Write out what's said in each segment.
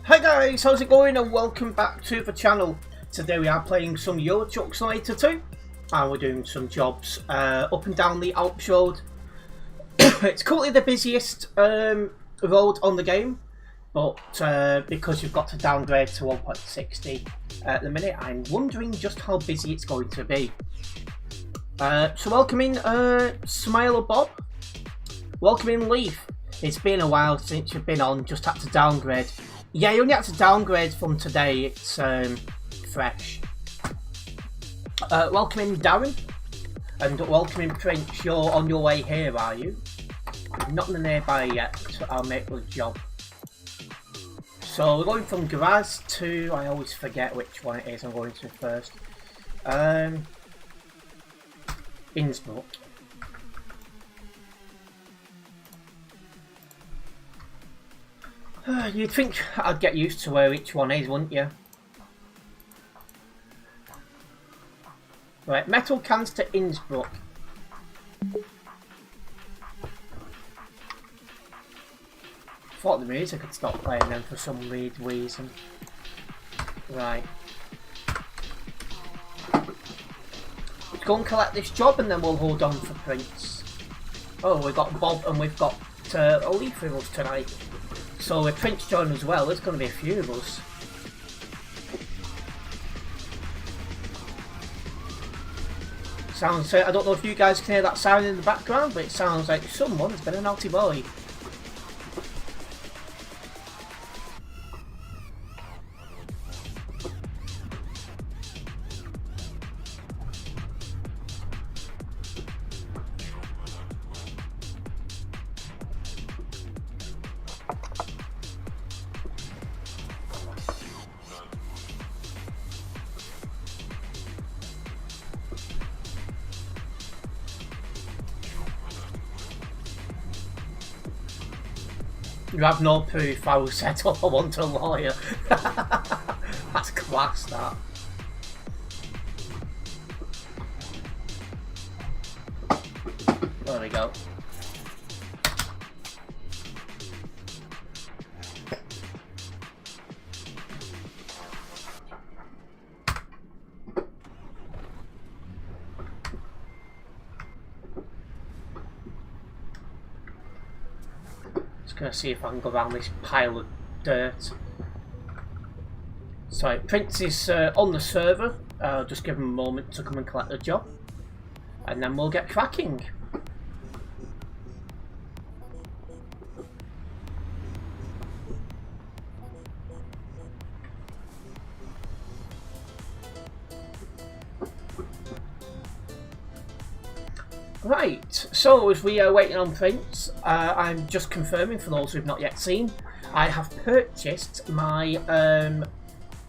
Hi guys, how's it going and welcome back to the channel. Today we are playing some Euro Truck Simulator 2 and we're doing some jobs up and down the Alps road. It's currently the busiest road on the game, but because you've got to downgrade to 1.60 at the minute, I'm wondering just how busy it's going to be. So welcoming Smile Bob, welcoming Leaf. It's been a while since you've been on, just had to downgrade. Yeah, you only had to downgrade from today, it's fresh. Welcoming Darren, and welcoming Prince. You're on your way here, are you? Not in the nearby yet, so I'll make the job. So we're going from Graz to, I always forget which one it is I'm going to first. Innsbruck. You'd think I'd get used to where each one is, wouldn't you? Right, metal cans to Innsbruck. Thought the music could stop playing them for some weird reason. Right. Let's go and collect this job and then we'll hold on for Prince. Oh, we've got Bob and we've got a Leaf with us tonight. So with Prince joining as well, there's going to be a few of us. Sounds, I don't know if you guys can hear that sound in the background, but it sounds like someone's been a naughty boy. You have no proof I will set up, I want a lawyer. That's class, that. There we go. Gonna see if I can go around this pile of dirt. So Prince is on the server. Just give him a moment to come and collect the job, and then we'll get cracking. Right, so as we are waiting on Prince, I'm just confirming for those who've not yet seen, I have purchased my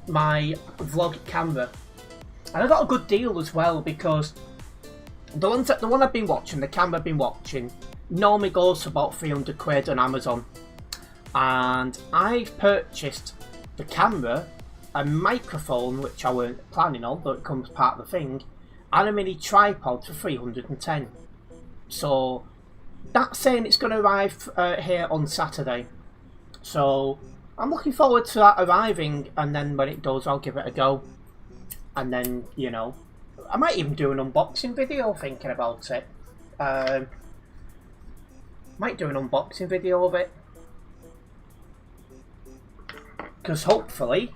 my vlog camera, and I got a good deal as well because the one I've been watching, the camera I've been watching, normally goes for about 300 quid on Amazon, and I've purchased the camera, a microphone which I weren't planning on, but it comes part of the thing, and a mini tripod for 310. So that's saying it's going to arrive here on Saturday. So I'm looking forward to that arriving, and then when it does, I'll give it a go. And then, you know, I might even do an unboxing video thinking about it. Might do an unboxing video of it. Because hopefully,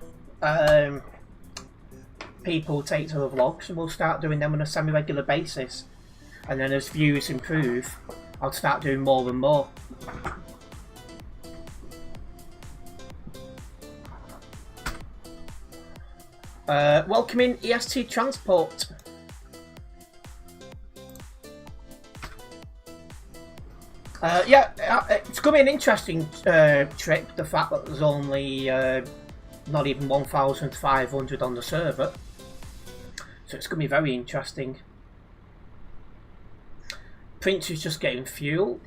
people take to the vlogs and we'll start doing them on a semi-regular basis, and then as views improve I'll start doing more and more. Welcoming EST Transport. Yeah, it's going to be an interesting trip, the fact that there's only not even 1,500 on the server. So it's going to be very interesting. Prince is just getting fuel.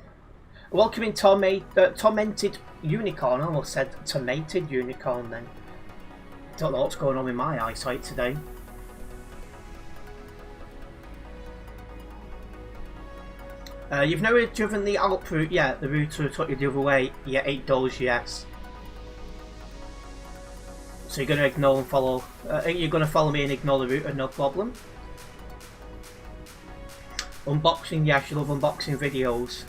Welcoming Tormented Unicorn. I almost said Tomated Unicorn then. Don't know what's going on with my eyesight today. You've never driven the Alp route yet? The route to took you the other way? Yeah, it does, yes. So you're going to ignore and follow. You're going to follow me and ignore the router, no problem. Unboxing, yes, you love unboxing videos.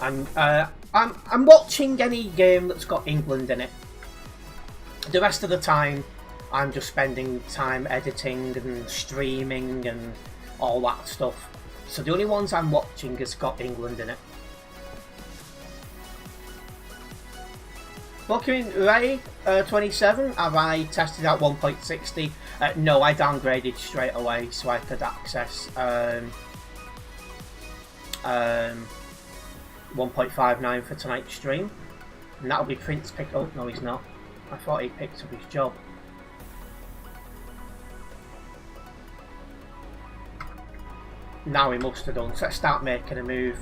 And I'm watching any game that's got England in it. The rest of the time, I'm just spending time editing and streaming and all that stuff. So the only ones I'm watching has got England in it. Looking Ray 27, have I tested out 1.60? No, I downgraded straight away so I could access 1.59 for tonight's stream. And that'll be Prince pick up. No, he's not. I thought he picked up his job. Now he must have done. So let's start making a move.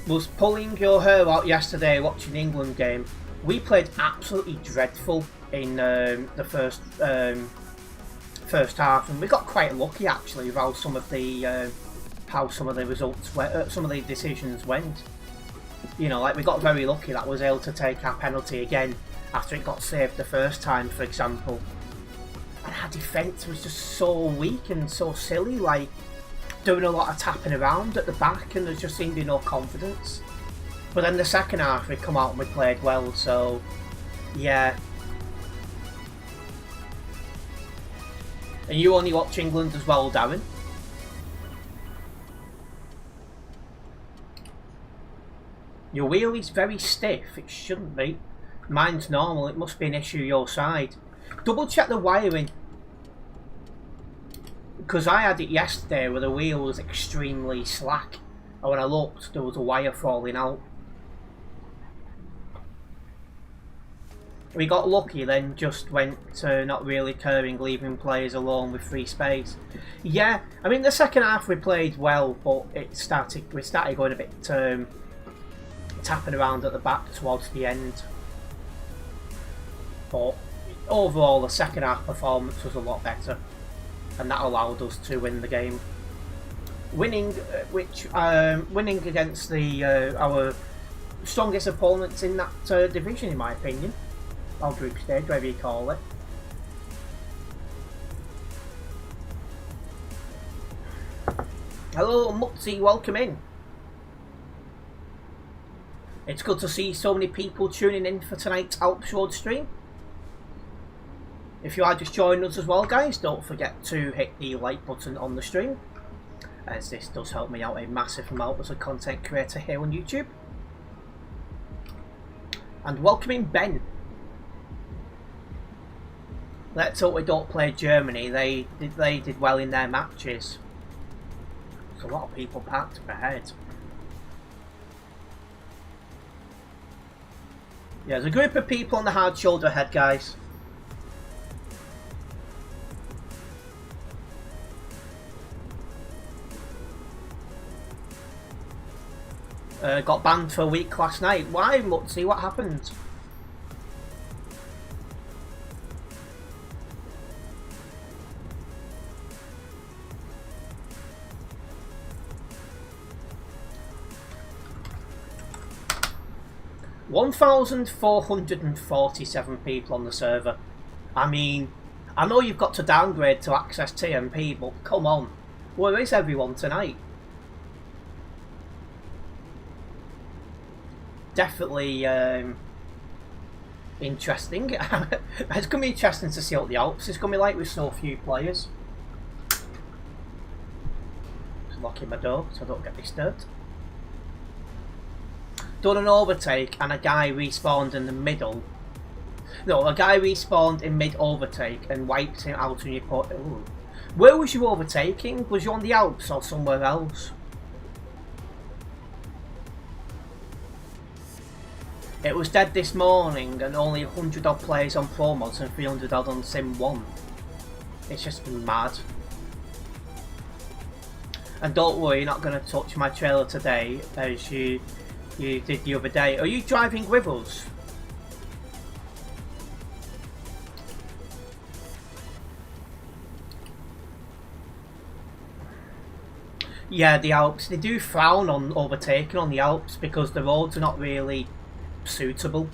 Was pulling your hair out yesterday watching the England game. We played absolutely dreadful in the first half, and we got quite lucky actually with how some of the results went, some of the decisions went. You know, like we got very lucky that was able to take our penalty again after it got saved the first time, for example. And our defence was just so weak and so silly, like doing a lot of tapping around at the back, and there just seemed to be no confidence. But then the second half we come out and we played well, so yeah. And you only watch England as well, Darren? Your wheel is very stiff, it shouldn't be. Mine's normal, it must be an issue your side. Double check the wiring. Because I had it yesterday where the wheel was extremely slack. And when I looked, there was a wire falling out. We got lucky then, just went to not really caring, leaving players alone with free space. Yeah, I mean the second half we played well, but we started going a bit tapping around at the back towards the end. But overall the second half performance was a lot better, and that allowed us to win the game. Winning against our strongest opponents in that division, in my opinion. Or group stage, whatever you call it. Hello Mutzi, welcome in. It's good to see so many people tuning in for tonight's Alps Road stream. If you are just joining us as well, guys, don't forget to hit the like button on the stream, as this does help me out a massive amount as a content creator here on YouTube. And welcome in Ben. Let's hope we don't play Germany. They did well in their matches. There's a lot of people packed up ahead. Yeah, there's a group of people on the hard shoulder ahead, guys. Got banned for a week last night. Why, Mutzi? What happened? $1,447 people on the server. I mean, I know you've got to downgrade to access TMP, but come on, where is everyone tonight? Definitely interesting. It's going to be interesting to see what the Alps is going to be like with so few players. Just locking my door so I don't get disturbed. Done an overtake and a guy respawned in the middle. No, a guy respawned in mid-overtake and wiped him out on your port. Ooh. Where was you overtaking? Was you on the Alps or somewhere else? It was dead this morning and only 100 odd players on Pro Mods and 300 odd on Sim 1. It's just been mad. And don't worry, you're not going to touch my trailer today as you did the other day. Are you driving with us? Yeah, the Alps. They do frown on overtaking on the Alps because the roads are not really suitable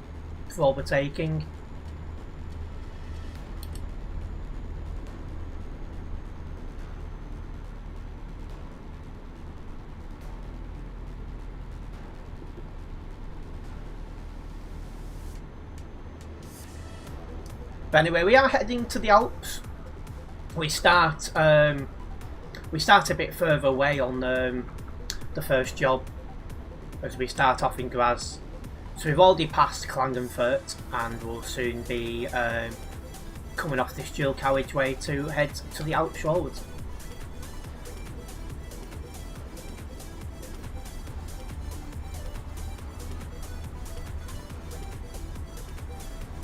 for overtaking. But anyway, we are heading to the Alps. We start a bit further away on the first job, as we start off in Graz. So we've already passed Klagenfurt and we'll soon be coming off this dual carriageway to head to the Alps road.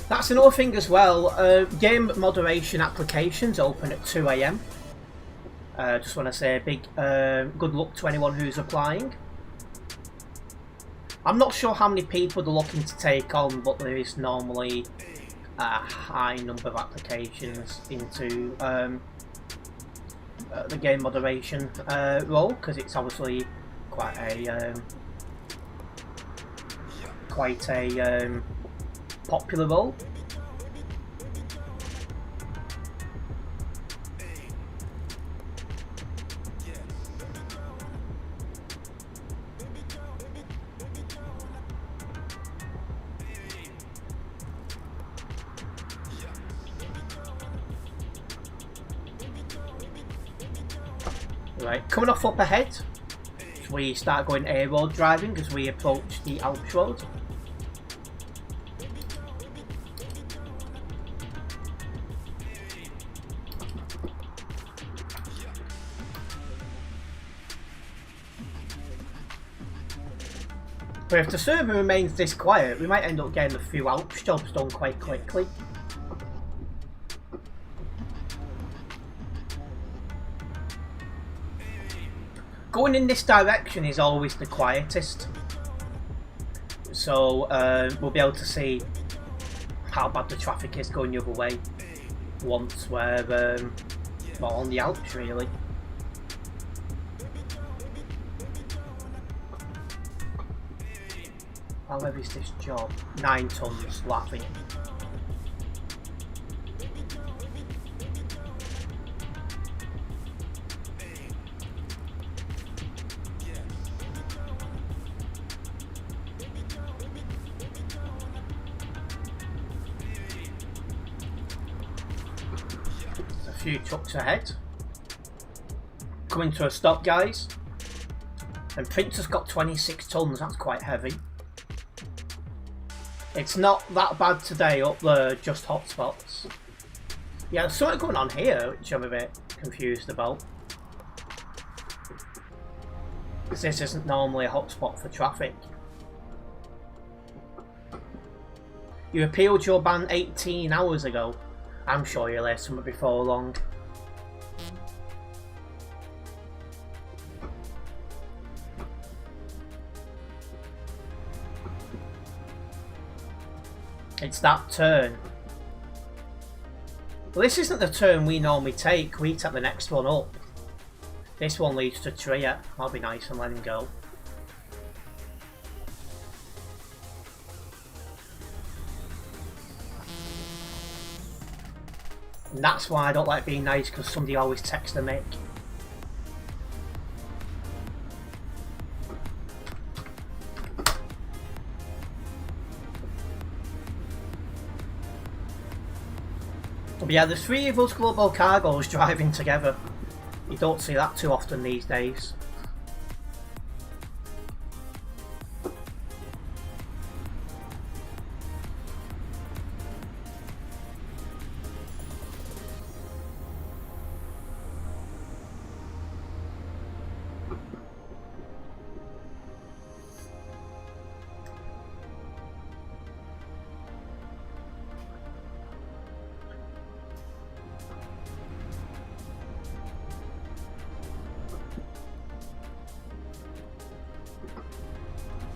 That's another thing as well. Game moderation applications open at 2 AM. Just want to say a big good luck to anyone who's applying. I'm not sure how many people they're looking to take on, but there is normally a high number of applications into the game moderation role, because it's obviously quite a popular role. Right, coming off up ahead, we start going A-road driving as we approach the Alps road. But if the server remains this quiet, we might end up getting a few Alps jobs done quite quickly. Going in this direction is always the quietest, so we'll be able to see how bad the traffic is going the other way once we're on the Alps, really. How heavy is this job? 9 tons, laughing. A few trucks ahead. Coming to a stop, guys. And Prince has got 26 tons, that's quite heavy. It's not that bad today up there, just hotspots. Yeah, there's something going on here which I'm a bit confused about. Because this isn't normally a hotspot for traffic. You appealed your ban 18 hours ago. I'm sure you'll hear something before long. It's that turn. Well, this isn't the turn we normally take. We take the next one up. This one leads to Trier. I'll be nice and let him go. And that's why I don't like being nice, because somebody always texts the mic. But yeah, there's 3 of us global cargos driving together. You don't see that too often these days.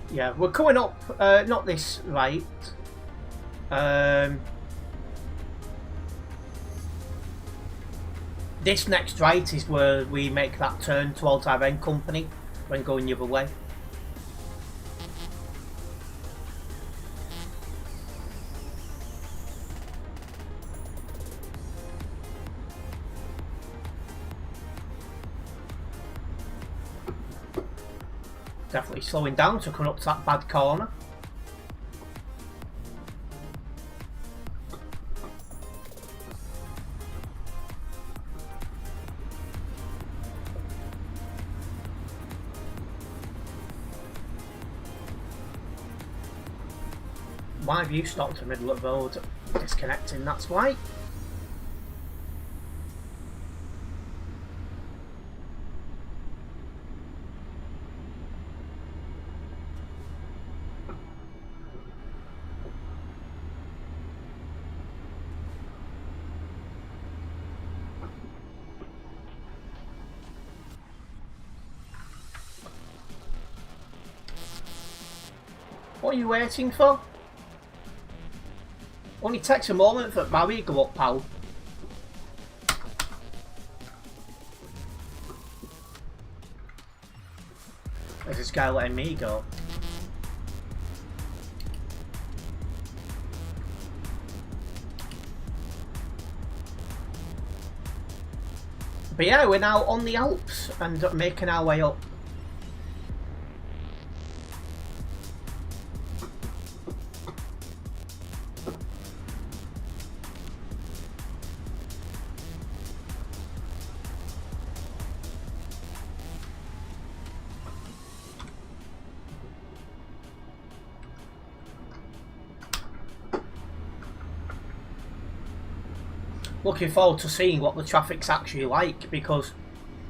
Yeah, we're coming up, not this right. This next right is where we make that turn towards our end company when going the other way. Definitely slowing down to come up to that bad corner. Why have you stopped in the middle of the road? Disconnecting, that's why. What are you waiting for? Only takes a moment for Barry to go up, pal. There's this guy letting me go. But yeah, we're now on the Alps and making our way up. Looking forward to seeing what the traffic's actually like, because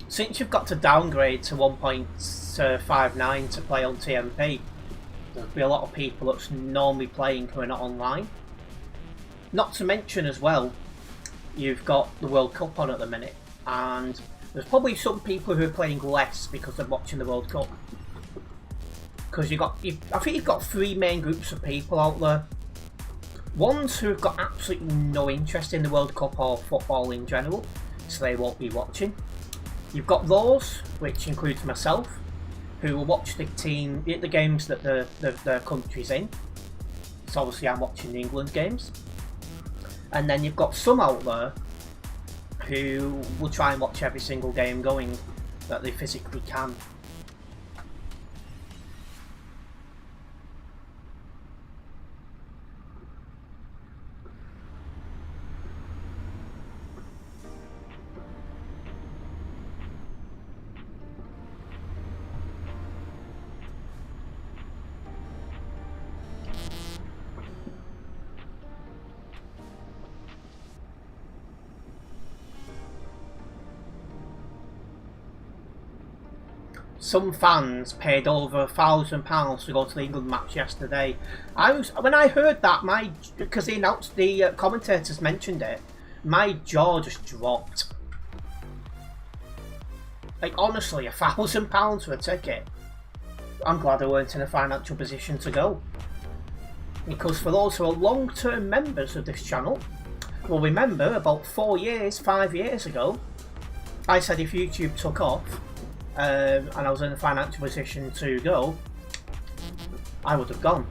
since you've got to downgrade to 1.59 to play on TMP, there'll be a lot of people that's normally playing who are not online. Not to mention as well, you've got the World Cup on at the minute, and there's probably some people who are playing less because they're watching the World Cup. Because I think you've got three main groups of people out there. Ones who have got absolutely no interest in the World Cup or football in general, so they won't be watching. You've got those, which includes myself, who will watch the games that their country's in. So obviously I'm watching the England games. And then you've got some out there who will try and watch every single game going that they physically can. Some fans paid over £1,000 to go to the England match yesterday. When I heard that, because they announced, the commentators mentioned it, my jaw just dropped. Like honestly, £1,000 for a ticket. I'm glad I weren't in a financial position to go. Because for those who are long-term members of this channel, will remember about 5 years ago, I said if YouTube took off, and I was in a financial position to go, I would have gone.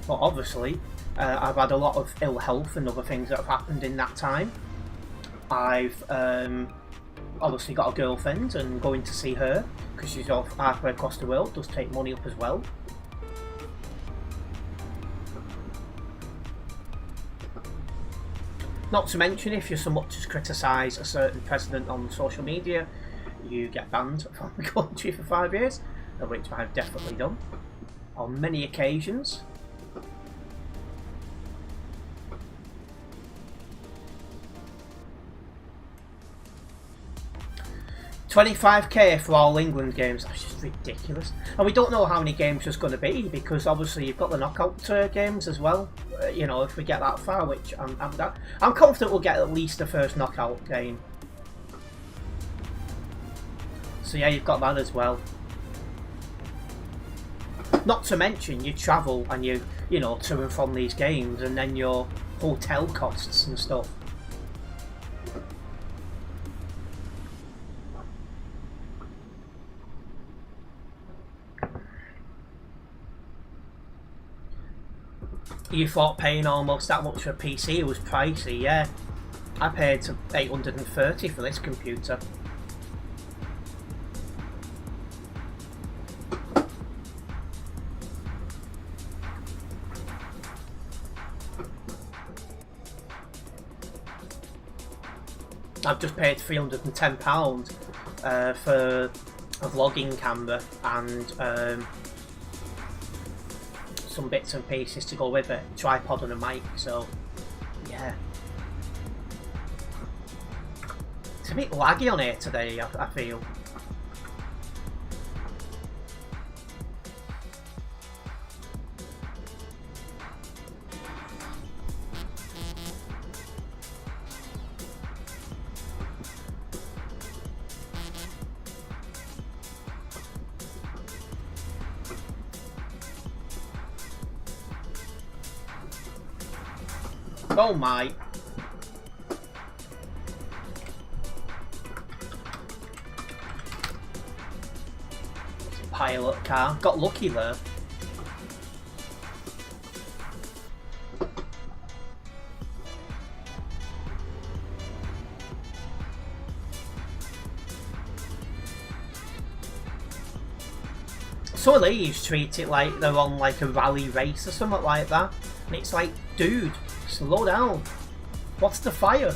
But obviously, I've had a lot of ill health and other things that have happened in that time. I've obviously got a girlfriend and going to see her, because she's off halfway across the world, does take money up as well. Not to mention, if you so much as criticise a certain president on social media, you get banned from the country for 5 years, which I've definitely done on many occasions. £25k for all England games, that's just ridiculous. And we don't know how many games there's going to be, because obviously you've got the knockout games as well. You know, if we get that far, which I'm confident we'll get at least the first knockout game. So yeah, you've got that as well. Not to mention you travel and you know, to and from these games, and then your hotel costs and stuff. You thought paying almost that much for a PC was pricey, yeah. I paid $830 for this computer. I've just paid £310 for a vlogging camera and some bits and pieces to go with it, tripod and a mic, so yeah. It's a bit laggy on here today, I feel. Oh my. Pilot car. Got lucky there. Some of these treat it like they're on like a rally race or something like that. And it's like, dude, slow down. What's the fire?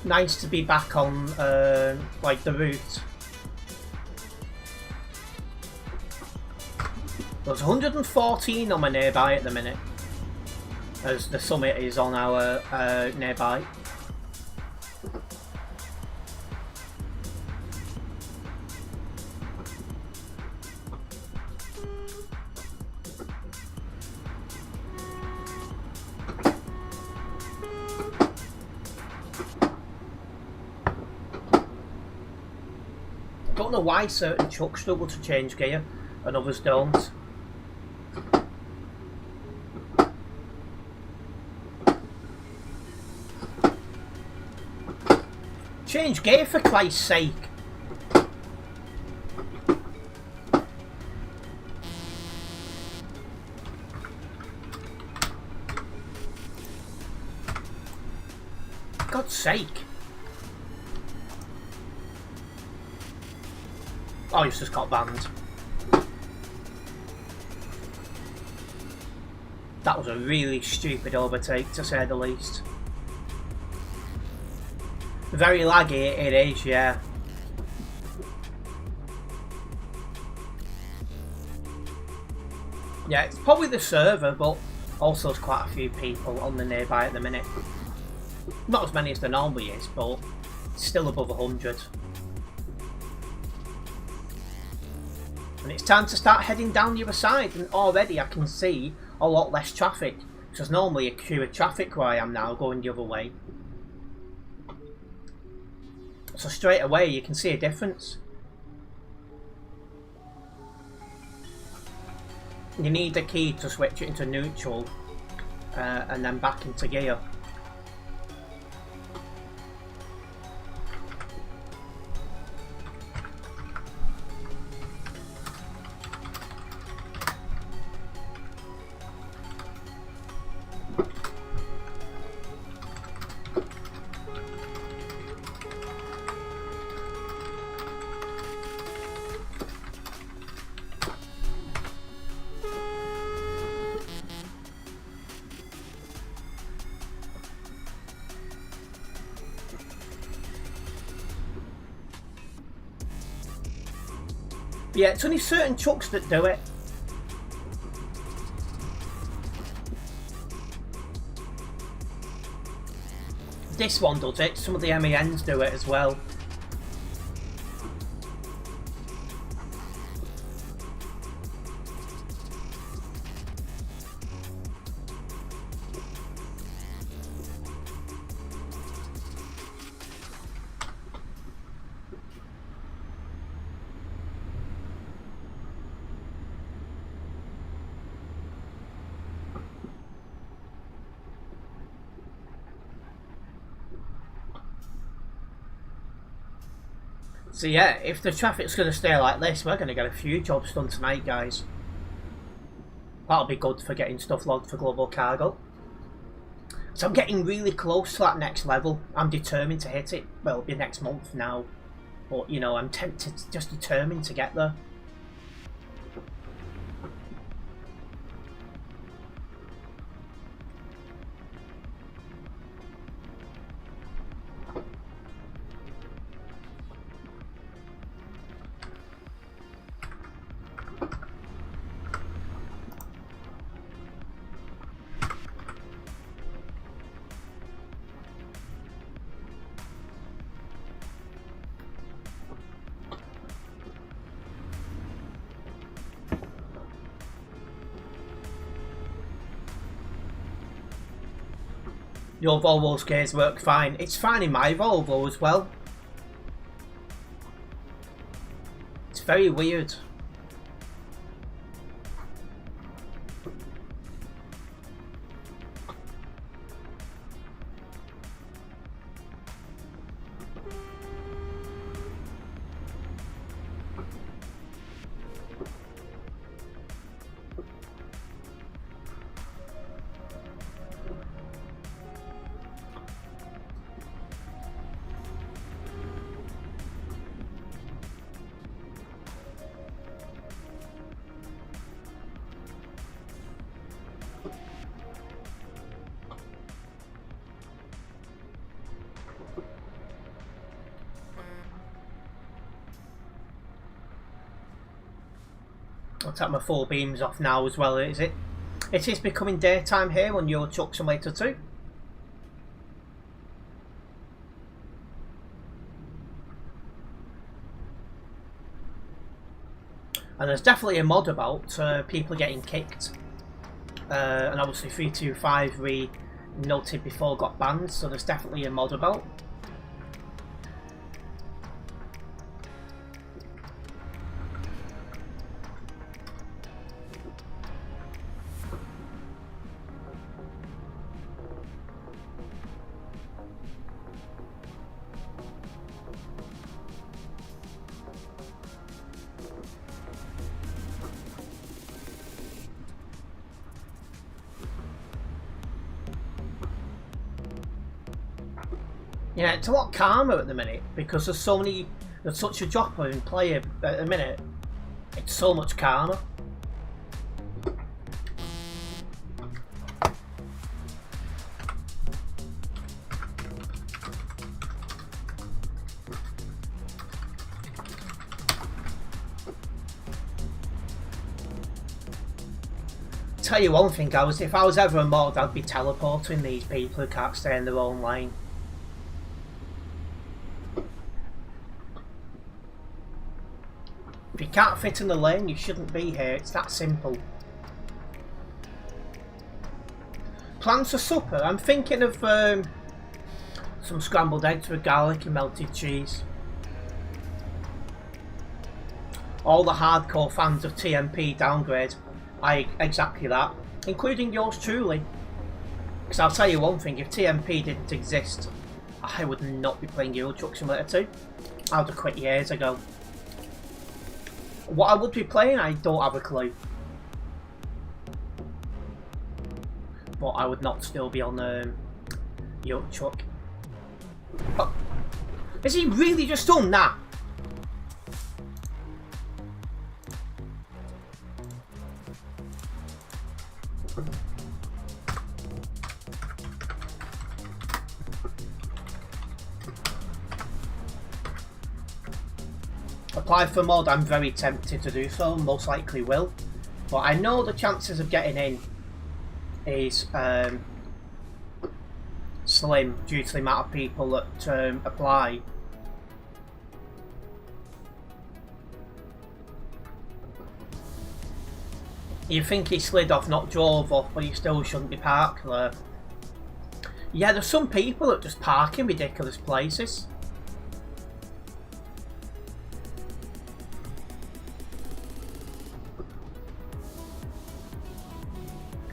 Nice to be back on like the route. There's 114 on my nearby at the minute, as the summit is on our nearby. Don't know why certain trucks struggle to change gear and others don't. Change gear for Christ's sake. God's sake. Oh, he's just got banned. That was a really stupid overtake, to say the least. Very laggy it is, yeah. Yeah, it's probably the server, but also there's quite a few people on the nearby at the minute. Not as many as there normally is, but it's still above 100. And it's time to start heading down the other side, and already I can see a lot less traffic. There's normally a queue of traffic where I am now, going the other way. So straight away you can see a difference. You need a key to switch it into neutral and then back into gear. Yeah, it's only certain trucks that do it. This one does it, some of the MENs do it as well. So yeah, if the traffic's going to stay like this, we're going to get a few jobs done tonight, guys. That'll be good for getting stuff logged for global cargo. So I'm getting really close to that next level. I'm determined to hit it. Well, it'll be next month now. But, you know, I'm tempted, just determined to get there. Your Volvo's gears work fine. It's fine in my Volvo as well. It's very weird. I'll take my 4 beams off now as well, is it? It is becoming daytime here on Euro Truck Simulator 2. And there's definitely a mod about people getting kicked. And obviously 325 we noted before got banned, so there's definitely a mod about. Yeah, it's a lot calmer at the minute because there's such a drop in play at the minute. It's so much calmer. Tell you one thing, guys, if I was ever a mod, I'd be teleporting these people who can't stay in their own lane. If you can't fit in the lane, you shouldn't be here. It's that simple. Plans for supper? I'm thinking of some scrambled eggs with garlic and melted cheese. All the hardcore fans of TMP downgrade, exactly that, including yours truly. Because I'll tell you one thing, if TMP didn't exist, I would not be playing Euro Truck Simulator 2. I would have quit years ago. What I would be playing, I don't have a clue. But I would not still be on Euro Truck. Oh. Has he really just done that? Apply for mod, I'm very tempted to do so, most likely will. But I know the chances of getting in is slim due to the amount of people that apply. You think he slid off, not drove off, but he still shouldn't be parked there. Yeah, there's some people that just park in ridiculous places.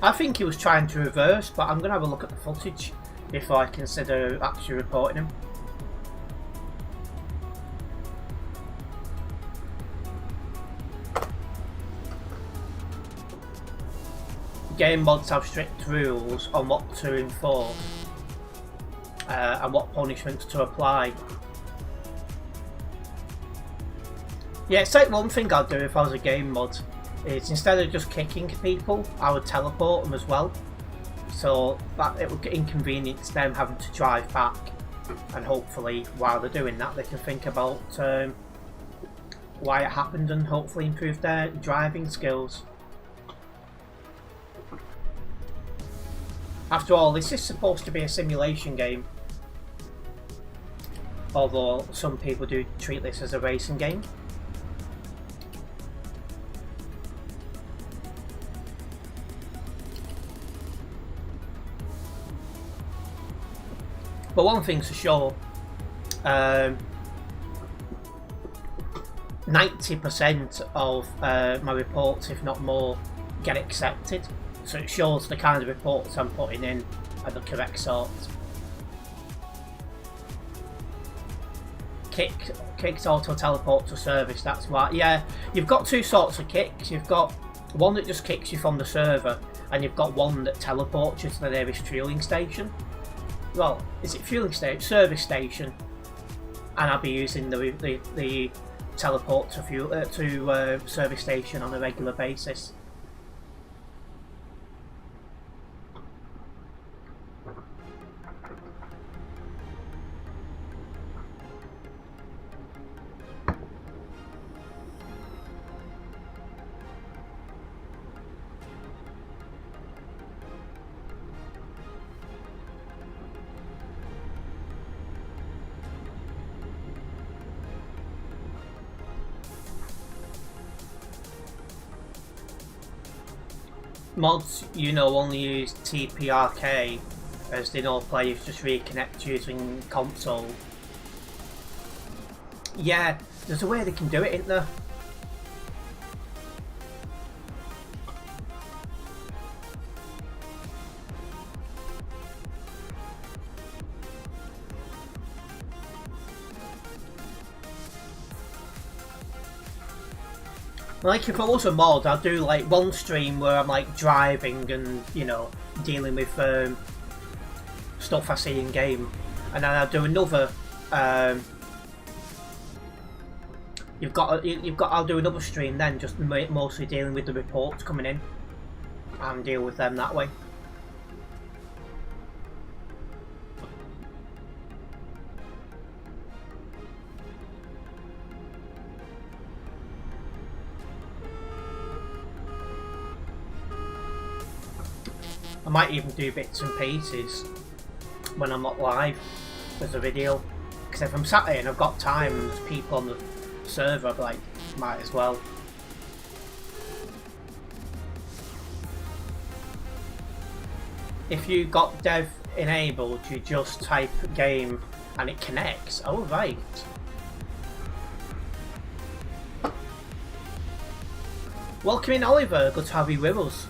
I think he was trying to reverse, but I'm going to have a look at the footage before I consider actually reporting him. game mods have strict rules on what to enforce and what punishments to apply. Yeah, it's like one thing I'd do if I was a game mod is instead of just kicking people, I would teleport them as well. So that it would inconvenience them having to drive back, and hopefully while they're doing that they can think about why it happened and hopefully improve their driving skills. After all, this is supposed to be a simulation game, although some people do treat this as a racing game. But one thing's for sure, 90% of my reports, if not more, get accepted. So it shows the kind of reports I'm putting in are the correct sorts. Kicks auto teleport to service, that's why. Yeah, you've got two sorts of kicks. You've got one that just kicks you from the server, and you've got one that teleports you to the nearest fueling station. Well, is it fueling station? Service station. And I'll be using the teleport to service station on a regular basis. Mods, only use TPRK, as they know players just reconnect using console. Yeah, there's a way they can do it, isn't there? Like if I was a mod, I'd do like one stream where I'm like driving and dealing with stuff I see in game, and then I'd do another. I'll do another stream then, just mostly dealing with the reports coming in, and deal with them that way. I might even do bits and pieces when I'm not live as a video, because if I'm sat here and I've got time and there's people on the server, I'd be like, might as well. If you got dev enabled, you just type game and it connects. Oh right. Welcome in, Oliver, good to have you with us.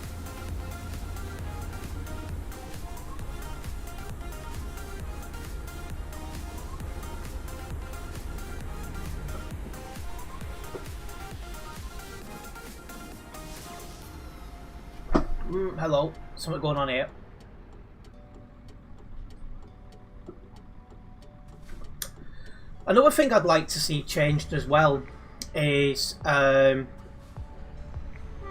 Hello, something going on here. Another thing I'd like to see changed as well is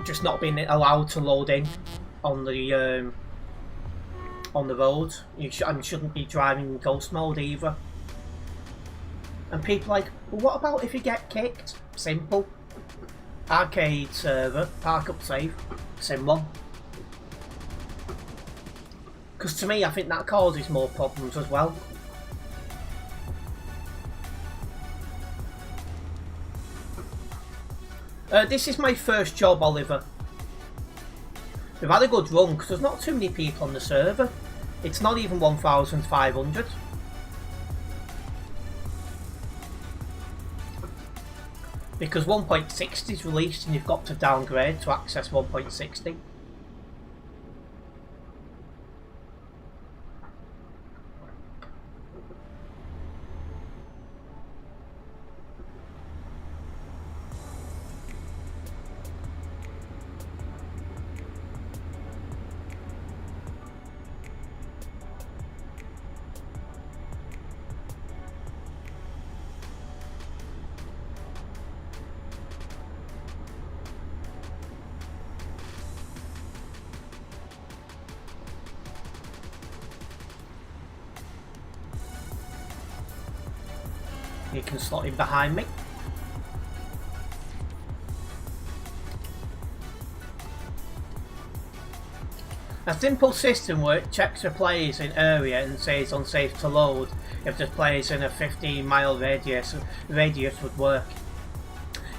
just not being allowed to load in on the road. And shouldn't be driving in ghost mode either. And people are like, well, what about if you get kicked? Simple. Arcade server, park up safe, sim one. Because to me, I think that causes more problems as well. This is my first job, Oliver. We've had a good run because there's not too many people on the server. It's not even 1,500. Because 1.60 is released and you've got to downgrade to access 1.60. you can slot in behind me. A simple system where it checks for players in area and says unsafe to load if there's players in a 15-mile radius would work.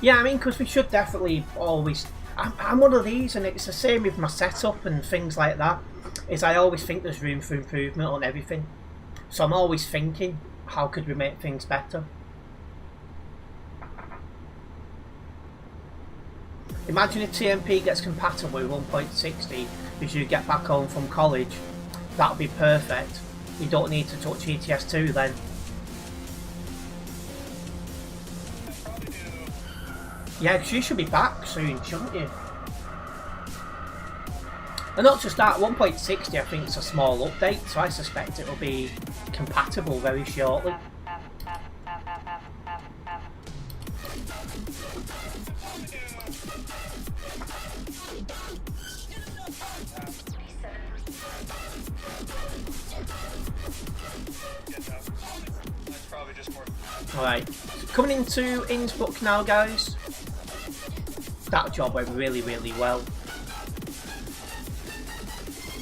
Yeah, I mean, because we should definitely always... I'm one of these, and it's the same with my setup and things like that, is I always think there's room for improvement on everything. So I'm always thinking, how could we make things better? Imagine if TMP gets compatible with 1.60 as you get back home from college. That would be perfect. You don't need to touch ETS2 then. Yeah, because you should be back soon, shouldn't you? And not just that, 1.60 I think is a small update, so I suspect it will be compatible very shortly. Alright, coming into Innsbruck now, guys. That job went really, really well.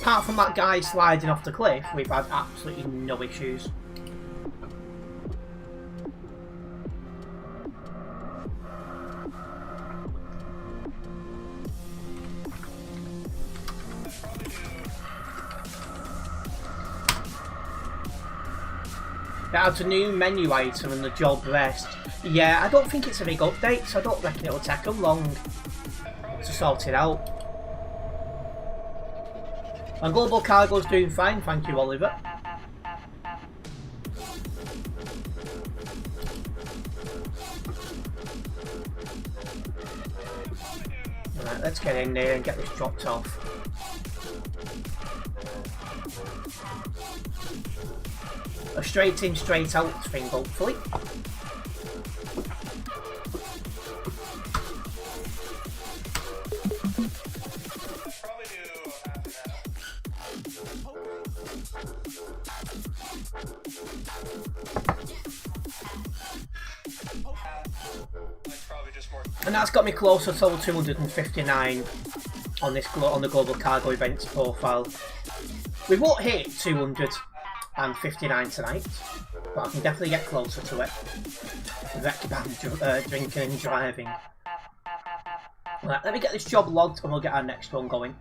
Apart from that guy sliding off the cliff, we've had absolutely no issues. It adds a new menu item and the job rest. Yeah, I don't think it's a big update, so I don't reckon it'll take them long to sort it out. And Global Cargo's doing fine, thank you, Oliver. Alright, let's get in there and get this dropped off. A straight in, straight out thing, hopefully. And that's got me closer to 259 on this on the Global Cargo events profile. We won't hit 259 tonight, but I can definitely get closer to it. Drinking and driving. Right, let me get this job logged and we'll get our next one going.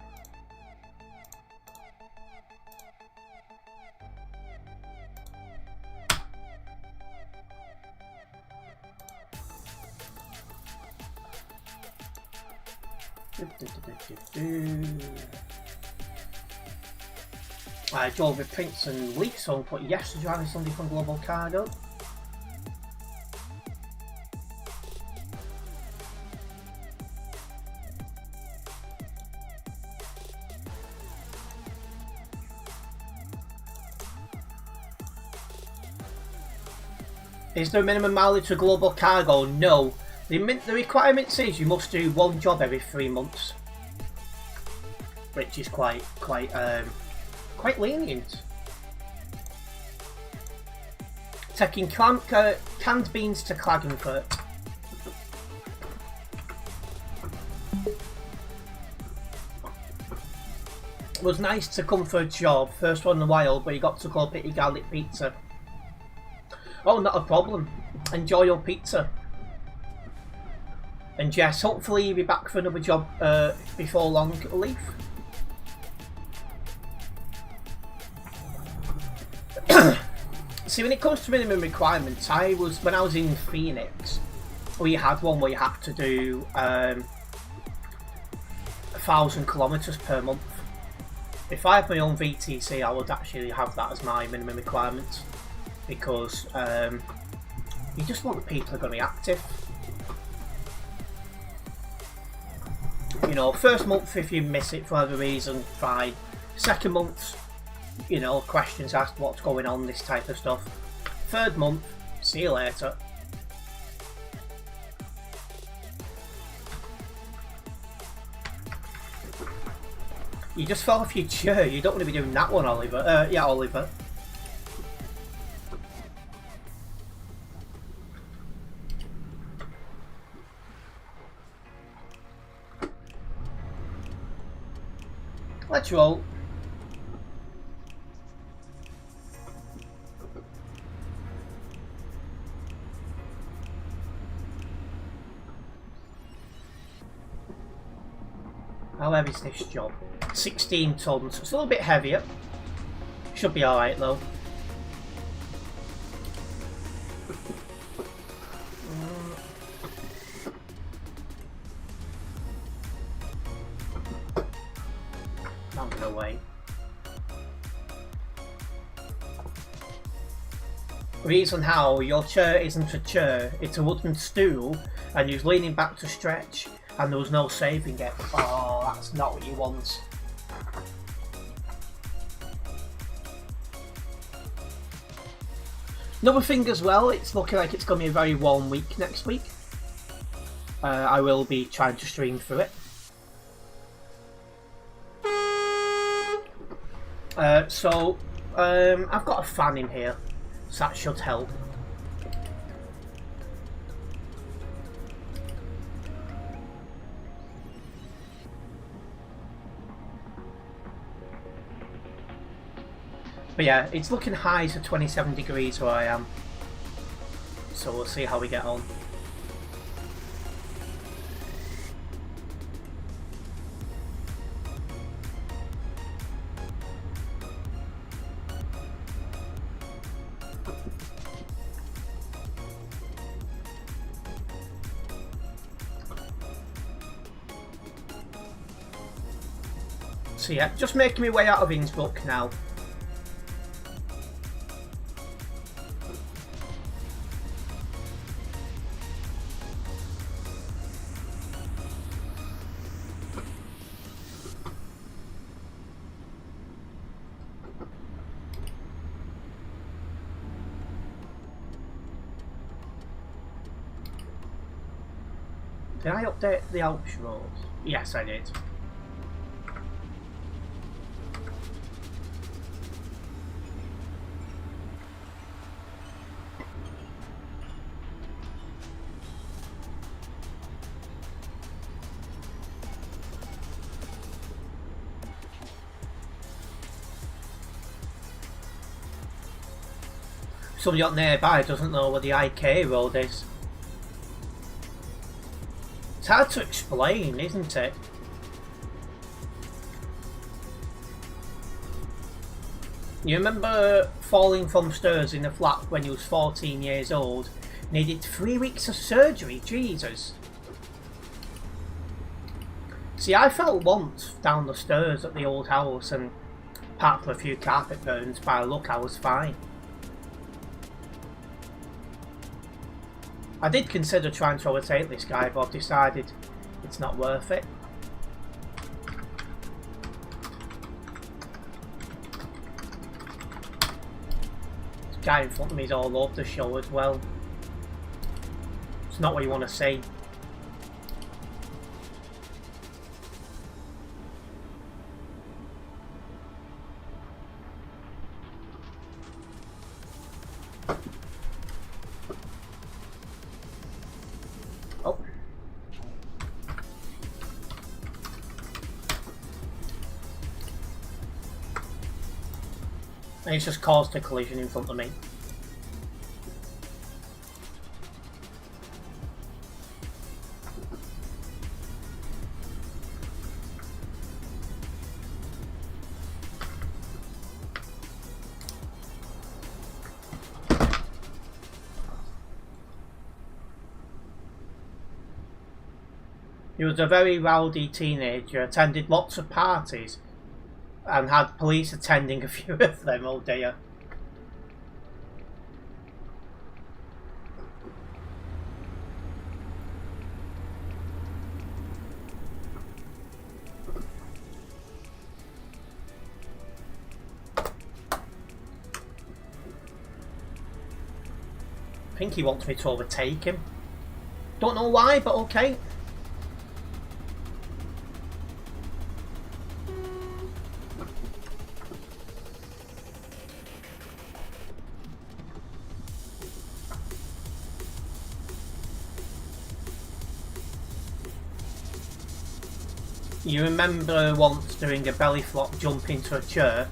I drove with Prince and Lee, so I'll put yes to driving somebody from Global Cargo. Is there a minimum mileage for Global Cargo? No. The requirement says you must do one job every 3 months, which is quite lenient. Taking canned beans to Klagenfurt. It was nice to come for a job, first one in a while, but you got to go pick your garlic pizza. Oh, not a problem. Enjoy your pizza. And Jess, hopefully you'll be back for another job before long, Leaf. See, when it comes to minimum requirements, when I was in Phoenix, we had one where you had to do 1,000 kilometers per month. If I had my own VTC, I would actually have that as my minimum requirement, because you just want the people who are going to be active. You know, first month, if you miss it for whatever reason, fine. Second month, you know, questions asked, what's going on, this type of stuff. Third month, see you later. You just fell off your chair, you don't want to be doing that one, Oliver. Yeah, Oliver. Let's roll. How heavy is this job? 16 tons. It's a little bit heavier. Should be alright though. Not gonna wait. Reason how your chair isn't a chair, it's a wooden stool and you're leaning back to stretch and there was no saving it. Oh, that's not what you want. Another thing as well, it's looking like it's going to be a very warm week next week. I will be trying to stream through it. I've got a fan in here, so that should help. But yeah, it's looking high to 27 degrees where I am. So we'll see how we get on. So yeah, just making my way out of Innsbruck now. Did I update the Alps road? Yes, I did. Somebody up nearby doesn't know what the IK road is. It's hard to explain, isn't it? You remember falling from stairs in a flat when you was 14 years old? Needed 3 weeks of surgery, Jesus. See, I fell once down the stairs at the old house and apart from a few carpet burns, by luck I was fine. I did consider trying to overtake this guy, but I've decided it's not worth it. This guy in front of me is all over the show as well. It's not what you want to see. And it's just caused a collision in front of me. He was a very rowdy teenager, attended lots of parties and had police attending a few of them. Oh dear. I think he wants me to overtake him. Don't know why, but okay. You remember once doing a belly flop jump into a chair?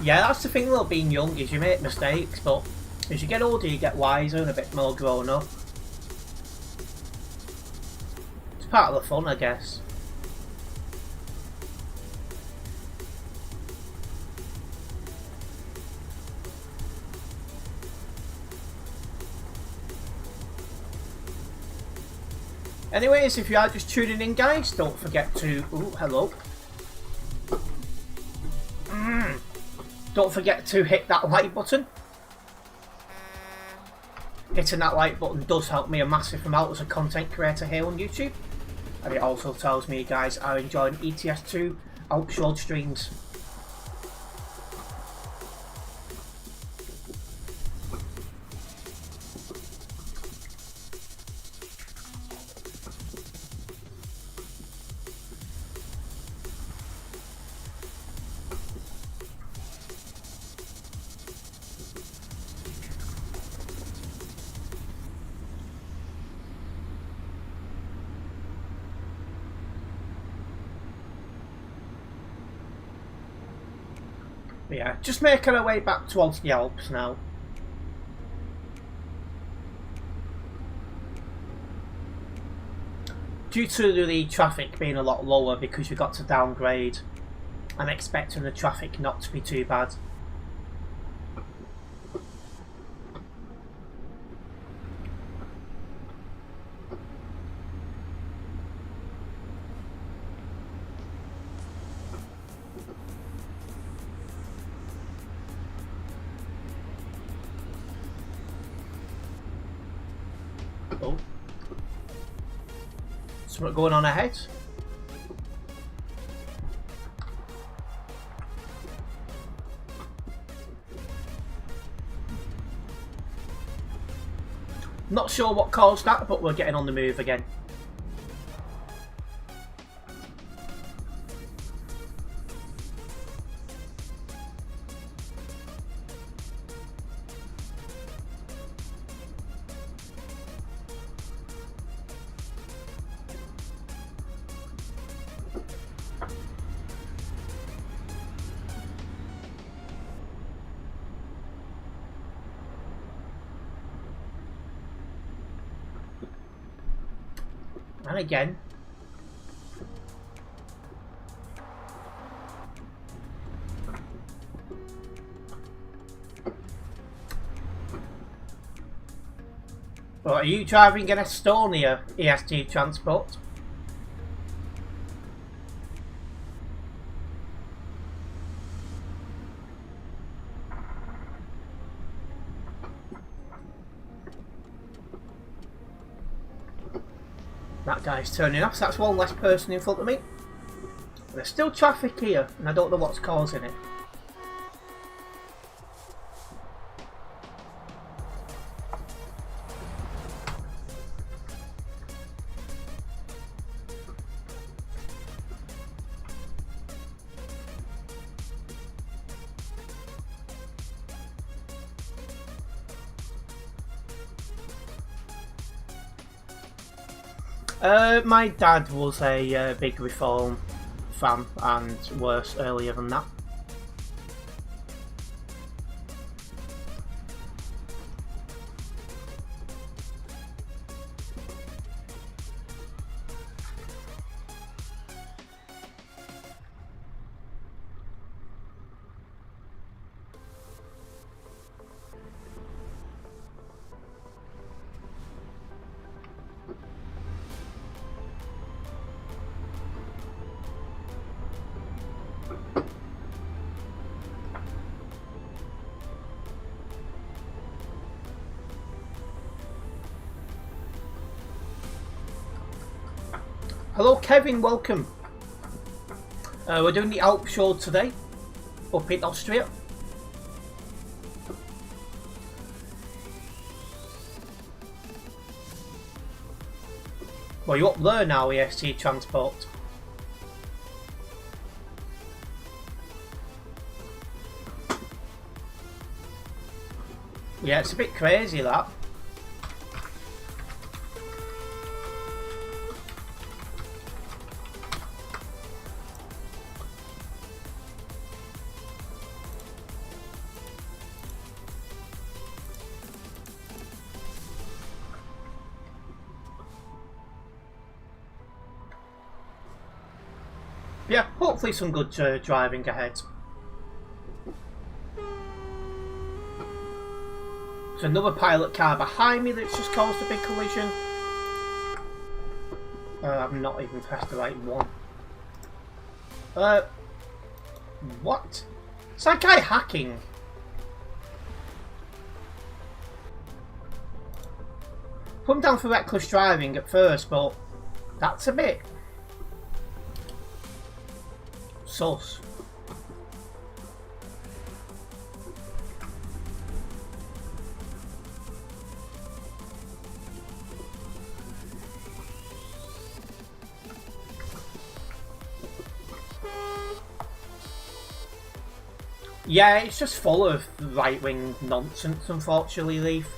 Yeah, that's the thing though, being young, is you make mistakes, but as you get older you get wiser and a bit more grown up. It's part of the fun, I guess. Anyways, if you are just tuning in, guys, don't forget to... Ooh, hello. Don't forget to hit that like button. Hitting that like button does help me a massive amount as a content creator here on YouTube. And it also tells me you guys are enjoying ETS2 Alps Road streams. But yeah, just making our way back towards the Alps now. Due to the traffic being a lot lower because we got to downgrade, I'm expecting the traffic not to be too bad. Oh. Something going on ahead. Not sure what caused that, but we're getting on the move again. And again. Well, are you driving an Estonia EST transport? That guy's turning off, so that's one less person in front of me. There's still traffic here, and I don't know what's causing it. My dad was a big Reform fan, and worse earlier than that. Hello Kevin, welcome. We're doing the Alps show today, up in Austria. Well, you're up there now, EST Transport. Yeah, it's a bit crazy that. Yeah, hopefully some good driving ahead. There's another pilot car behind me that's just caused a big collision. I've not even pressed the right one. What? Is that guy hacking? Put him down for reckless driving at first, but that's a bit sus. Yeah, it's just full of right-wing nonsense, unfortunately, Leaf.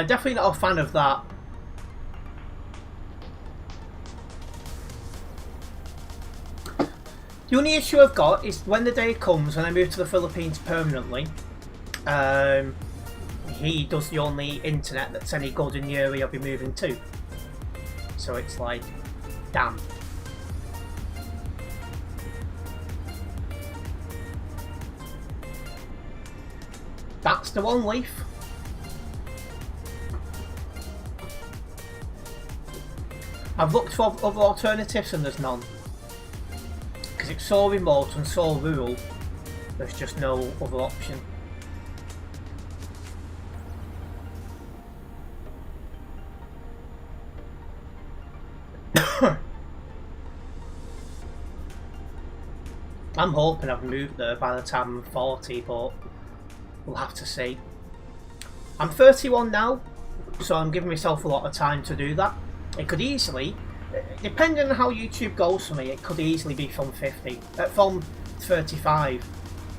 Definitely not a fan of that. The only issue I've got is when the day comes and I move to the Philippines permanently, he does the only internet that's any good in the area I'll be moving to. So it's like, damn. That's the one, Leaf. I've looked for other alternatives and there's none. Because it's so remote and so rural, there's just no other option. I'm hoping I've moved there by the time I'm 40, but we'll have to see. I'm 31 now, so I'm giving myself a lot of time to do that. It could easily, depending on how YouTube goes for me, it could easily be from 35.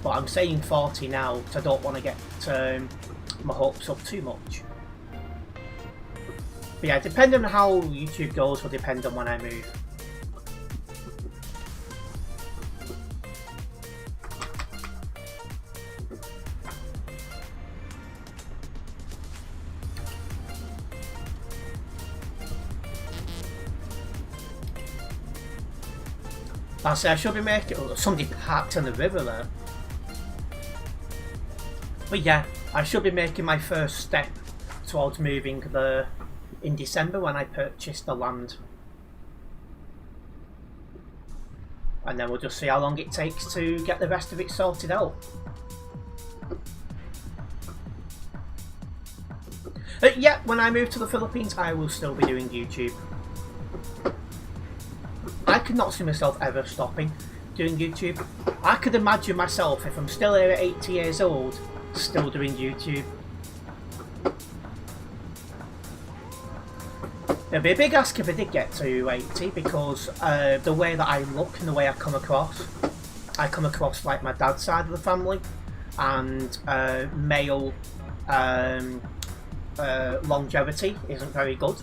But I'm saying 40 now, because I don't want to get my hopes up too much. But yeah, depending on how YouTube goes will depend on when I move. I should be making. Oh, somebody parked on the river there. But yeah, I should be making my first step towards moving there in December when I purchase the land. And then we'll just see how long it takes to get the rest of it sorted out. Yeah, when I move to the Philippines, I will still be doing YouTube. I could not see myself ever stopping doing YouTube. I could imagine myself, if I'm still here at 80 years old, still doing YouTube. It'd be a big ask if I did get to 80, because the way that I look and the way I come across like my dad's side of the family, and male longevity isn't very good.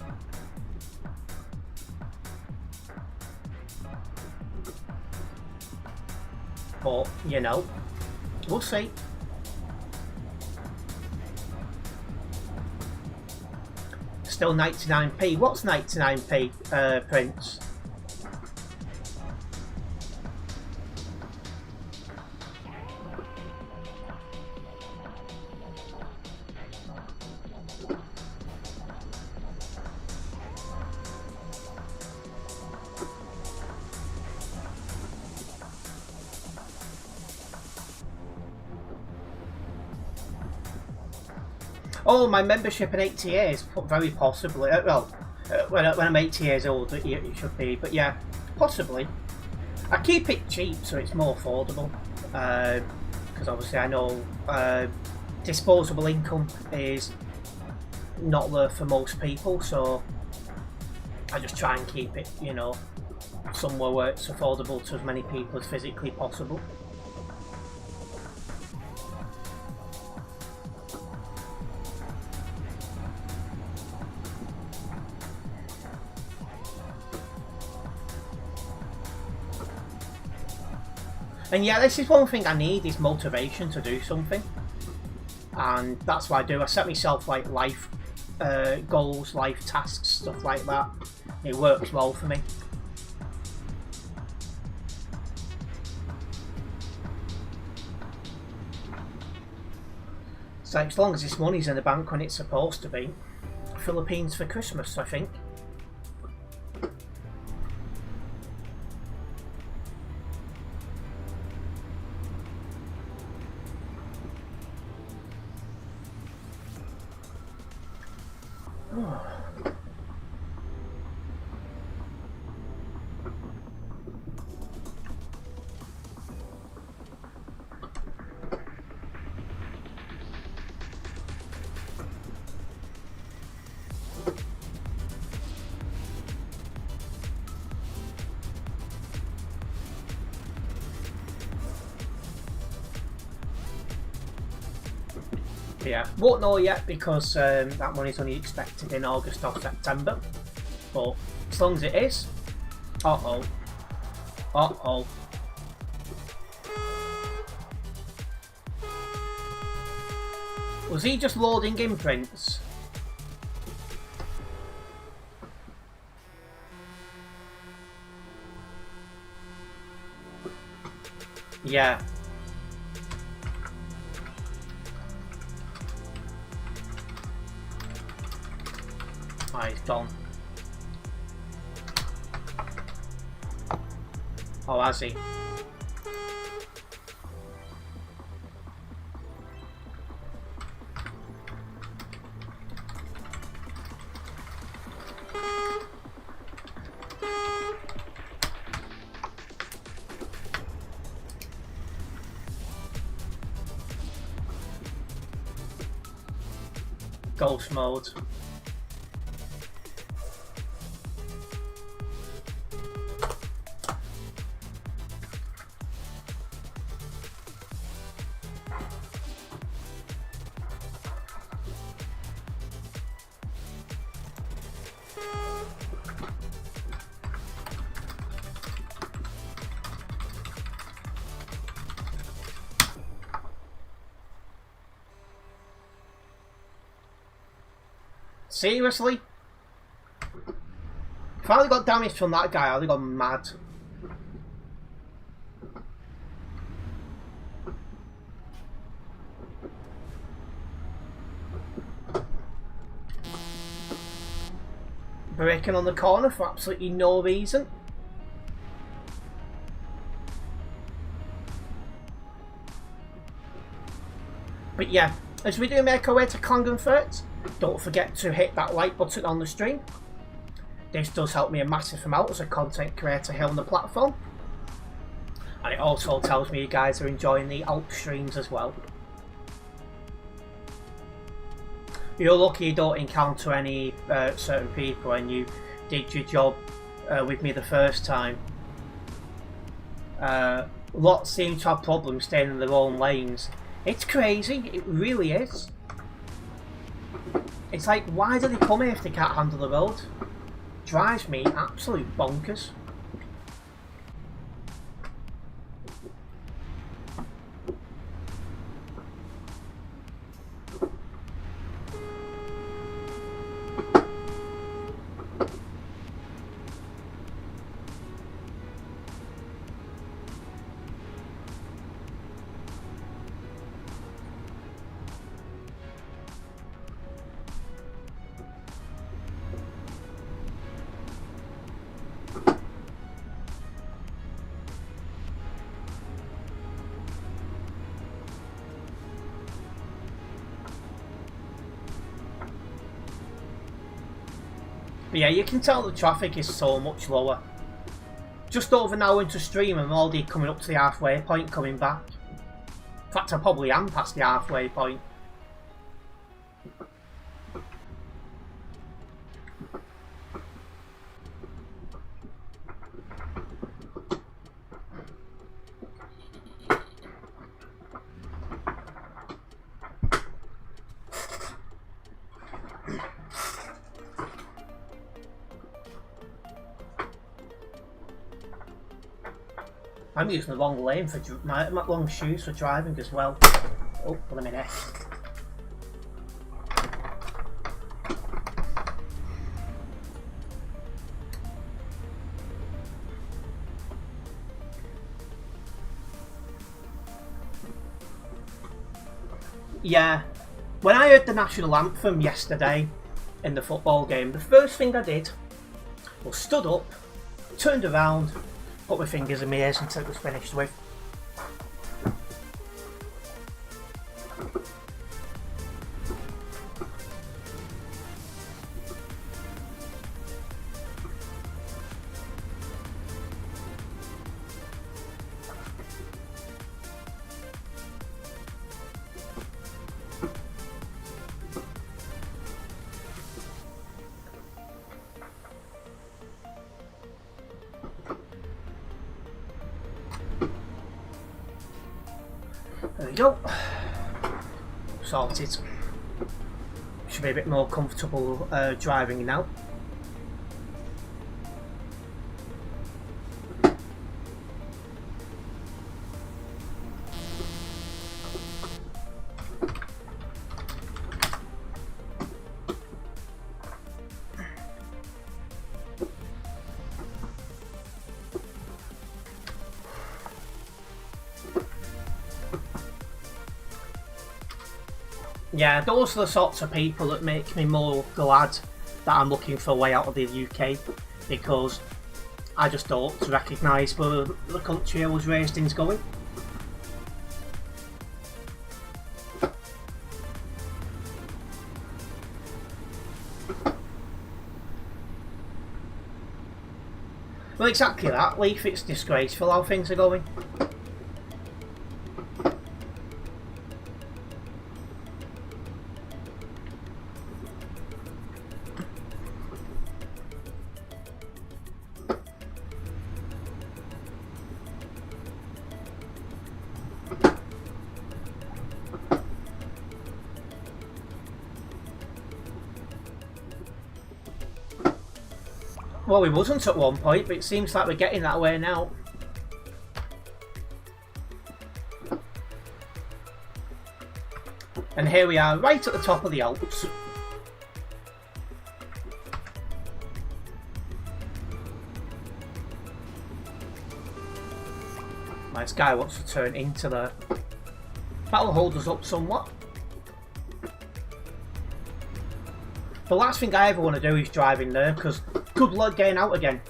But, you know, we'll see. Still 99p. What's 99p, Prince? Oh, my membership in 80 years, very possibly. When I'm 80 years old, it should be. But yeah, possibly. I keep it cheap so it's more affordable. Because because obviously I know disposable income is not there for most people, so I just try and keep it, you know, somewhere where it's affordable to as many people as physically possible. And yeah, this is one thing I need, is motivation to do something. And that's what I do. I set myself like life goals, life tasks, stuff like that. It works well for me. So as long as this money's in the bank when it's supposed to be. Philippines for Christmas, I think. Yeah, won't know yet because that money's only expected in August or September. But as long as it is, uh-oh. Was he just loading imprints? Yeah. Oh, he's gone. Oh, has he? Ghost mode. Seriously? If I only got damage from that guy, I would have gone mad. Braking on the corner for absolutely no reason. But yeah, as we do make our way to Klagenfurt, don't forget to hit that like button on the stream. This does help me a massive amount as a content creator here on the platform. And it also tells me you guys are enjoying the Alps streams as well. You're lucky you don't encounter any certain people and you did your job with me the first time. Lots seem to have problems staying in their own lanes. It's crazy, it really is. It's like, why do they come here if they can't handle the road? Drives me absolute bonkers. But yeah, you can tell the traffic is so much lower. Just over an hour into stream, I'm already coming up to the halfway point coming back. In fact, I probably am past the halfway point. I'm using the wrong lane for my long shoes for driving as well. Oh, wait a minute. Yeah, when I heard the national anthem yesterday in the football game, the first thing I did was stood up, turned around, put my fingers in my ears until it was finished with. There we go. Sorted. Should be a bit more comfortable driving now. Yeah, those are the sorts of people that make me more glad that I'm looking for a way out of the UK, because I just don't recognise where the country I was raised in is going. Well, exactly that, Leaf. It's disgraceful how things are going. Well, we wasn't at one point, but it seems like we're getting that way now. And here we are, right at the top of the Alps. This guy wants to turn into there. That'll hold us up somewhat. The last thing I ever want to do is drive in there, because good luck getting out again.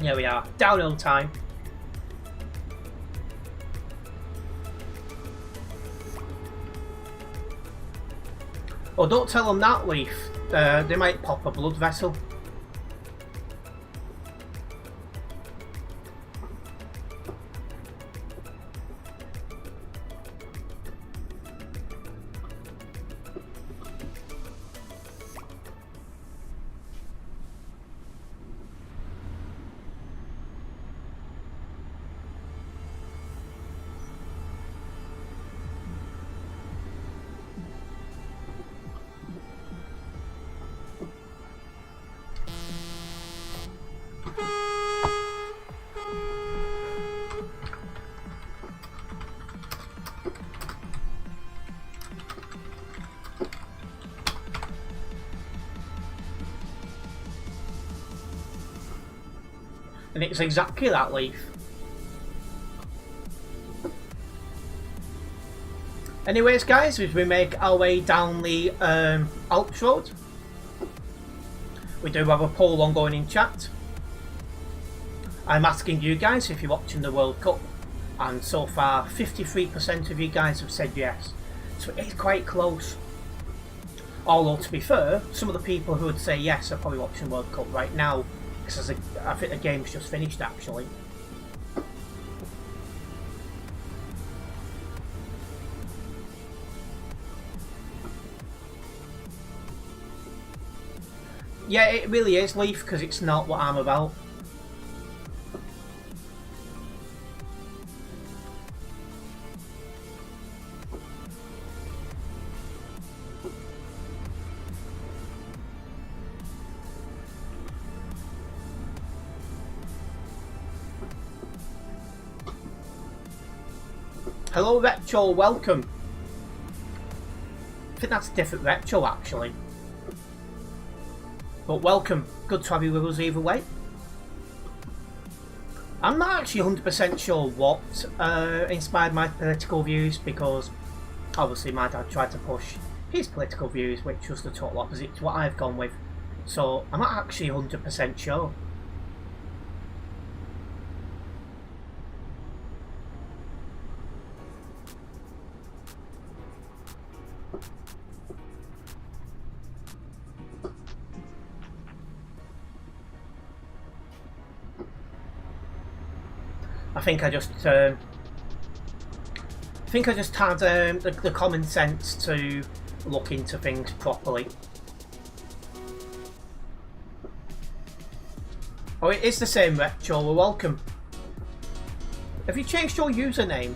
Here we are, downhill time. Oh, don't tell them that, Leaf. They might pop a blood vessel. And it's exactly that, Leaf. Anyways, guys, as we make our way down the Alps road, we do have a poll ongoing in chat. I'm asking you guys if you're watching the World Cup, and so far 53% of you guys have said yes, so it's quite close. Although, to be fair, some of the people who would say yes are probably watching the World Cup right now, because I think the game's just finished actually. Yeah, it really is, Leaf, because it's not what I'm about. Hello, Retro, welcome. I think that's a different Retro, actually. But welcome, good to have you with us either way. I'm not actually 100% sure what inspired my political views, because obviously my dad tried to push his political views, which was the total opposite to what I've gone with. So I'm not actually 100% sure. I think I just had the common sense to look into things properly. Oh, it is the same, Retro. Well, welcome. Have you changed your username?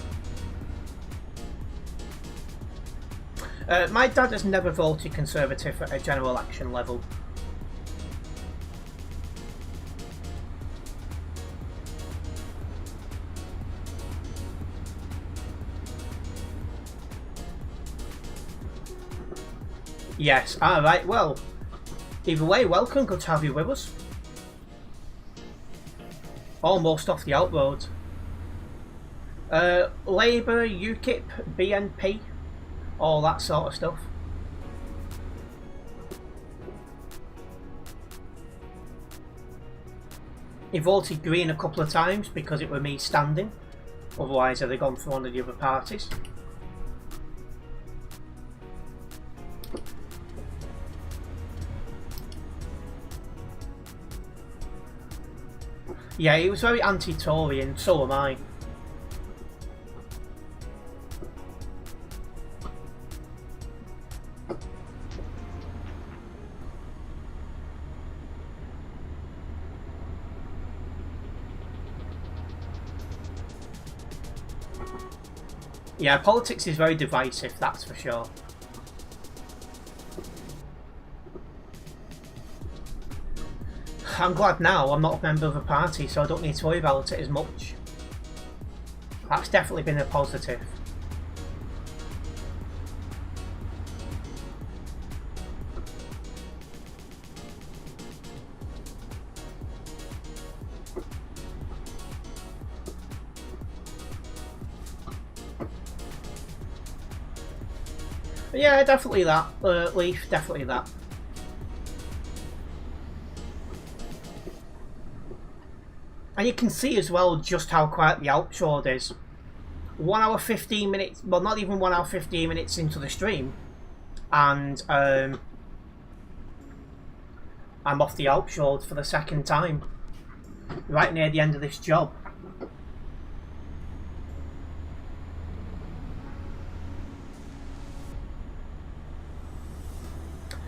My dad has never voted Conservative at a general election level. Yes, alright, well, either way, welcome, good to have you with us. Almost off the outroad. Labour, UKIP, BNP, all that sort of stuff. He voted Green a couple of times because it were me standing, otherwise I'd have gone for one of the other parties. Yeah, he was very anti-Tory, and so am I. Yeah, politics is very divisive, that's for sure. I'm glad now I'm not a member of a party, so I don't need to worry about it as much. That's definitely been a positive. Yeah, definitely that, Leaf, definitely that. And you can see as well just how quiet the Alps road is. 1 hour 15 minutes, well not even 1 hour 15 minutes into the stream, and I'm off the Alps road for the second time, right near the end of this job.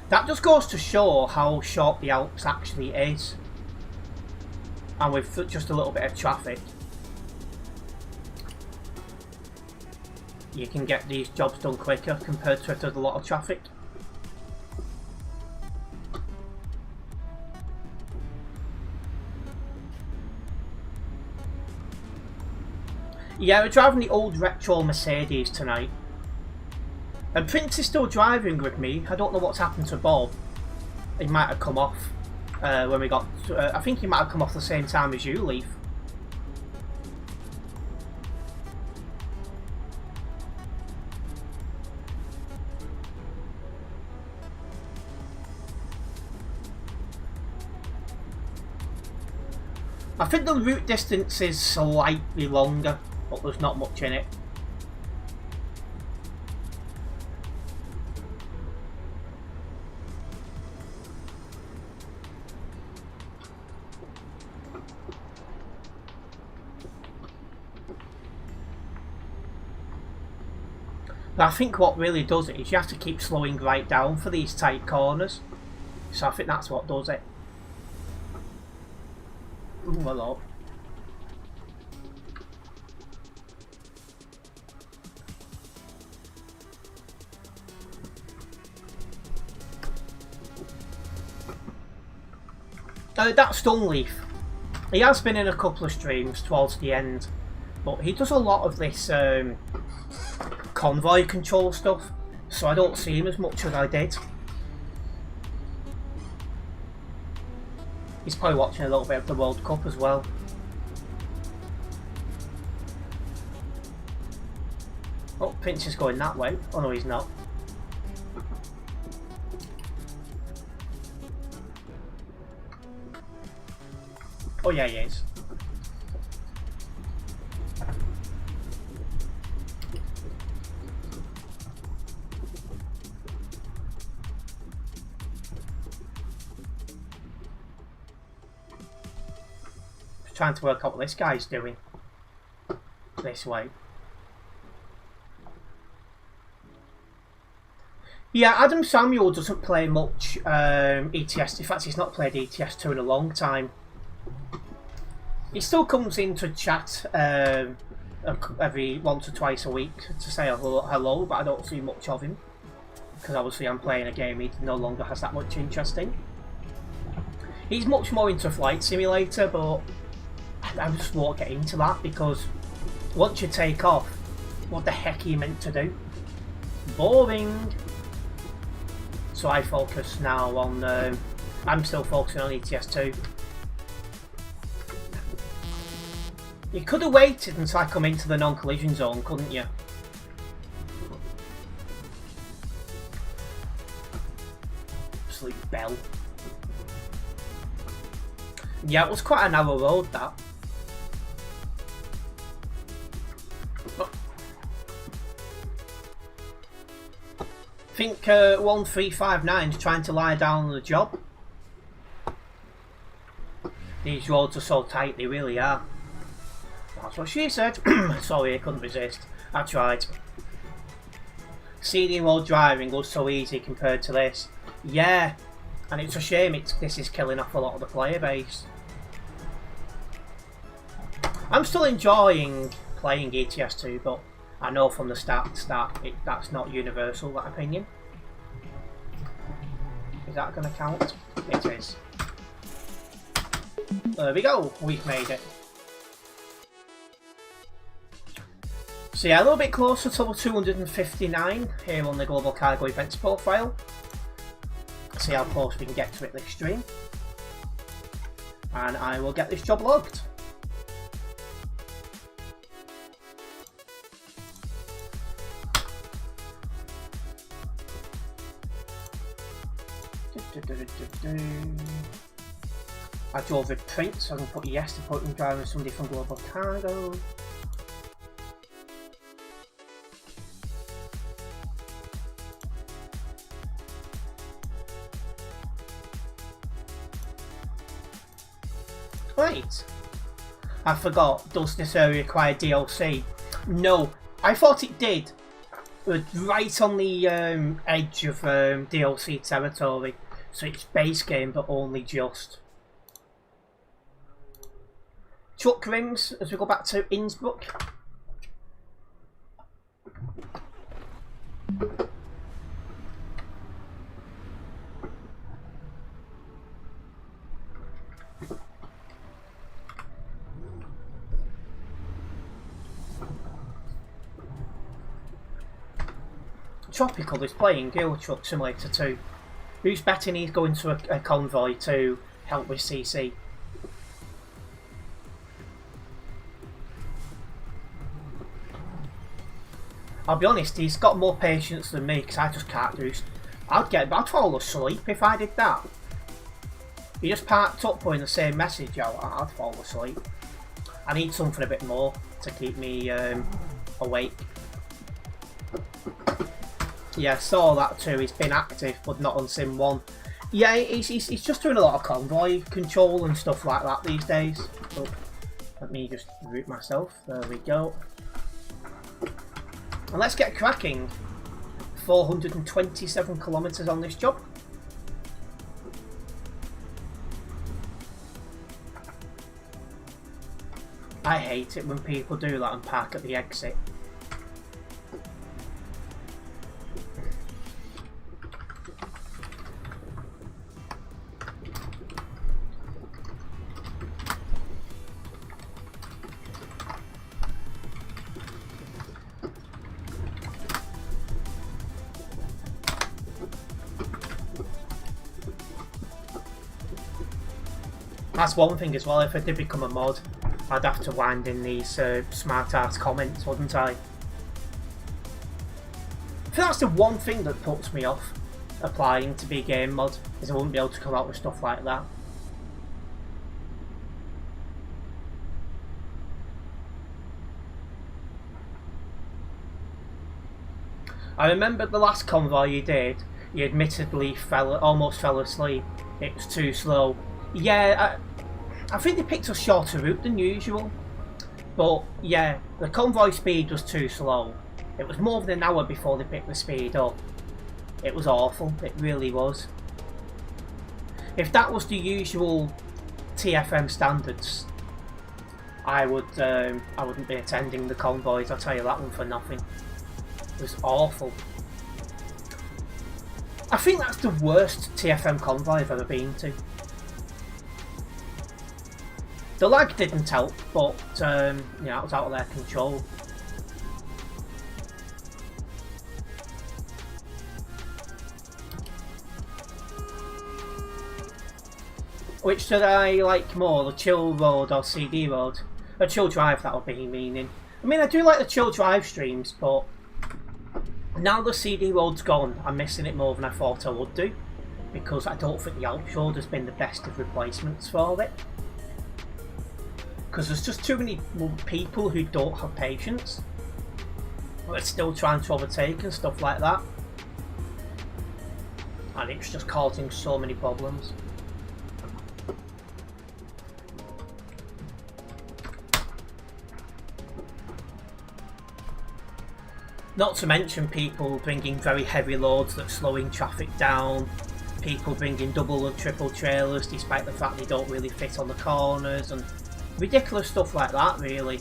That just goes to show how short the Alps actually is. And with just a little bit of traffic, you can get these jobs done quicker compared to if there's a lot of traffic. Yeah, we're driving the old retro Mercedes tonight. And Prince is still driving with me. I don't know what's happened to Bob. He might have come off. when we got. I think he might have come off the same time as you, Leaf. I think the route distance is slightly longer, but there's not much in it. But I think what really does it is you have to keep slowing right down for these tight corners. So I think that's what does it. Ooh, hello. That's Stunleaf. He has been in a couple of streams towards the end, but he does a lot of this convoy control stuff, so I don't see him as much as I did. He's probably watching a little bit of the World Cup as well. Oh, Prince is going that way. Oh no, he's not. Oh yeah, he is. Trying to work out what this guy's doing. This way. Yeah, Adam Samuel doesn't play much ETS. In fact, he's not played ETS2 in a long time. He still comes in to chat every once or twice a week to say hello, but I don't see much of him. Because obviously I'm playing a game he no longer has that much interest in. He's much more into Flight Simulator, but I just won't get into that because once you take off, what the heck are you meant to do? Boring! So I focus now on, I'm still focusing on ETS2. You could have waited until I come into the non-collision zone, couldn't you? Absolute bell. Yeah, it was quite a narrow road, that. I think 1359 is trying to lie down on the job. These roads are so tight, they really are. That's what she said. Sorry, I couldn't resist. I tried. CD road driving was so easy compared to this. Yeah, and it's a shame this is killing off a lot of the player base. I'm still enjoying playing ETS2, but I know from the start that's not universal, that opinion. Is that going to count? It is. There we go, we've made it. So yeah, a little bit closer to 259 here on the Global Cargo Events profile. See how close we can get to it this stream. And I will get this job logged. I drove with Prince, so I can put yes to put him driving somebody from Global Cargo. Right. I forgot, does this area require DLC? No, I thought it did. It was right on the edge of DLC territory. So it's base game, but only just. Truck rims as we go back to Innsbruck. Tropical is playing Euro Truck Simulator 2. Who's betting he's going to a convoy to help with CC. I'll be honest, he's got more patience than me because I just can't do. I'd fall asleep if I did that. He just parked up putting the same message out. I'd fall asleep. I need something a bit more to keep me awake. Yeah, saw that too. He's been active, but not on Sim 1. Yeah, he's just doing a lot of convoy control and stuff like that these days. Oh, let me just root myself. There we go. And let's get cracking. 427 kilometres on this job. I hate it when people do that and park at the exit. That's one thing as well, if I did become a mod, I'd have to wind in these smart ass comments, wouldn't I? I think that's the one thing that puts me off applying to be a game mod, is I wouldn't be able to come out with stuff like that. I remember the last convoy you did, you admittedly almost fell asleep. It was too slow. Yeah, I think they picked a shorter route than usual. But yeah, the convoy speed was too slow. It was more than an hour before they picked the speed up. It was awful, it really was. If that was the usual TFM standards, I wouldn't be attending the convoys, I'll tell you that one for nothing. It was awful. I think that's the worst TFM convoy I've ever been to. The lag didn't help, but you know, it was out of their control. Which did I like more, the chill road or CD road? A chill drive, that would be meaning. I mean, I do like the chill drive streams, but now the CD road's gone, I'm missing it more than I thought I would do, because I don't think the Alps road has been the best of replacements for it. Because there's just too many people who don't have patience. They're still trying to overtake and stuff like that. And it's just causing so many problems. Not to mention people bringing very heavy loads that's slowing traffic down. People bringing double and triple trailers despite the fact they don't really fit on the corners, and ridiculous stuff like that, really.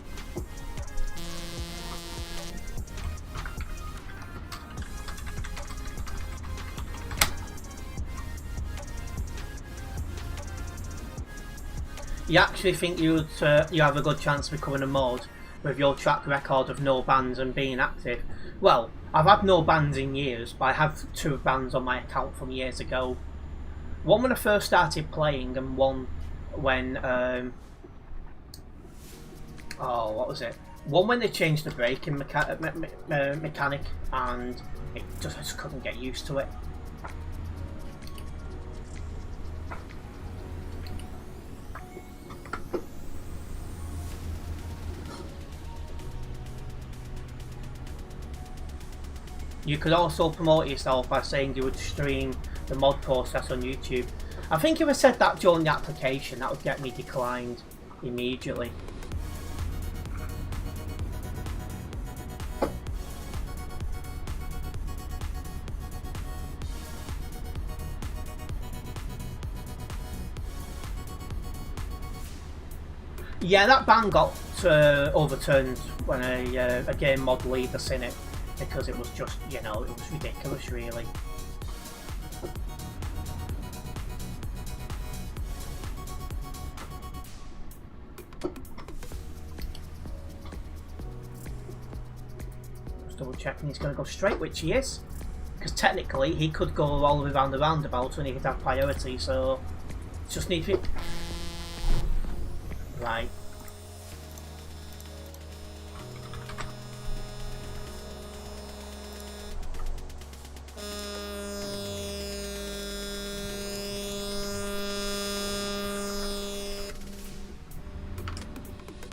You actually think you have a good chance of becoming a mod with your track record of no bans and being active? Well, I've had no bans in years, but I have 2 bans on my account from years ago. One when I first started playing, and one when oh, what was it? One when they changed the braking mechanic, and I just couldn't get used to it. You could also promote yourself by saying you would stream the mod process on YouTube. I think if I said that during the application, that would get me declined immediately. Yeah, that ban got overturned when a game mod leader seen it, because it was just, you know, it was ridiculous, really. Just double checking he's going to go straight, which he is, because technically he could go all the way around the roundabout and he could have priority, so Just need to... Right.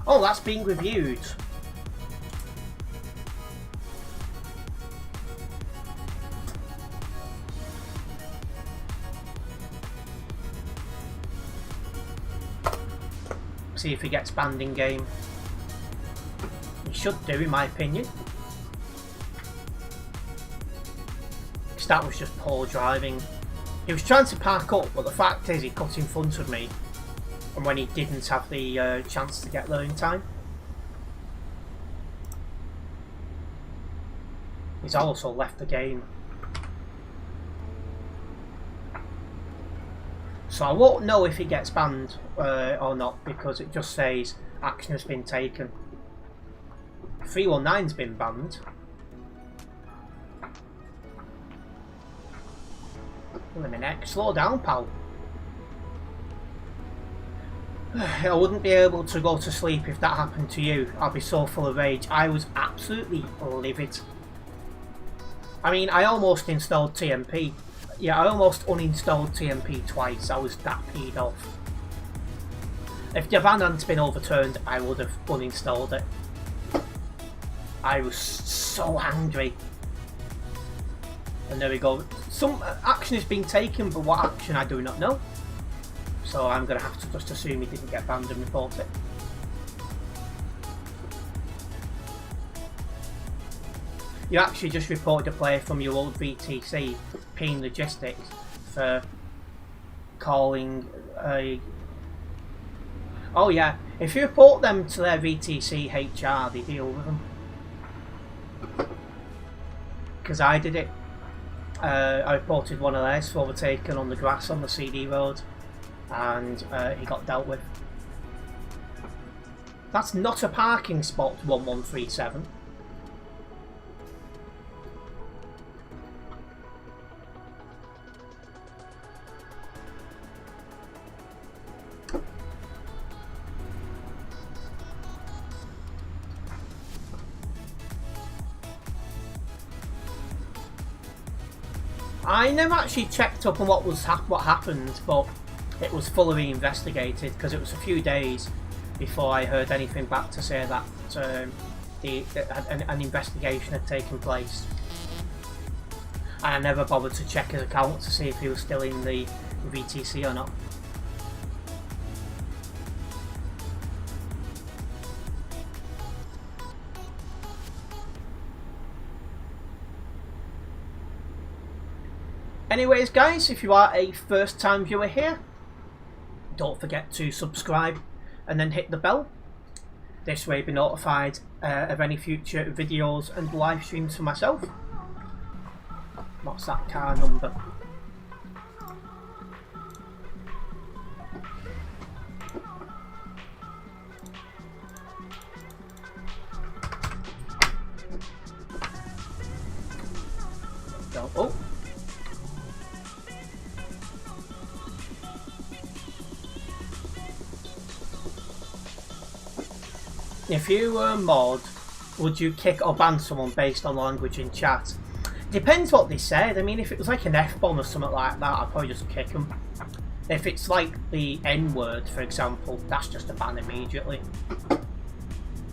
Oh, that's being reviewed. See if he gets banned in game. He should do, in my opinion. Because that was just poor driving. He was trying to park up, but the fact is he cut in front of me. And when he didn't have the chance to get there in time. He's also left the game. So I won't know if he gets banned or not, because it just says action has been taken. 319's been banned. Wait a minute, slow down, pal. I wouldn't be able to go to sleep if that happened to you. I'd be so full of rage. I was absolutely livid. I mean, I almost installed TMP. Yeah, I almost uninstalled TMP twice. I was that peed off. If the ban hadn't been overturned, I would have uninstalled it. I was so angry. And there we go. Some action has been taken, but what action I do not know. So I'm going to have to just assume he didn't get banned and report it. You actually just reported a player from your old VTC, Peen Logistics, for calling a... Oh yeah, if you report them to their VTC HR, they deal with them. Because I did it. I reported one of theirs for overtaken on the grass on the CD road. And he got dealt with. That's not a parking spot, 1137. I never actually checked up on what happened, but it was fully investigated because it was a few days before I heard anything back to say that an investigation had taken place. And I never bothered to check his account to see if he was still in the VTC or not. Anyways guys, if you are a first time viewer here, don't forget to subscribe and then hit the bell. This way you'll be notified of any future videos and live streams for myself. What's that car number? Oh. If you were a mod, would you kick or ban someone based on language in chat? Depends what they said. I mean, if it was like an F-bomb or something like that, I'd probably just kick them. If it's like the N-word, for example, that's just a ban immediately.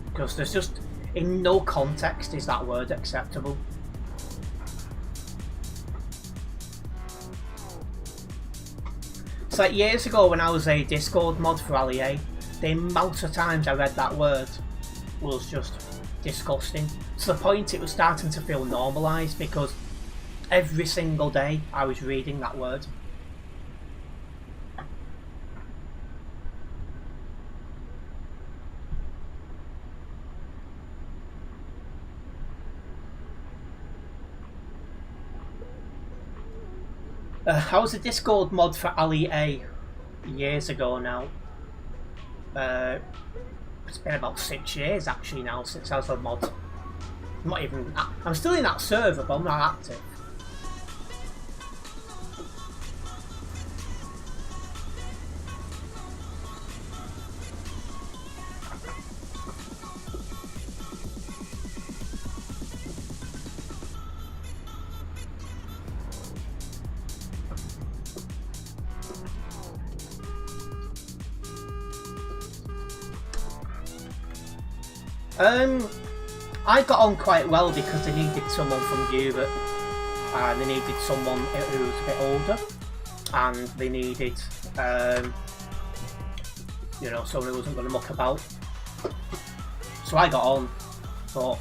Because there's just, in no context is that word acceptable. It's like years ago when I was a Discord mod for Ali, the amount of times I read that word was just disgusting. To the point it was starting to feel normalised because every single day I was reading that word. I was a Discord mod for Ali A years ago now. It's been about 6 years actually now since I was a mod. I'm still in that server, but I'm not active. I got on quite well because they needed someone from Europe, and they needed someone who was a bit older, and they needed, you know, someone who wasn't going to muck about. So I got on, but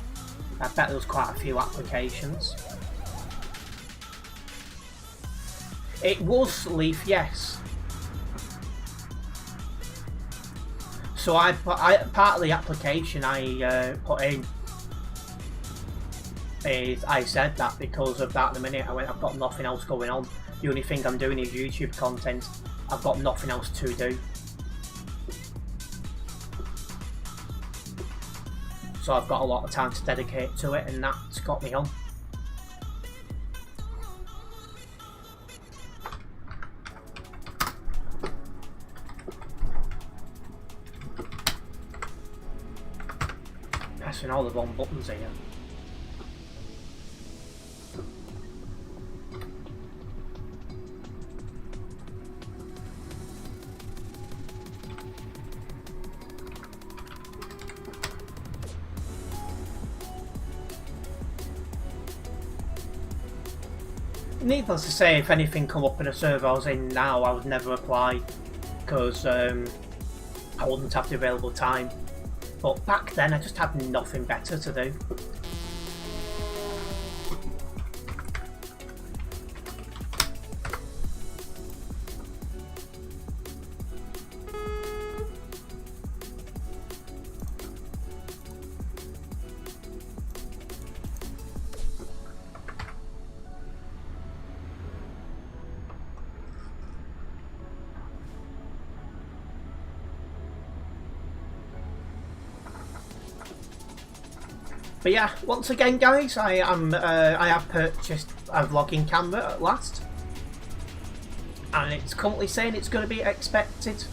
I bet there was quite a few applications. It was Leaf, yes. So part of the application I put in is I said that because of that in a minute I went, I've got nothing else going on. The only thing I'm doing is YouTube content. I've got nothing else to do. So I've got a lot of time to dedicate to it, and that's got me on. Pressing all the wrong buttons here. Needless to say, if anything come up in a server I was in now, I would never apply because I wouldn't have the available time. But back then I just had nothing better to do. But yeah, once again guys, I have purchased a vlogging camera at last, and it's currently saying it's going to be expected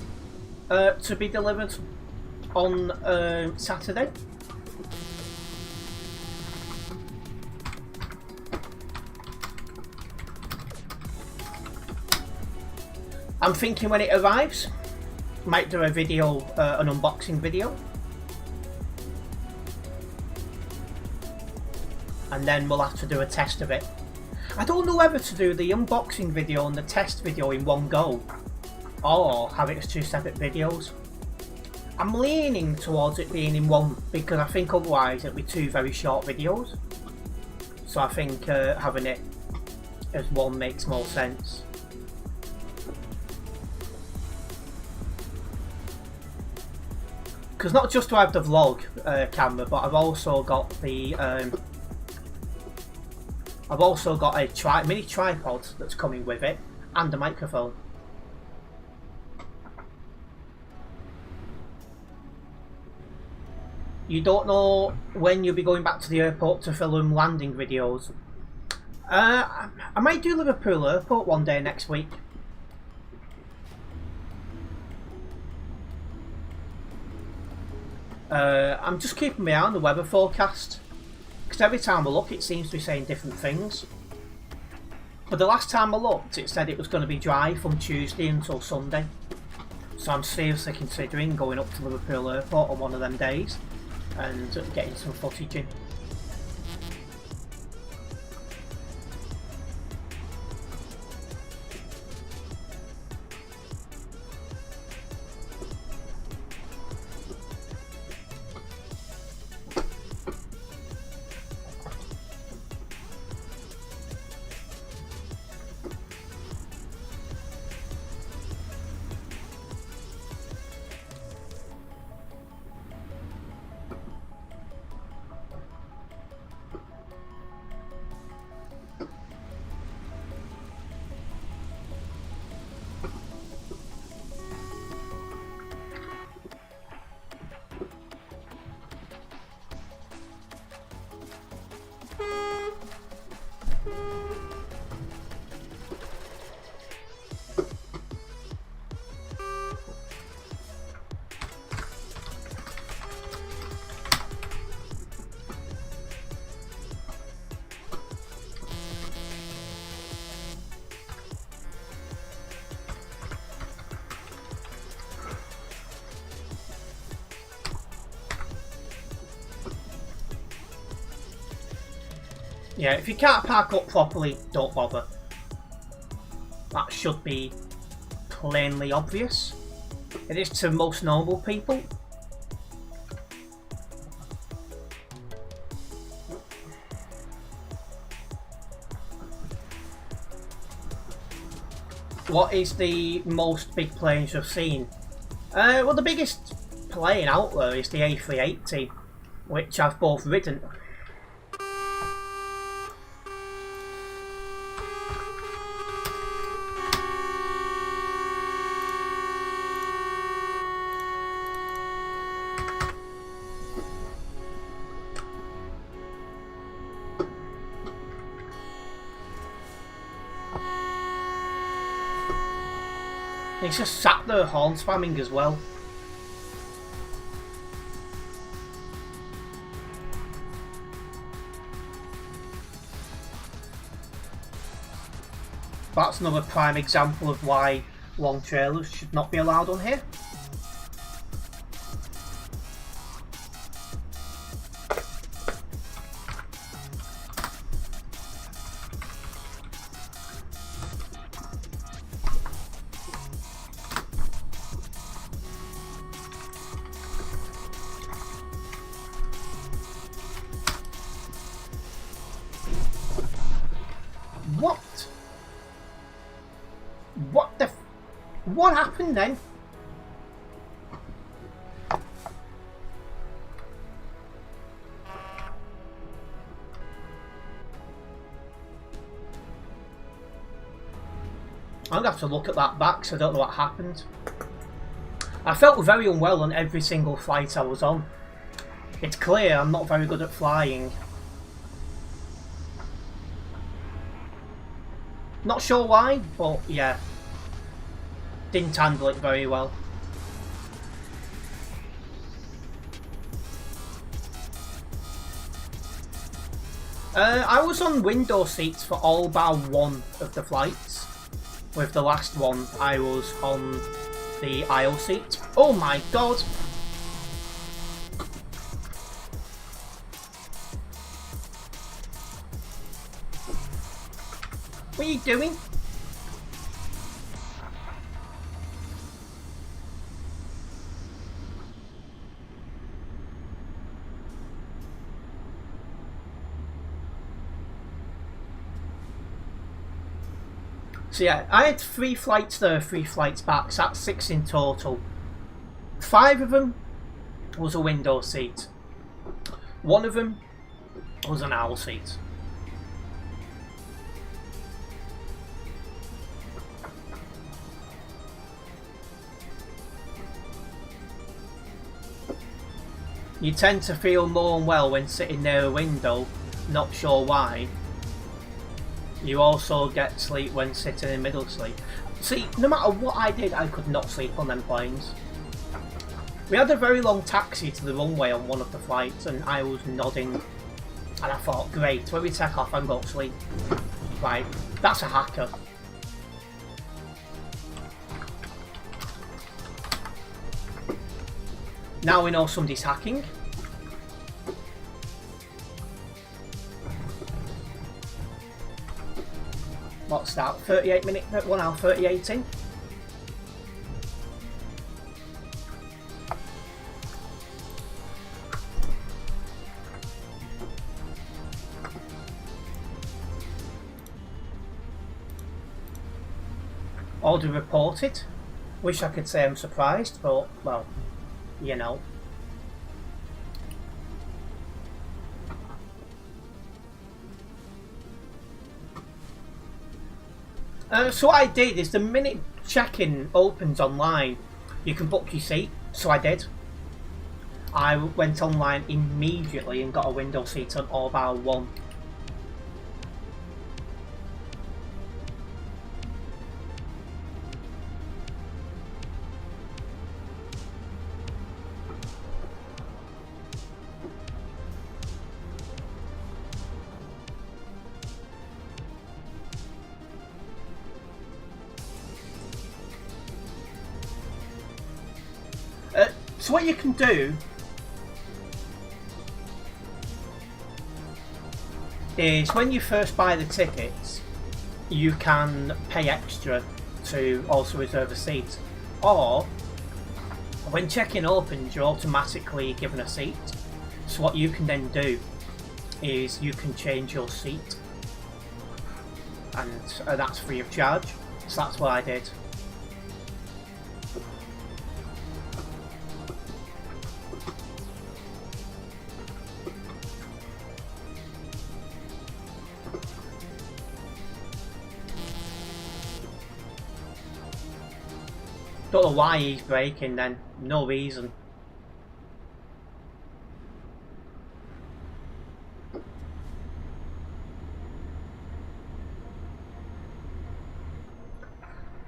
to be delivered on Saturday. I'm thinking when it arrives, might do a video, an unboxing video. And then we'll have to do a test of it. I don't know whether to do the unboxing video and the test video in one go, or have it as two separate videos. I'm leaning towards it being in one because I think otherwise it'll be two very short videos. So I think having it as one makes more sense. Because not just do I have the vlog camera, but I've also got the a mini tripod that's coming with it, and a microphone. You don't know when you'll be going back to the airport to film landing videos. I might do Liverpool Airport one day next week. I'm just keeping my eye on the weather forecast, because every time I look it seems to be saying different things. But the last time I looked it said it was going to be dry from Tuesday until Sunday. So I'm seriously considering going up to Liverpool Airport on one of them days and getting some footage in. Yeah, if you can't park up properly, don't bother. That should be plainly obvious. It is to most normal people. What is the most big planes you've seen? Well, the biggest plane out there is the A380, which I've both ridden. He's just sat there horn spamming as well. That's another prime example of why long trailers should not be allowed on here. What happened then? I'm gonna have to look at that back because I don't know what happened. I felt very unwell on every single flight I was on. It's clear I'm not very good at flying. Not sure why, but yeah. Didn't handle it very well. I was on window seats for all bar one of the flights. With the last one, I was on the aisle seat. Oh my god! What are you doing? So yeah, I had 3 flights there, 3 flights back, so that's 6 in total. 5 of them was a window seat. 1 of them was an aisle seat. You tend to feel more unwell when sitting near a window, not sure why. You also get sleep when sitting in middle seat. See, no matter what I did, I could not sleep on them planes. We had a very long taxi to the runway on one of the flights and I was nodding. And I thought, great, when we take off, I'm going to sleep. Right, that's a hacker. Now we know somebody's hacking. What's that? 38 minute, 1 hour 38 in. Order reported. Wish I could say I'm surprised, but, well, you know. So what I did is the minute check-in opens online, you can book your seat, so I did. I went online immediately and got a window seat on all bar 1. So what you can do is when you first buy the tickets, you can pay extra to also reserve a seat, or when check-in opens, you're automatically given a seat. So what you can then do is you can change your seat, and that's free of charge. So that's what I did. Don't know why he's braking then, no reason.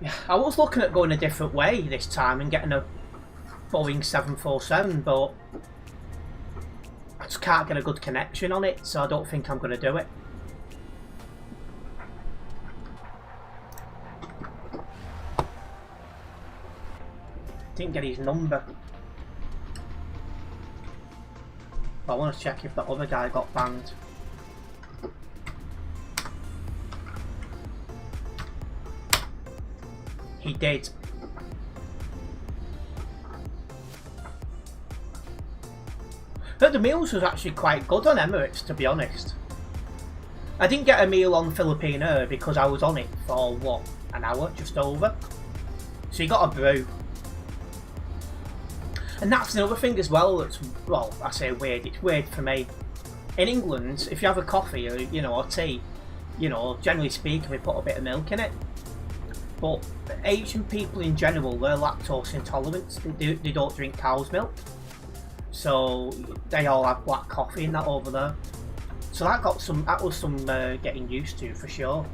Yeah, I was looking at going a different way this time and getting a Boeing 747, but I just can't get a good connection on it, so I don't think I'm going to do it. Didn't get his number. I want to check if that other guy got banned. He did. But the meals was actually quite good on Emirates, to be honest. I didn't get a meal on Philippine Air because I was on it for, what, an hour, just over. So you got a brew. And that's another thing as well that's, well, I say weird, it's weird for me. In England, if you have a coffee or, you know, or tea, you know, generally speaking, we put a bit of milk in it. But Asian people in general, they're lactose intolerant. They don't drink cow's milk. So they all have black coffee and that over there. So that was some getting used to for sure.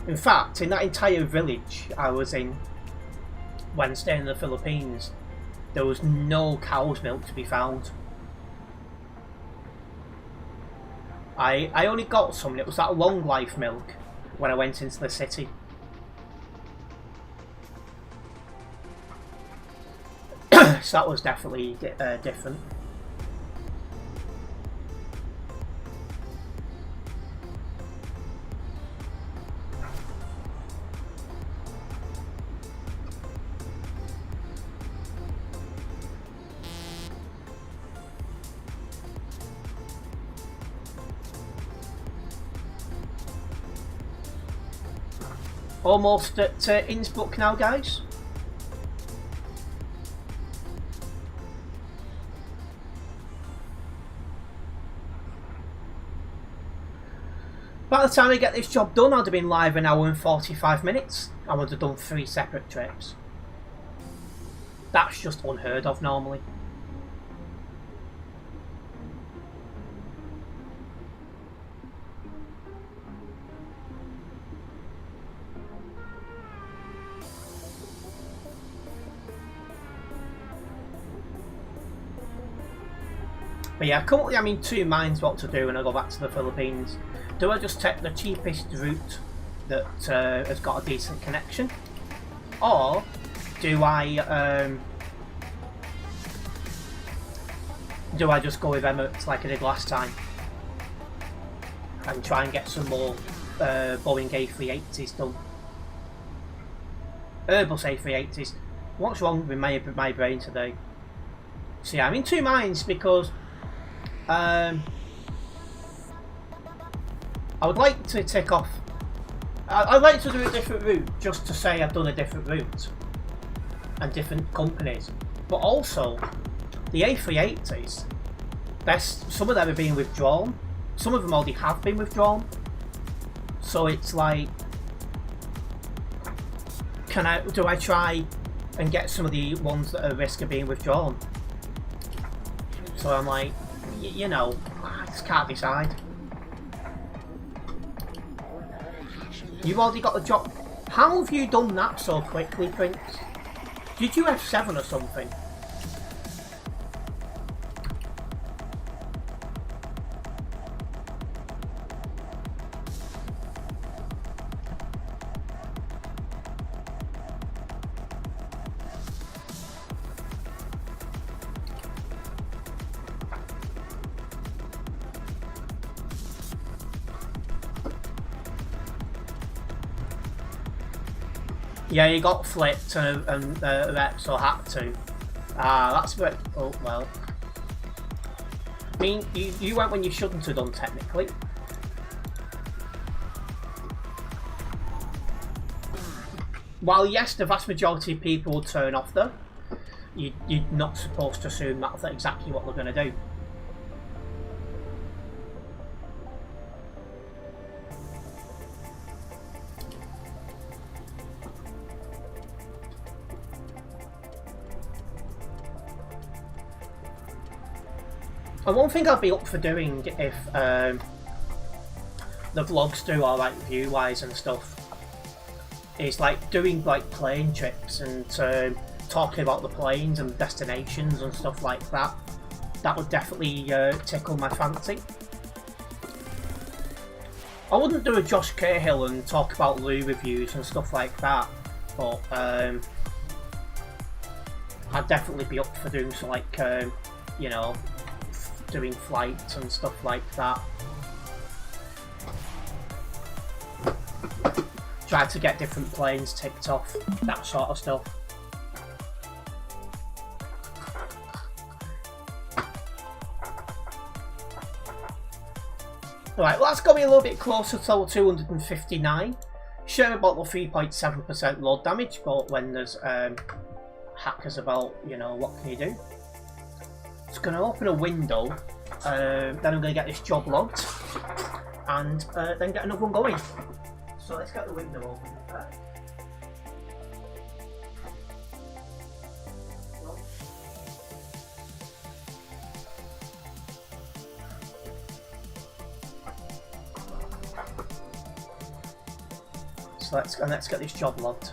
In fact, in that entire village I was in when staying in the Philippines, there was no cow's milk to be found. I only got some, and it was that long life milk when I went into the city. So that was definitely different. Almost at Innsbruck now, guys. By the time I get this job done, I'd have been live an hour and 45 minutes. I would have done 3 separate trips. That's just unheard of normally. But yeah, currently I'm in 2 minds what to do when I go back to the Philippines. Do I just take the cheapest route that has got a decent connection? Or do I just go with Emirates like I did last time? And try and get some more Boeing A380s done. Airbus A380s. What's wrong with my brain today? So yeah, I'm in 2 minds because I would like to take off. I'd like to do a different route, just to say I've done a different route and different companies. But also, the A380s, some of them are being withdrawn. Some of them already have been withdrawn. So it's like, do I try and get some of the ones that are at risk of being withdrawn? So I'm like, you know, I just can't decide. You've already got the job. How have you done that so quickly, Prince? Did you F7 or something? Yeah, you got flipped and Rex or had to. That's a bit. Oh well. I mean, you went when you shouldn't have done technically. While yes, the vast majority of people will turn off though, you're not supposed to assume that's exactly what they're going to do. And one thing I'd be up for doing if the vlogs do alright view-wise and stuff is like doing like plane trips and talking about the planes and destinations and stuff like that. That would definitely tickle my fancy. I wouldn't do a Josh Cahill and talk about loo reviews and stuff like that, but I'd definitely be up for doing so, like you know, doing flights and stuff like that. Try to get different planes ticked off, that sort of stuff. Right, well, that's got me a little bit closer to level 259. Sure about the 3.7% load damage, but when there's hackers about, you know, what can you do? It's going to open a window, then I'm going to get this job logged, and then get another one going. So let's get the window open first. So let's get this job logged.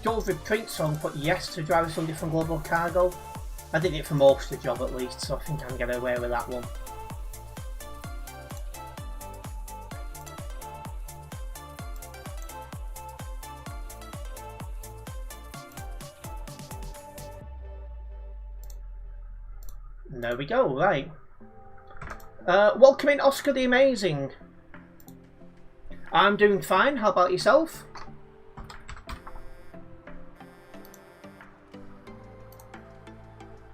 Go with print song, put yes to driving somebody from Global Cargo. I did it for most of the job at least, so I think I can get away with that one. And there we go, right. Welcome in, Oscar the Amazing. I'm doing fine, how about yourself?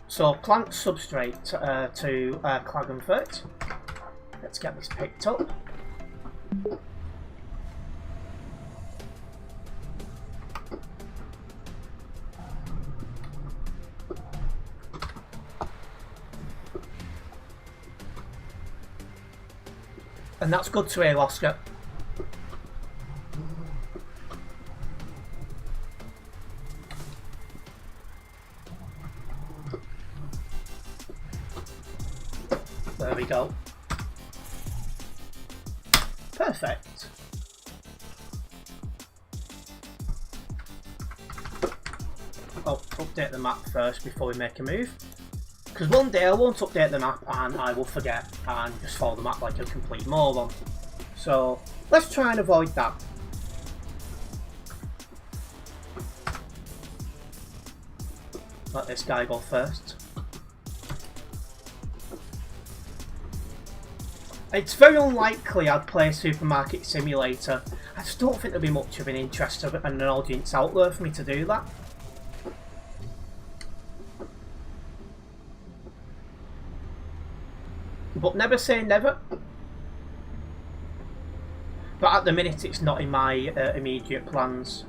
So, plant substrate to Klagenfurt. Let's get this picked up. And that's good to hear, Oscar. There we go. Perfect. Oh, update the map first before we make a move. Because one day I won't update the map and I will forget and just follow the map like a complete moron. So let's try and avoid that. Let this guy go first. It's very unlikely I'd play Supermarket Simulator. I just don't think there'd be much of an interest and an audience out there for me to do that. But never say never. But at the minute it's not in my immediate plans.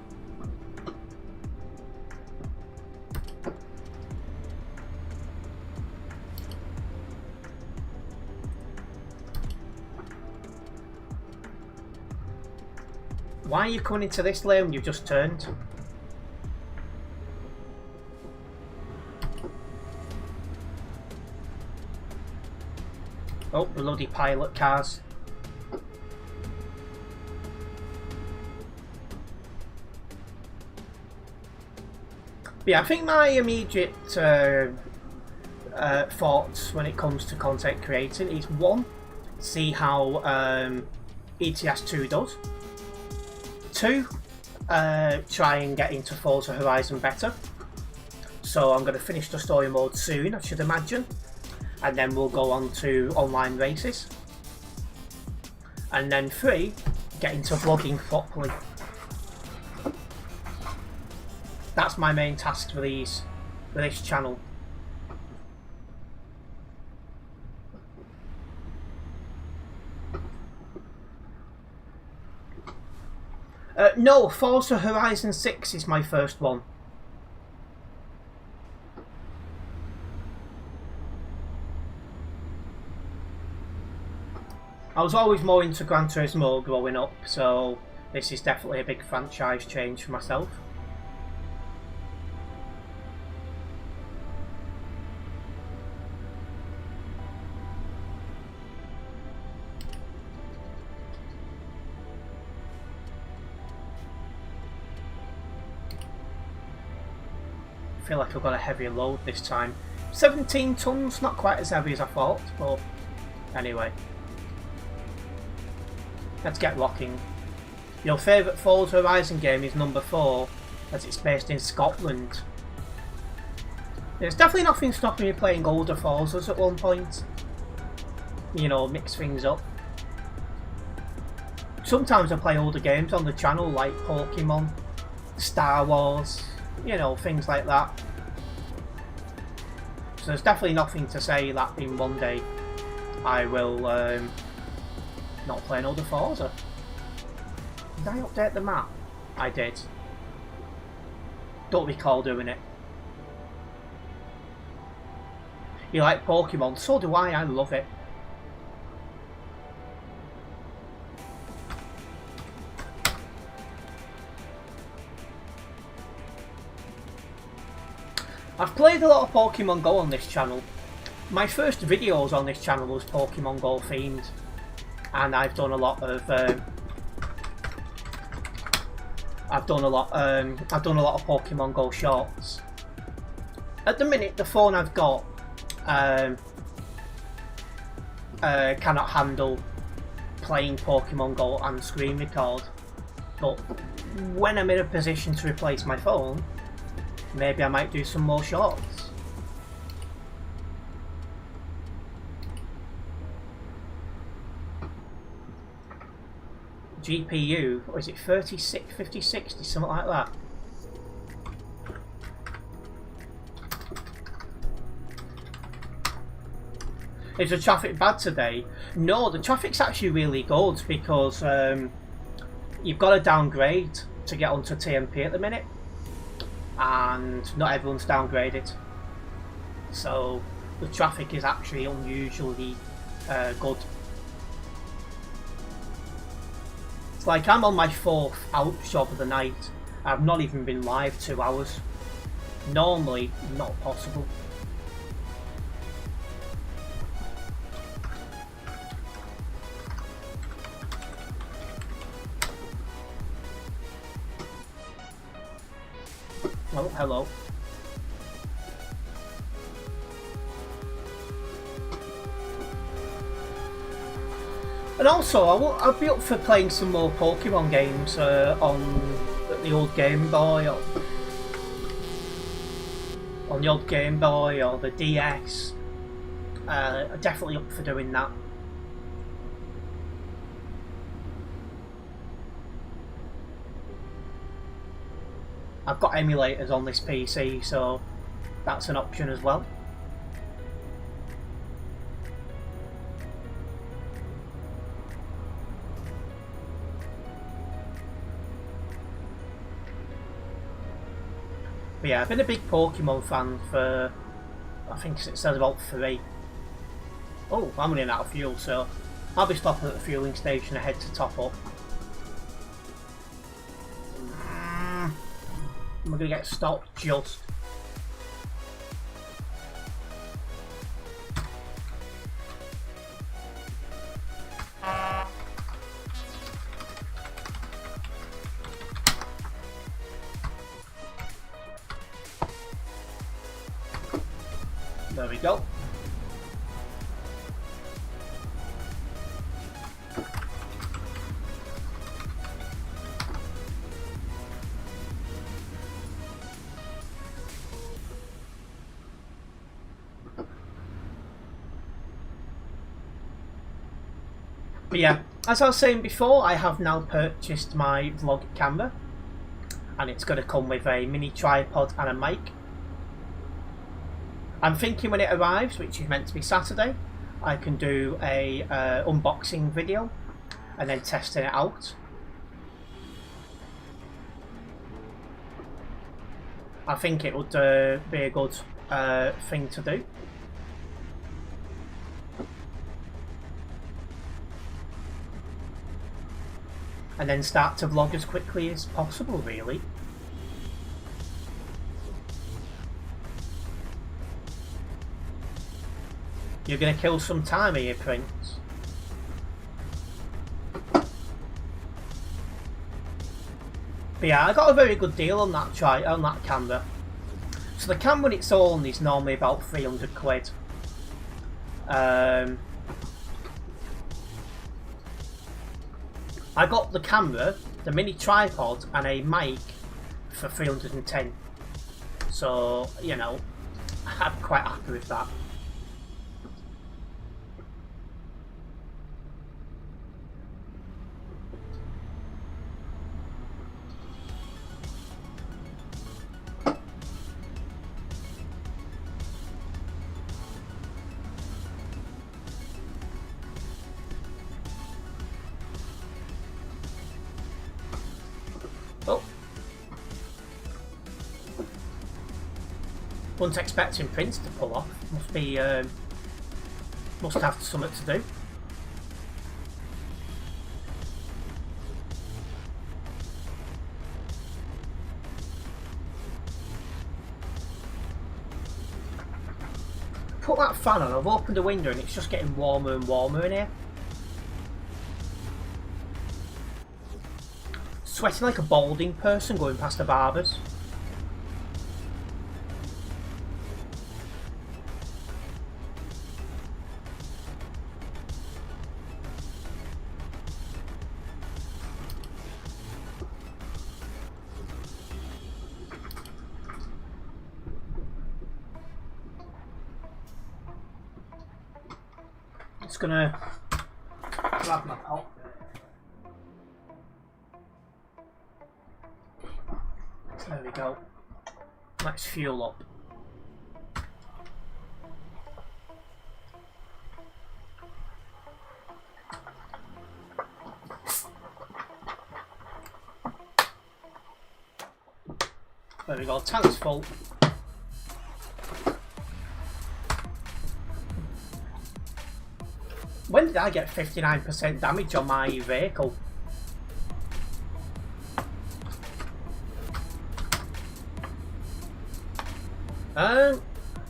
Why are you coming into this lane when you've just turned? Oh, bloody pilot cars. But yeah, I think my immediate thoughts when it comes to content creating is one, see how ETS2 does. Two, try and get into Forza Horizon better. So I'm going to finish the story mode soon, I should imagine. And then we'll go on to online races. And then 3, get into vlogging properly. That's my main task for this channel. No, Forza Horizon 6 is my first one. I was always more into Gran Turismo growing up, so this is definitely a big franchise change for myself. I feel like I've got a heavier load this time. 17 tons, not quite as heavy as I thought, but anyway. Let's get rocking. Your favourite Forza Horizon game is number 4, as it's based in Scotland. There's definitely nothing stopping me playing older Forzas at one point. You know, mix things up. Sometimes I play older games on the channel, like Pokemon, Star Wars, you know, things like that. So there's definitely nothing to say that in one day I will not play an older Forza. Did I update the map? I did. Don't recall doing it. You like Pokemon? So do I love it. I've played a lot of Pokemon Go on this channel. My first videos on this channel was Pokemon Go themed, and I've done a lot of Pokemon Go shorts. At the minute, the phone I've got cannot handle playing Pokemon Go and screen record, but when I'm in a position to replace my phone, maybe I might do some more shorts. GPU, or is it 36, 50, 60, something like that? Is the traffic bad today? No, the traffic's actually really good because you've got to downgrade to get onto TMP at the minute, and not everyone's downgraded, so the traffic is actually unusually good. It's like I'm on my 4th Alps job of the night. I've not even been live 2 hours. Normally not possible. Oh, hello. And also, I'll be up for playing some more Pokemon games on the old Game Boy, or on the old Game Boy or the DS. I'm definitely up for doing that. I've got emulators on this PC, so that's an option as well. But yeah, I've been a big Pokemon fan for, I think it says about 3. Oh, I'm running out of fuel, so I'll be stopping at the fueling station ahead to top up. We're going to get stopped just. There we go. But yeah, as I was saying before, I have now purchased my vlog camera, and it's going to come with a mini tripod and a mic. I'm thinking when it arrives, which is meant to be Saturday, I can do a unboxing video and then testing it out. I think it would be a good thing to do. And then start to vlog as quickly as possible, really. You're going to kill some time here, Prince. But yeah, I got a very good deal on that camera. So the camera on its own is normally about 300 quid. I got the camera, the mini tripod, and a mic for 310. So, you know, I'm quite happy with that. Oh. Wasn't expecting Prince to pull off. Must have something to do. Put that fan on, I've opened the window and it's just getting warmer and warmer in here. Sweating like a balding person going past the barbers. Just gonna grab my pot. There we go. Let's fuel up. There we go, tank's full. When did I get 59% damage on my vehicle?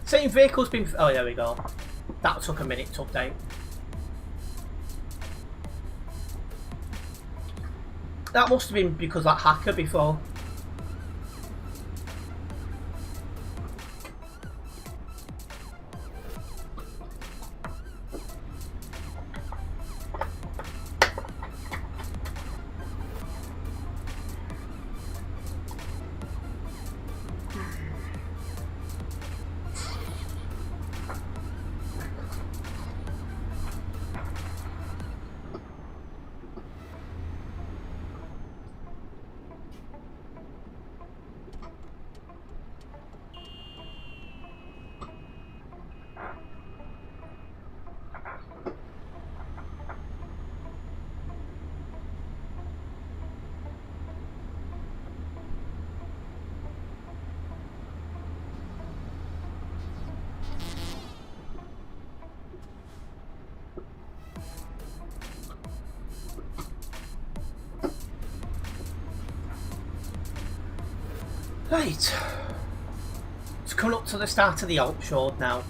Same vehicle's been... Oh, there we go. That took a minute to update. That must have been because that hacker before. Right, it's coming up to the start of the Alps road now.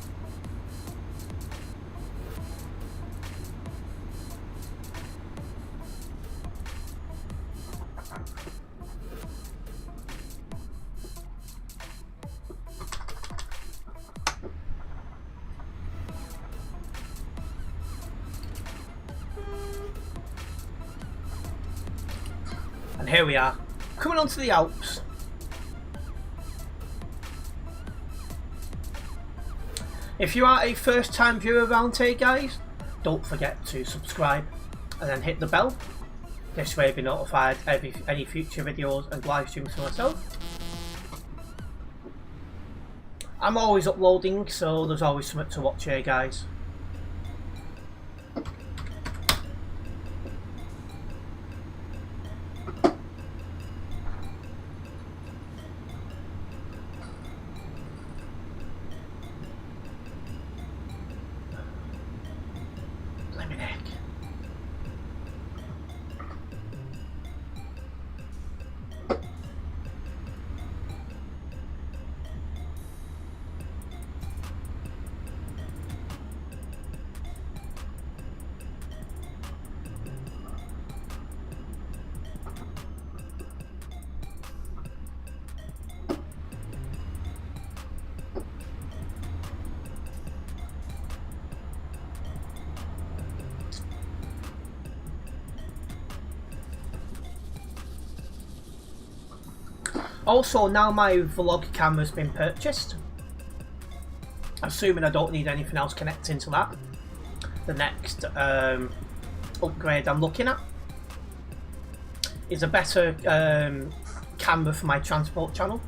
And here we are, coming onto the Alps. If you are a first time viewer around here, guys, don't forget to subscribe. and then hit the bell. This way I'll be notified of any future videos and live streams for myself. I'm always uploading, so there's always something to watch here, guys. Also, now my vlog camera's been purchased, assuming I don't need anything else connecting to that, the next upgrade I'm looking at is a better camera for my transport channel.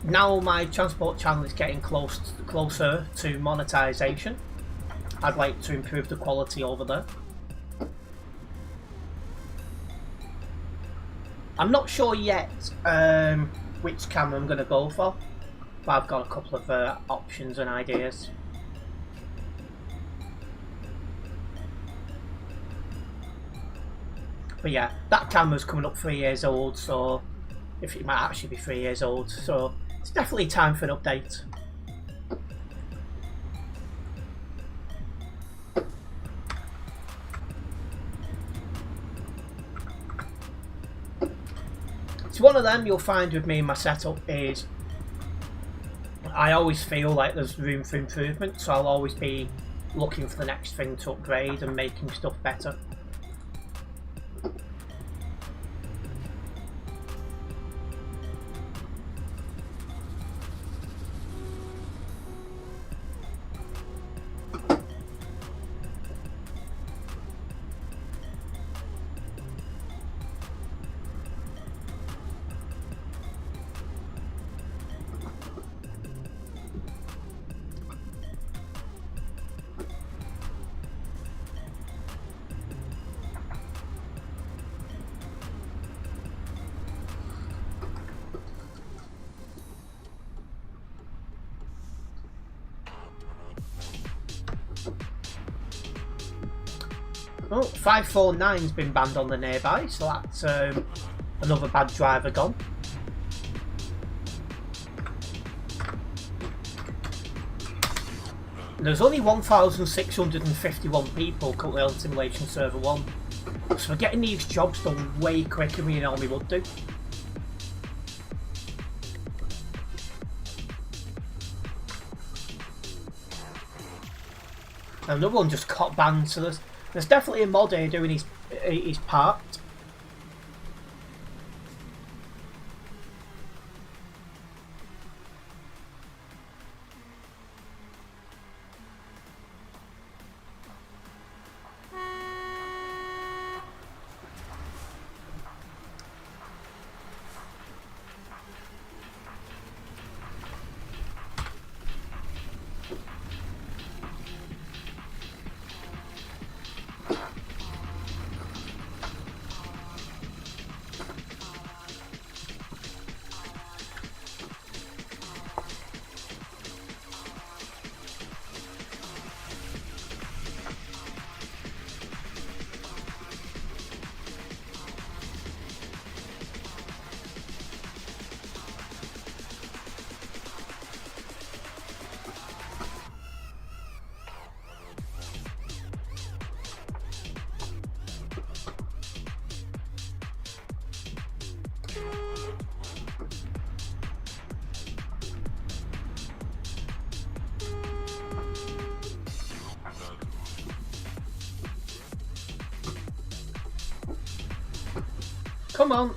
Now my transport channel is getting closer to monetization. I'd like to improve the quality over there. I'm not sure yet which camera I'm going to go for, but I've got a couple of options and ideas. But yeah, that camera's coming up 3 years old, so if it might actually be 3 years old, so it's definitely time for an update. One of them you'll find with me in my setup is I always feel like there's room for improvement, so I'll always be looking for the next thing to upgrade and making stuff better. Oh, 549's been banned on the nearby, so that's another bad driver gone. There's only 1,651 people currently on Simulation Server 1, so we're getting these jobs done way quicker than we normally would do. Another one just got banned, so there's definitely a mod here doing his part. Come on,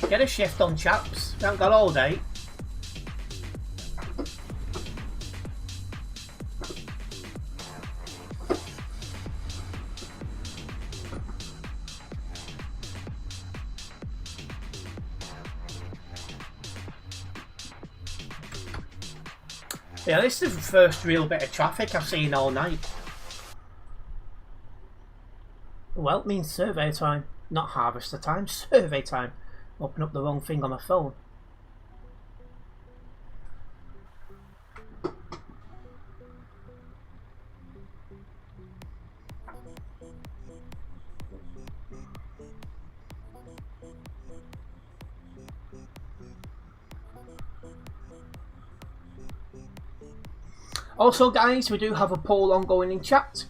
get a shift on, chaps. We haven't got all day. Yeah, this is the first real bit of traffic I've seen all night. Well, it means survey time, not harvester time, survey time. Open up the wrong thing on my phone. Also guys, we do have a poll ongoing in chat.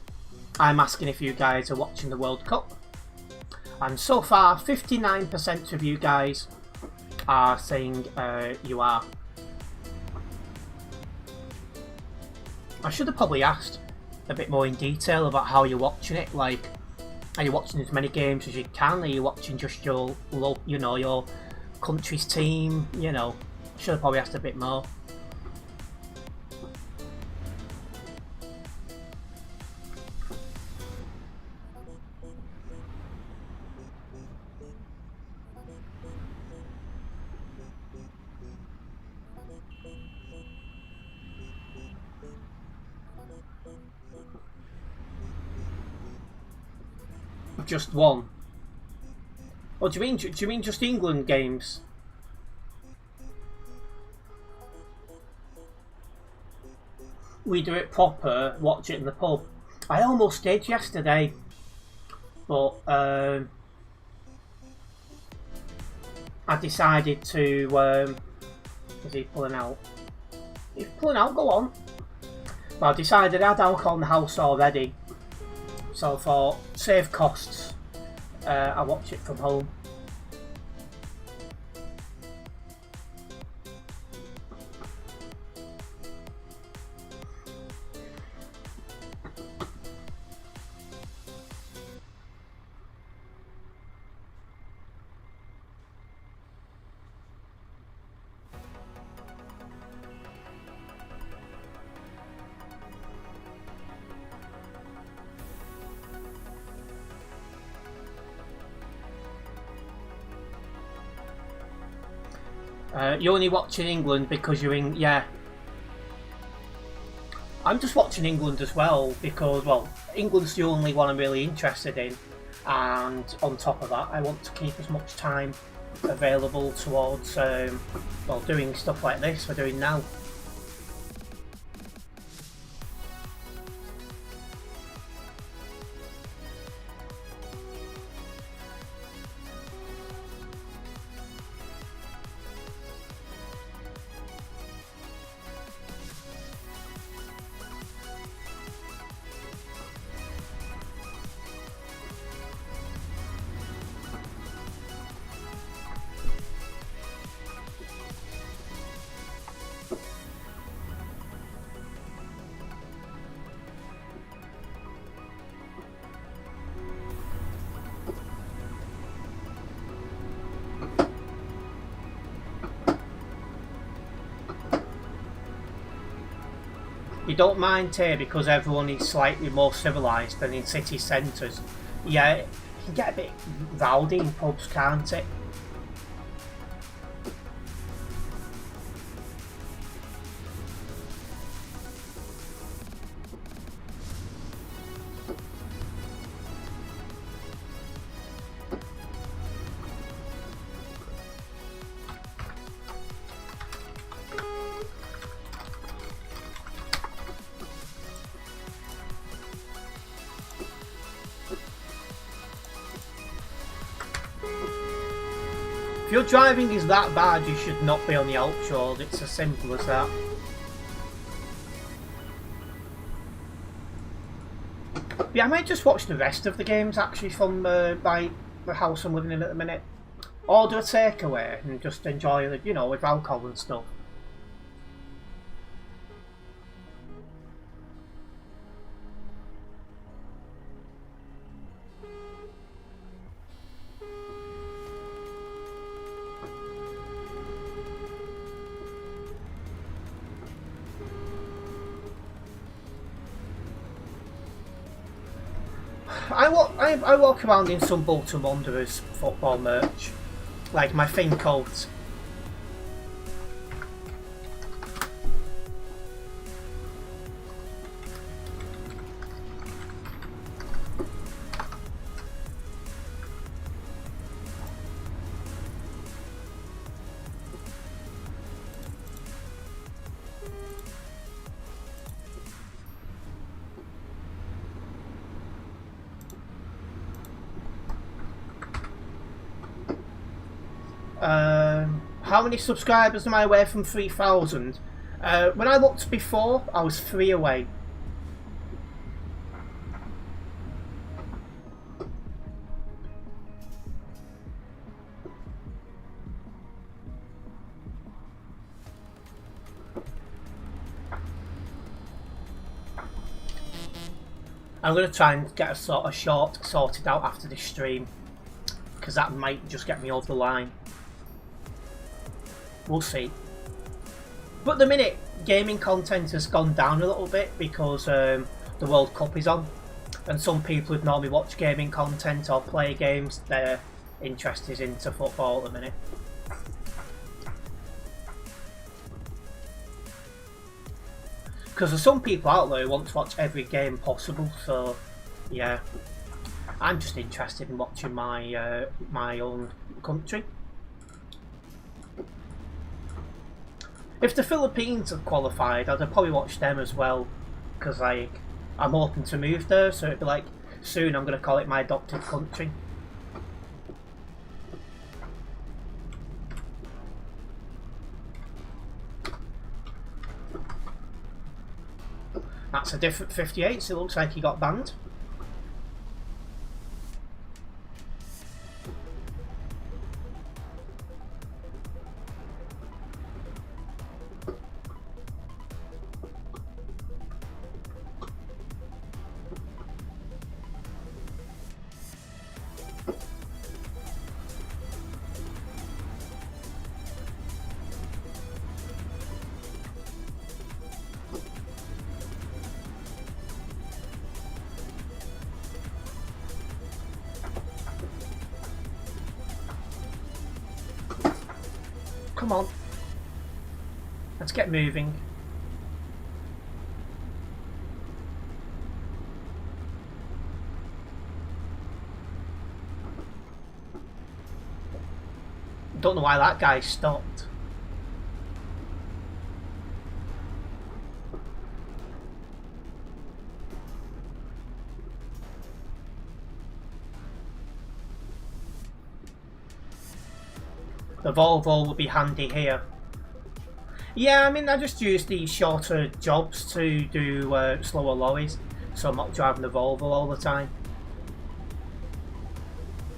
I'm asking if you guys are watching the World Cup. And so far, 59% of you guys are saying you are. I should have probably asked a bit more in detail about how you're watching it. Like, are you watching as many games as you can? Are you watching just your, you know, your country's team? You know, should have probably asked a bit more. Just one. Oh, do you mean just England games? We do it proper, watch it in the pub. I almost did yesterday, but I decided to. Is he pulling out? He's pulling out. Go on. But I decided I had alcohol in the house already. So for save costs, I watch it from home. You're only watching England because you're in... Yeah. I'm just watching England as well because, well, England's the only one I'm really interested in. And on top of that, I want to keep as much time available towards, well, doing stuff like this we're doing now. You don't mind here because everyone is slightly more civilised than in city centres. Yeah, it can get a bit rowdy in pubs, can't it? If your driving is that bad, you should not be on the Alps road. It's as simple as that. Yeah, I might just watch the rest of the games actually from by the house I'm living in at the minute. Order a takeaway and just enjoy it, you know, with alcohol and stuff. I walk around in some Bolton Wanderers football merch, like my thin coat. How many subscribers am I away from 3,000? When I looked before, I was 3 away. I'm going to try and get a sort of short sorted out after this stream, because that might just get me over the line. We'll see. But at the minute, gaming content has gone down a little bit because the World Cup is on, and some people who normally watch gaming content or play games, their interest is into football at the minute. Because there's some people out there who want to watch every game possible, so yeah, I'm just interested in watching my my own country. If the Philippines had qualified, I'd have probably watched them as well, because like I'm hoping to move there, so it'd be like soon I'm going to call it my adopted country. That's a different 58, so it looks like he got banned. Come on. Let's get moving. Don't know why that guy stopped. The Volvo will be handy here. Yeah, I mean, I just use these shorter jobs to do slower lorries, so I'm not driving the Volvo all the time.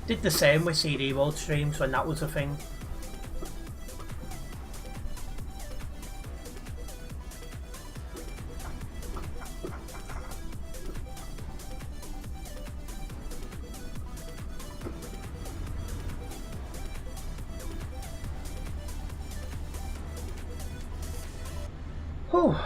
Did the same with CD road streams when that was a thing. Whew.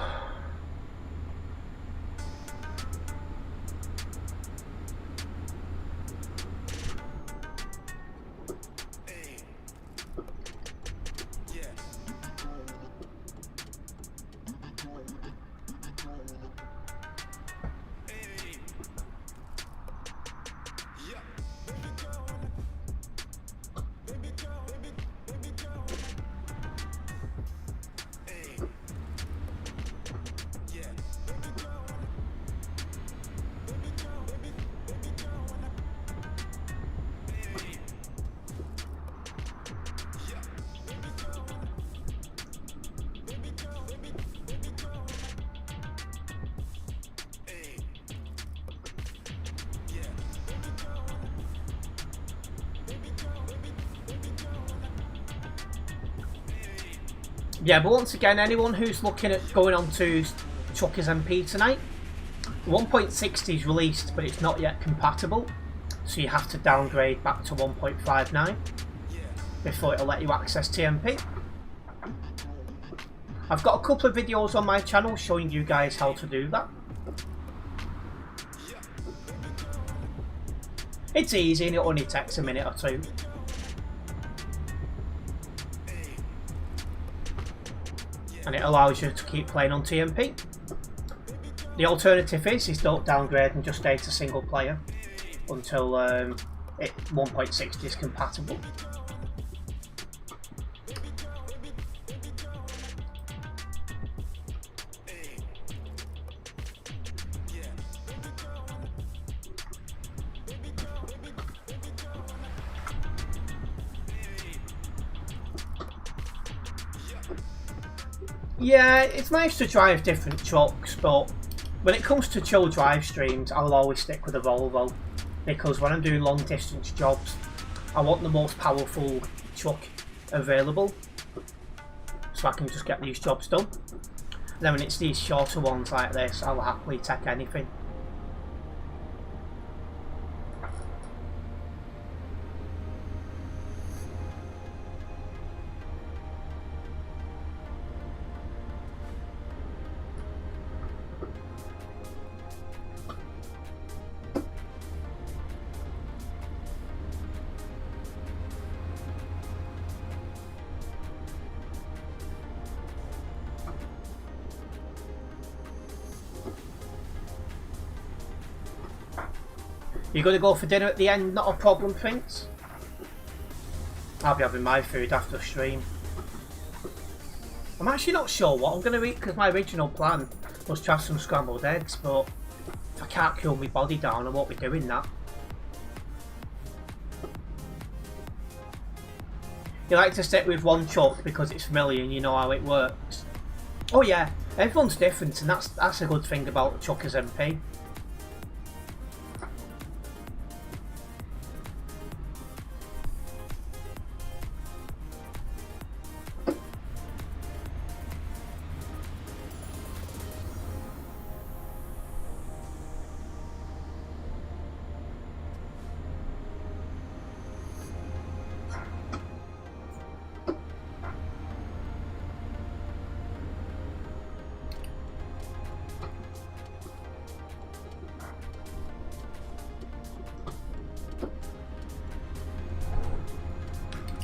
Yeah, but once again, anyone who's looking at going on to Truckers MP tonight, 1.60 is released, but it's not yet compatible, so you have to downgrade back to 1.59 before it'll let you access TMP. I've got a couple of videos on my channel showing you guys how to do that. It's easy and it only takes a minute or two. And it allows you to keep playing on TMP. The alternative is don't downgrade and just stay to single player until 1.60 is compatible. Yeah, it's nice to drive different trucks, but when it comes to chill drive streams, I'll always stick with a Volvo because when I'm doing long distance jobs, I want the most powerful truck available so I can just get these jobs done. And then when it's these shorter ones like this, I'll happily take anything. You gonna go for dinner at the end? Not a problem, Prince. I'll be having my food after the stream. I'm actually not sure what I'm gonna eat because my original plan was to have some scrambled eggs, but if I can't cool my body down, I won't be doing that. You like to stick with one truck because it's familiar and you know how it works. Oh yeah, everyone's different, and that's a good thing about Chuckers MP.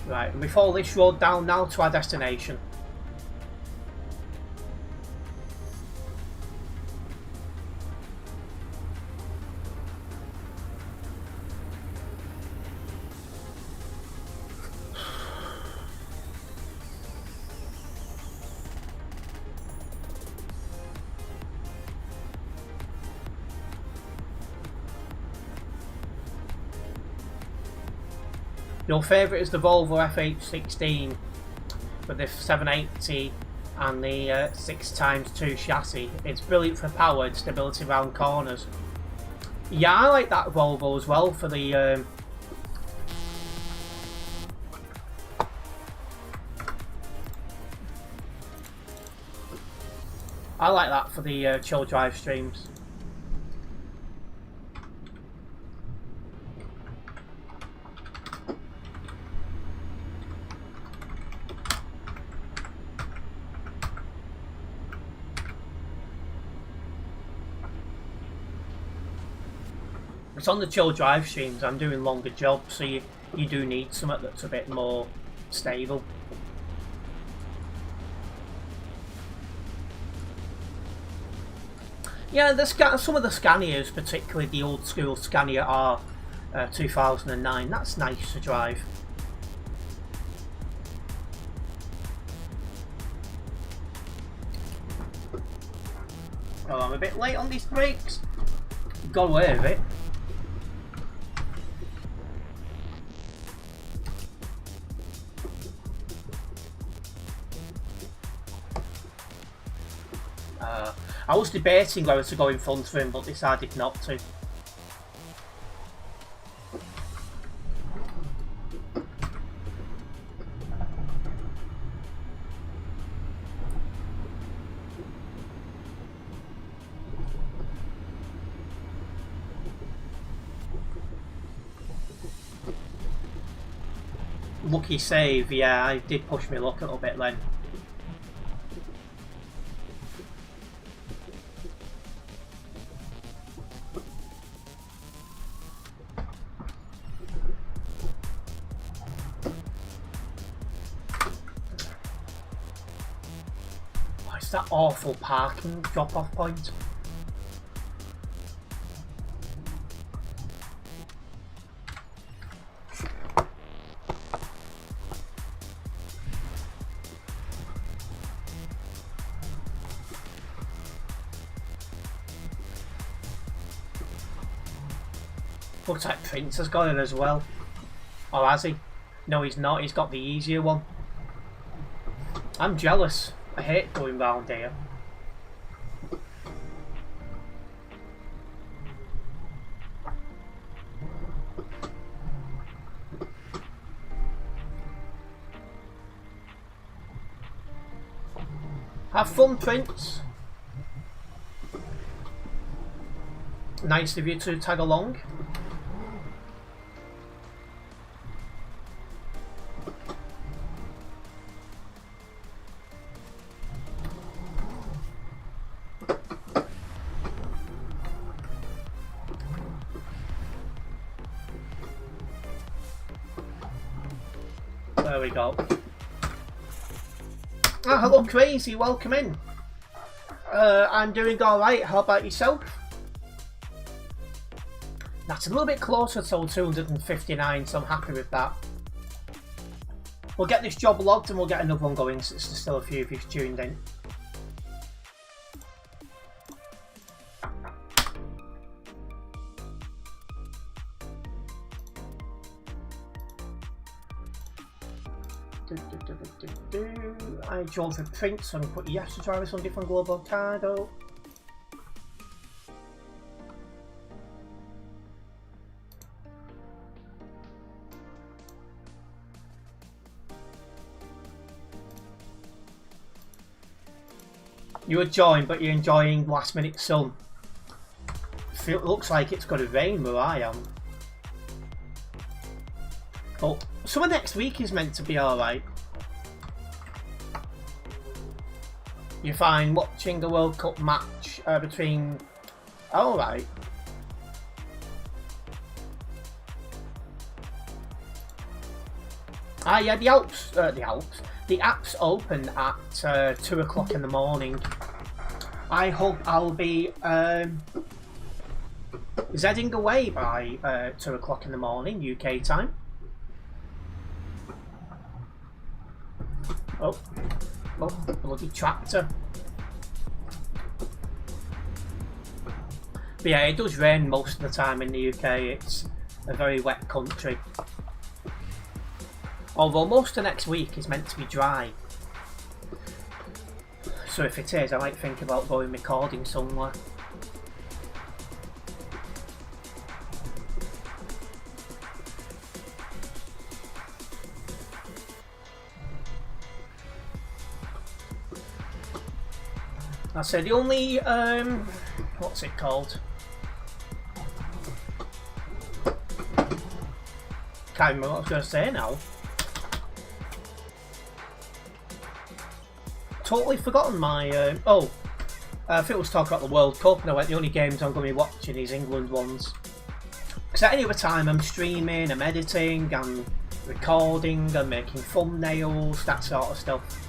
Right, and we follow this road down now to our destination. Your favourite is the Volvo FH16 with the 780 and the 6x2 chassis. It's brilliant for power and stability around corners. Yeah, I like that Volvo as well for the I like that for the chill drive streams. It's on the chill drive streams, I'm doing longer jobs, so you do need something that's a bit more stable. Yeah, some of the Scanias, particularly the old school Scania R 2009, that's nice to drive. Oh, I'm a bit late on these brakes. Got away with it. I was debating whether to go in front of him, but decided not to. Lucky save, yeah, I did push my luck a little bit then. That awful parking drop-off point. Looks like Prince has got it as well. Or has he? No, he's not. He's got the easier one. I'm jealous. I hate going round here. Have fun, Prince. Nice of you to tag along. There we go. Ah, hello Crazy, welcome in. I'm doing alright, how about yourself? That's a little bit closer to 259, so I'm happy with that. We'll get this job logged and we'll get another one going since there's still a few of you tuned in. I drove for Prince and put yes to drive us on different global cargo. You were joined, but you're enjoying last minute sun. It looks like it's going to rain where I am. Oh, some of next week is meant to be alright. You find watching a World Cup match between... Alright. Ah yeah, the Alps. The Alps open at 2 o'clock in the morning. I hope I'll be heading away by 2 o'clock in the morning, UK time. Oh, bloody tractor. But yeah, it does rain most of the time in the UK. It's a very wet country. Although most of next week is meant to be dry. So if it is, I might think about going recording somewhere. I said the only, what's it called? Can't remember what I was going to say now. Totally forgotten my, I think I was talking about the World Cup and I went, the only games I'm going to be watching is England ones. Because at any other time I'm streaming, I'm editing, I'm recording, I'm making thumbnails, that sort of stuff.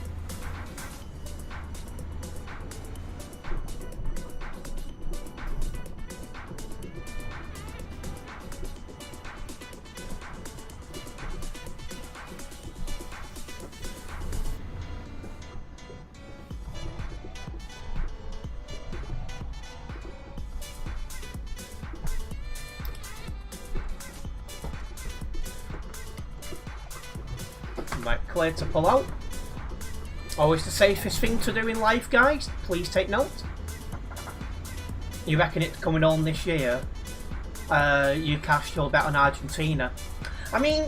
Clear to pull out. Always the safest thing to do in life, guys. Please take note. You reckon it's coming on this year? You cashed your bet on Argentina. I mean,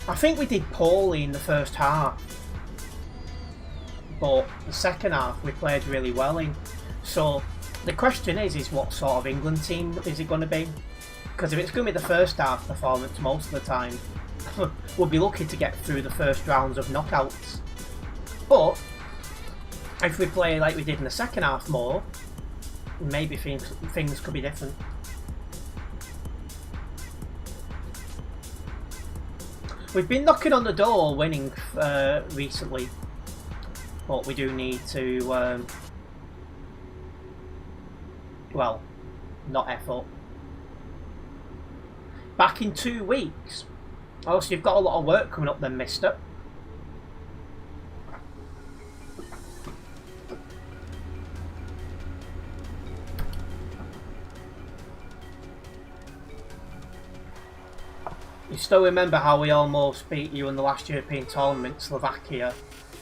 I think we did poorly in the first half, but the second half we played really well in. So the question is what sort of England team is it going to be? Because if it's going to be the first half performance most of the time, we'll be lucky to get through the first rounds of knockouts. But if we play like we did in the second half more, maybe things could be different. We've been knocking on the door winning recently, but we do need to, well, not F up. Back in 2 weeks. Oh, so you've got a lot of work coming up then, mister. You still remember how we almost beat you in the last European tournament, Slovakia,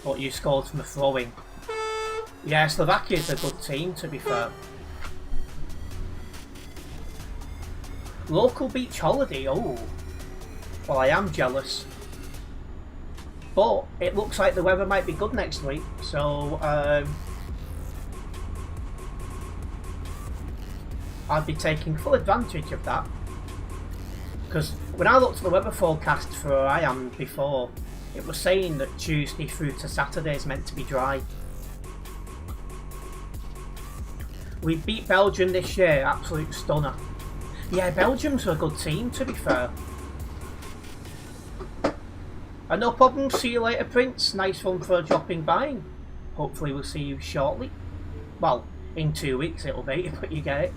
But you scored from a throw-in. Yeah, Slovakia's a good team, to be fair. Local beach holiday, oh. Well, I am jealous. But it looks like the weather might be good next week, so I'd be taking full advantage of that. Because when I looked at the weather forecast for where I am before, it was saying that Tuesday through to Saturday is meant to be dry. We beat Belgium this year, absolute stunner. Yeah, Belgium's a good team, to be fair. No problem, see you later, Prince. Nice one for dropping by. Hopefully we'll see you shortly. Well, in 2 weeks it'll be, but you get it.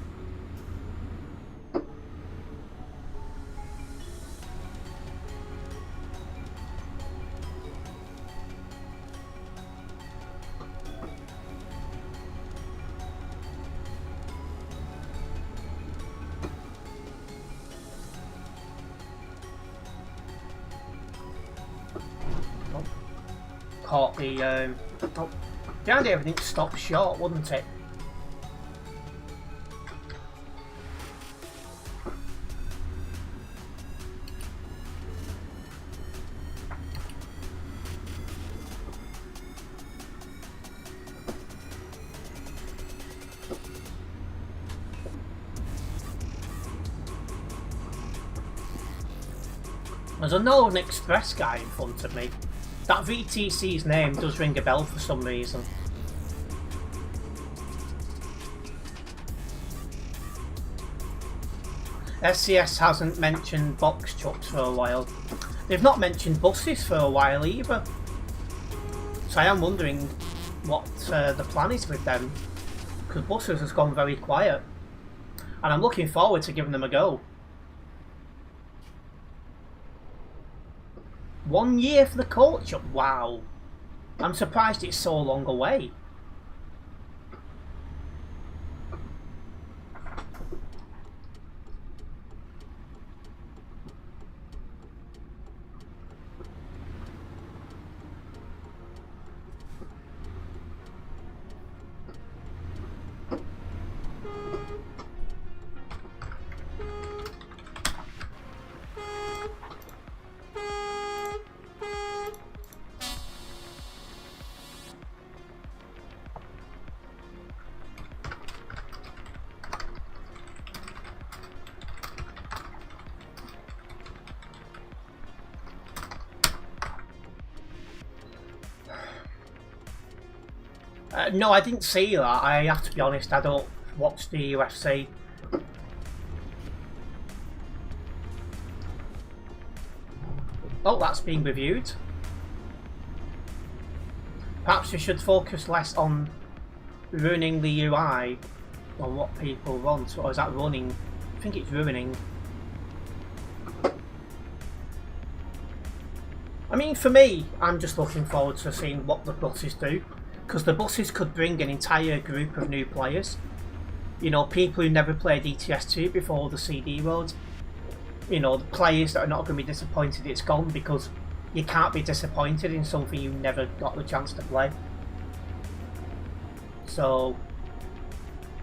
Caught the down there, everything stopped short, wouldn't it? There's a Northern Express guy in front of me. That VTC's name does ring a bell for some reason. SCS hasn't mentioned box trucks for a while. They've not mentioned buses for a while either. So I am wondering what the plan is with them. Because buses has gone very quiet. And I'm looking forward to giving them a go. 1 year for the culture? Wow. I'm surprised it's so long away. No, I didn't see that. I have to be honest, I don't watch the UFC. Oh, that's being reviewed. Perhaps we should focus less on ruining the UI on what people want, or is that running? I think it's ruining. I mean, for me, I'm just looking forward to seeing what the buses do. Because the buses could bring an entire group of new players. You know, people who never played ETS2 before the CD road. You know, the players that are not going to be disappointed it's gone, because you can't be disappointed in something you never got the chance to play. So,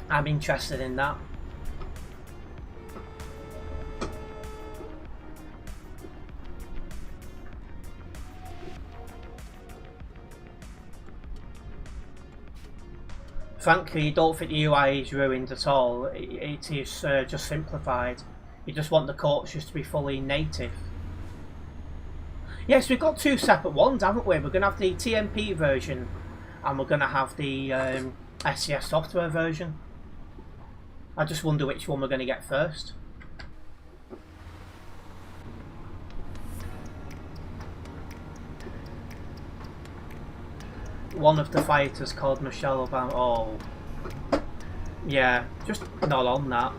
I'm interested in that. Frankly, I don't think the UI is ruined at all. It is just simplified. You just want the coaches to be fully native. Yes, we've got two separate ones, haven't we? We're going to have the TMP version and we're going to have the SCS software version. I just wonder which one we're going to get first. One of the fighters called Michelle Obama. Oh, yeah, just not on that.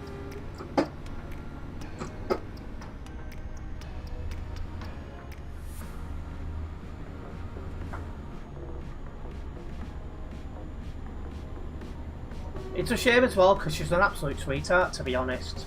It's a shame as well because she's an absolute sweetheart, to be honest.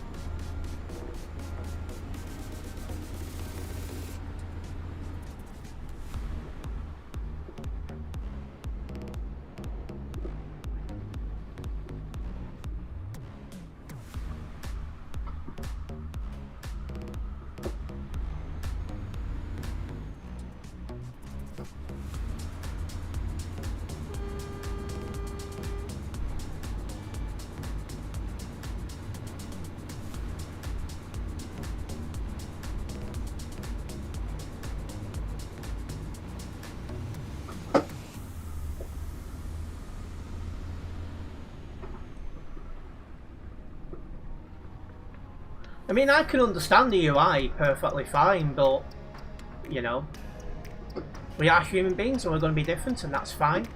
I mean, I can understand the UI perfectly fine, but, you know, we are human beings and we're going to be different, and that's fine.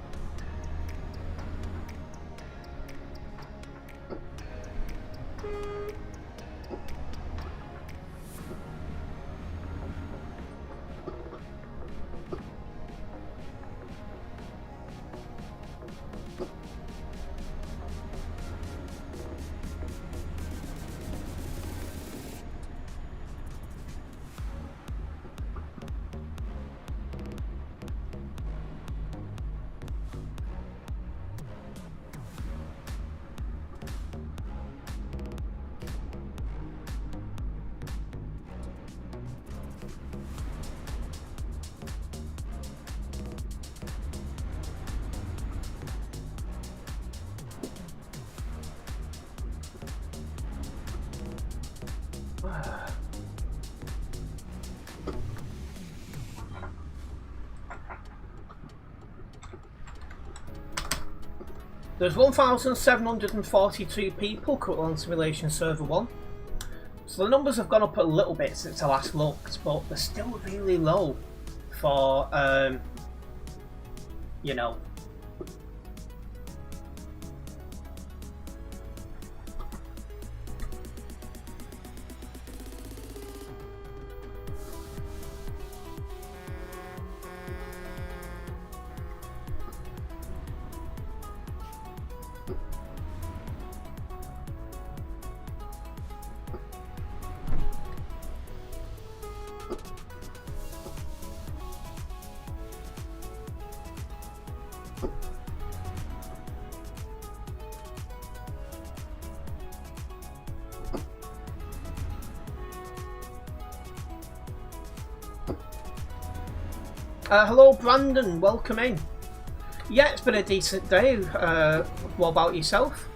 There's 1,742 people currently on Simulation Server 1. So the numbers have gone up a little bit since I last looked, but they're still really low for, you know. Hello Brandon, welcome in. Yeah, it's been a decent day. What about yourself?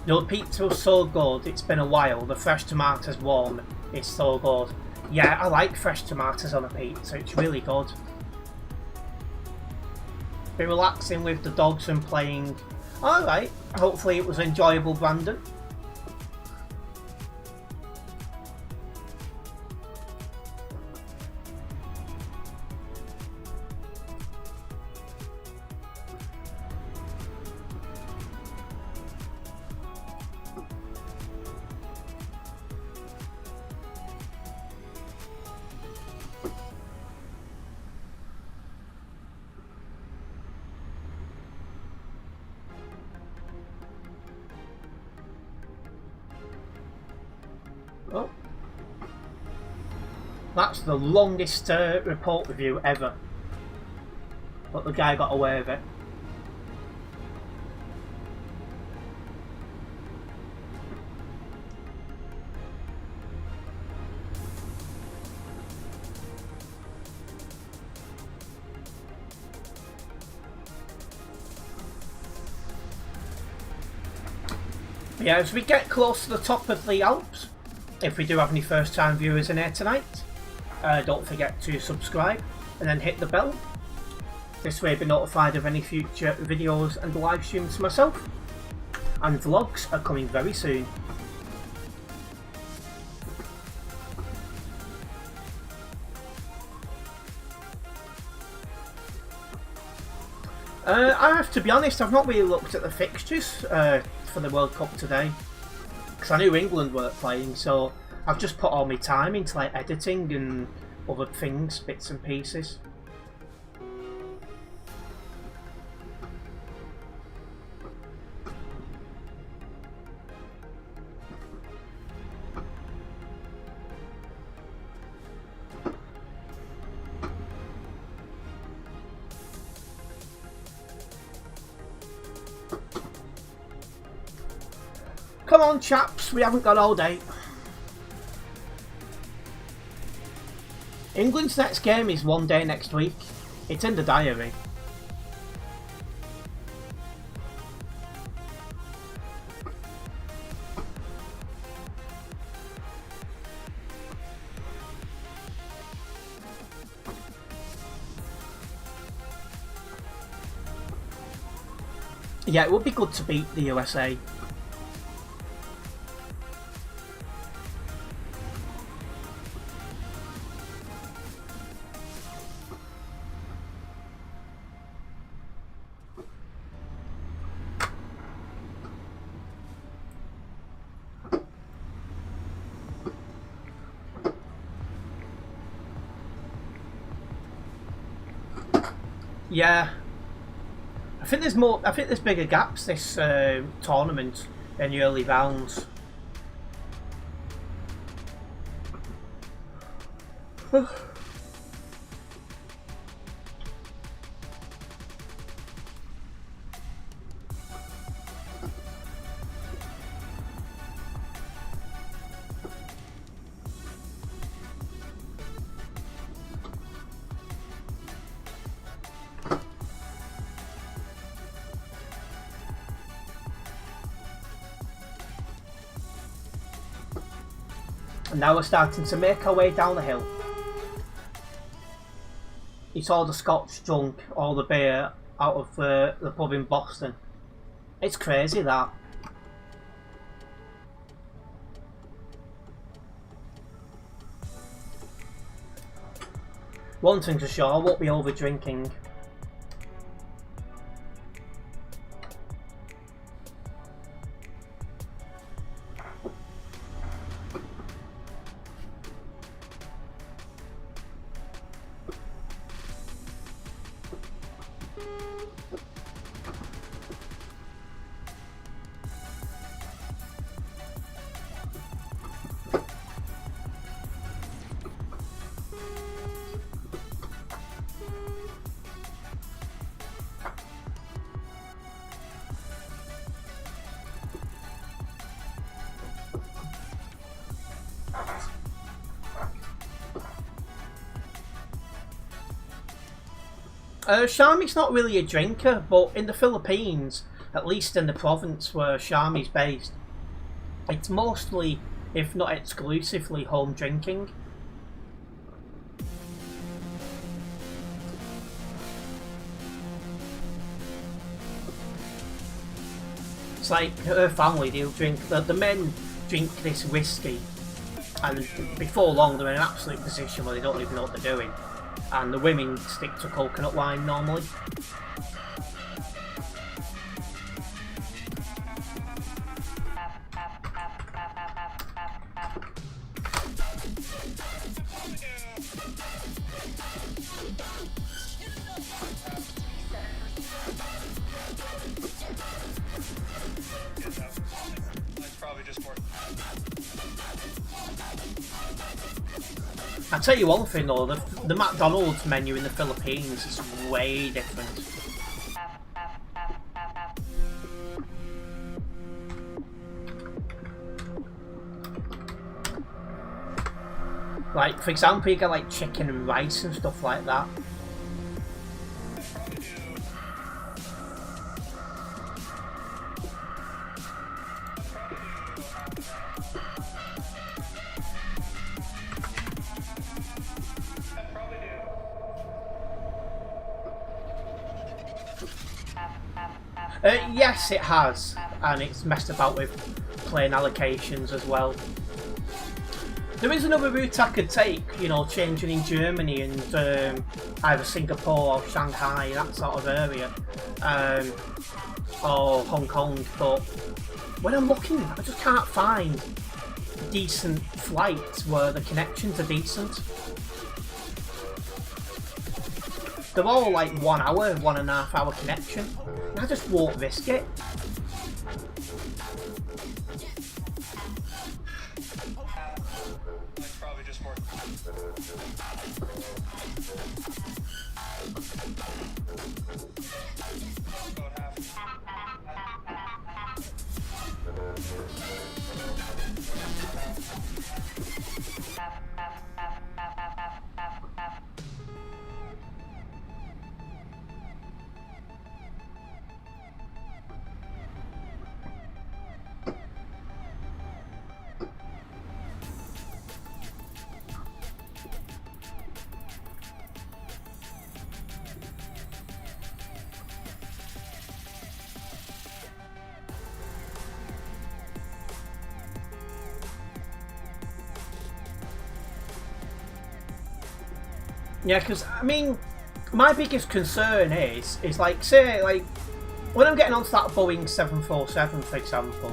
The pizza was so good, it's been a while. The fresh tomatoes warm is so good. Yeah, I like fresh tomatoes on a pizza, it's really good. Be relaxing with the dogs and playing. Alright, hopefully it was enjoyable, Brandon. Oh. That's the longest report review ever. But the guy got away with it. Yeah, as we get close to the top of the Alps, if we do have any first time viewers in here tonight, don't forget to subscribe and then hit the bell. This way you'll be notified of any future videos and live streams myself. And vlogs are coming very soon. I have to be honest, I've not really looked at the fixtures for the World Cup today, because I knew England weren't playing, so I've just put all my time into like editing and other things, bits and pieces. Come on chaps, we haven't got all day. England's next game is one day next week. It's in the diary. Yeah, it would be good to beat the USA. Yeah. I think there's more. I think there's bigger gaps this tournament in the early rounds. And now we're starting to make our way down the hill. It's all the Scotch drunk, all the beer out of the pub in Boston. It's crazy that. One thing's for sure, I won't be over drinking. Shami's not really a drinker, but in the Philippines, at least in the province where Shami's based, it's mostly, if not exclusively, home drinking. It's like her family, they'll drink, the men drink this whiskey, and before long they're in an absolute position where they don't even know what they're doing. And the women stick to coconut wine normally. I'll tell you one thing though, the McDonald's menu in the Philippines is way different. Like, for example, you get like chicken and rice and stuff like that. Yes, it has, and it's messed about with plane allocations as well. There is another route I could take, you know, changing in Germany and either Singapore or Shanghai, that sort of area, or Hong Kong, but when I'm looking, I just can't find decent flights where the connections are decent. They're all like 1 hour, 1.5 hour connection. I just won't risk it. Yeah, because I mean, my biggest concern is like, say, like when I'm getting onto that Boeing 747, for example,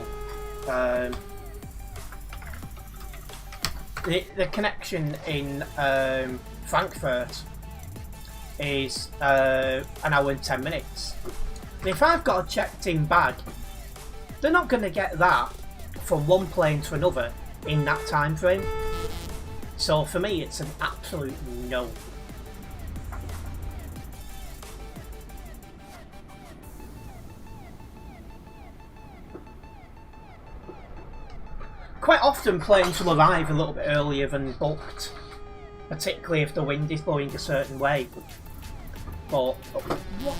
the connection in Frankfurt is an hour and 10 minutes. And if I've got a checked-in bag, they're not going to get that from one plane to another in that time frame. So for me, it's an absolute no. Quite often planes will arrive a little bit earlier than booked, particularly if the wind is blowing a certain way. But what?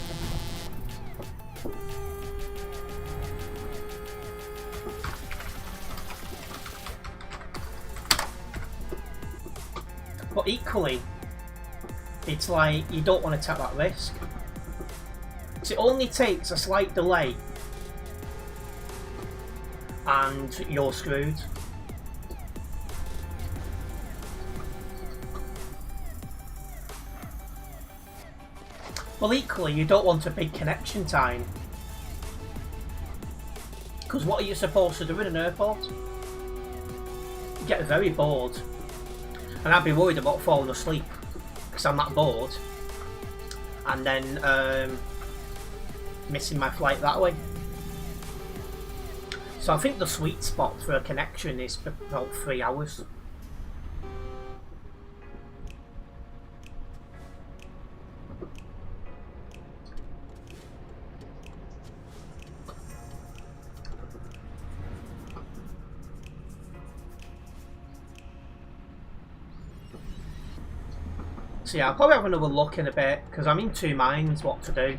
But equally, it's like you don't want to take that risk. So it only takes a slight delay and you're screwed. Well, equally, you don't want a big connection time. Because what are you supposed to do in an airport? You get very bored. And I'd be worried about falling asleep because I'm that bored. And then missing my flight that way. So I think the sweet spot for a connection is about 3 hours. So yeah, I'll probably have another look in a bit because I'm in two minds what to do.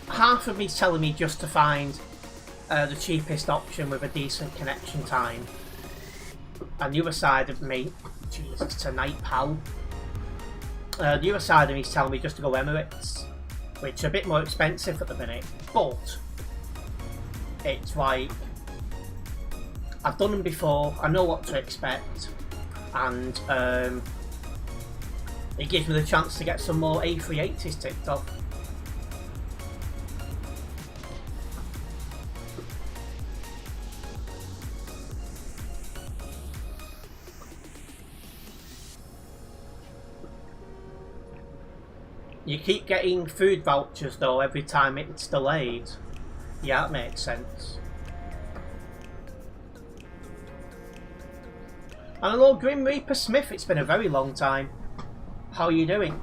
Half of me's telling me just to find the cheapest option with a decent connection time, and the other side of me, Jesus, tonight, pal. The other side of me is telling me just to go Emirates, which are a bit more expensive at the minute, but it's like I've done them before. I know what to expect. And it gives me the chance to get some more A380s ticked off. You keep getting food vouchers though every time it's delayed. Yeah, that makes sense. And hello, Grim Reaper Smith, it's been a very long time. How are you doing?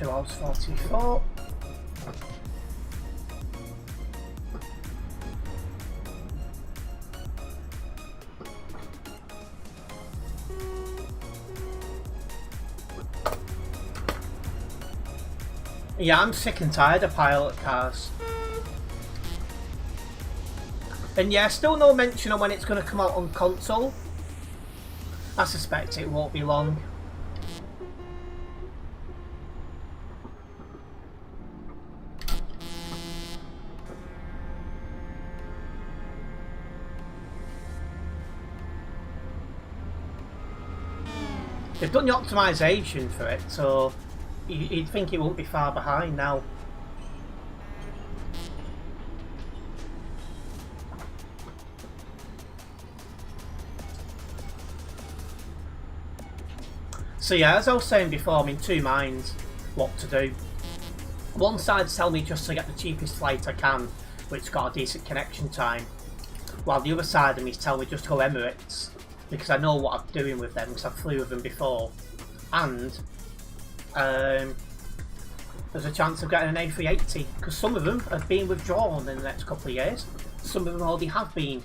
Alps 44. Yeah, I'm sick and tired of pilot cars. And yeah, still no mention on when it's going to come out on console. I suspect it won't be long. They've done the optimisation for it, so you'd think it won't be far behind now. So yeah, as I was saying before, I'm in two minds what to do. One side's telling me just to get the cheapest flight I can, which got a decent connection time, while the other side of me is telling me just to go Emirates, because I know what I'm doing with them, because I flew with them before, and there's a chance of getting an A380, because some of them have been withdrawn in the next couple of years. Some of them already have been.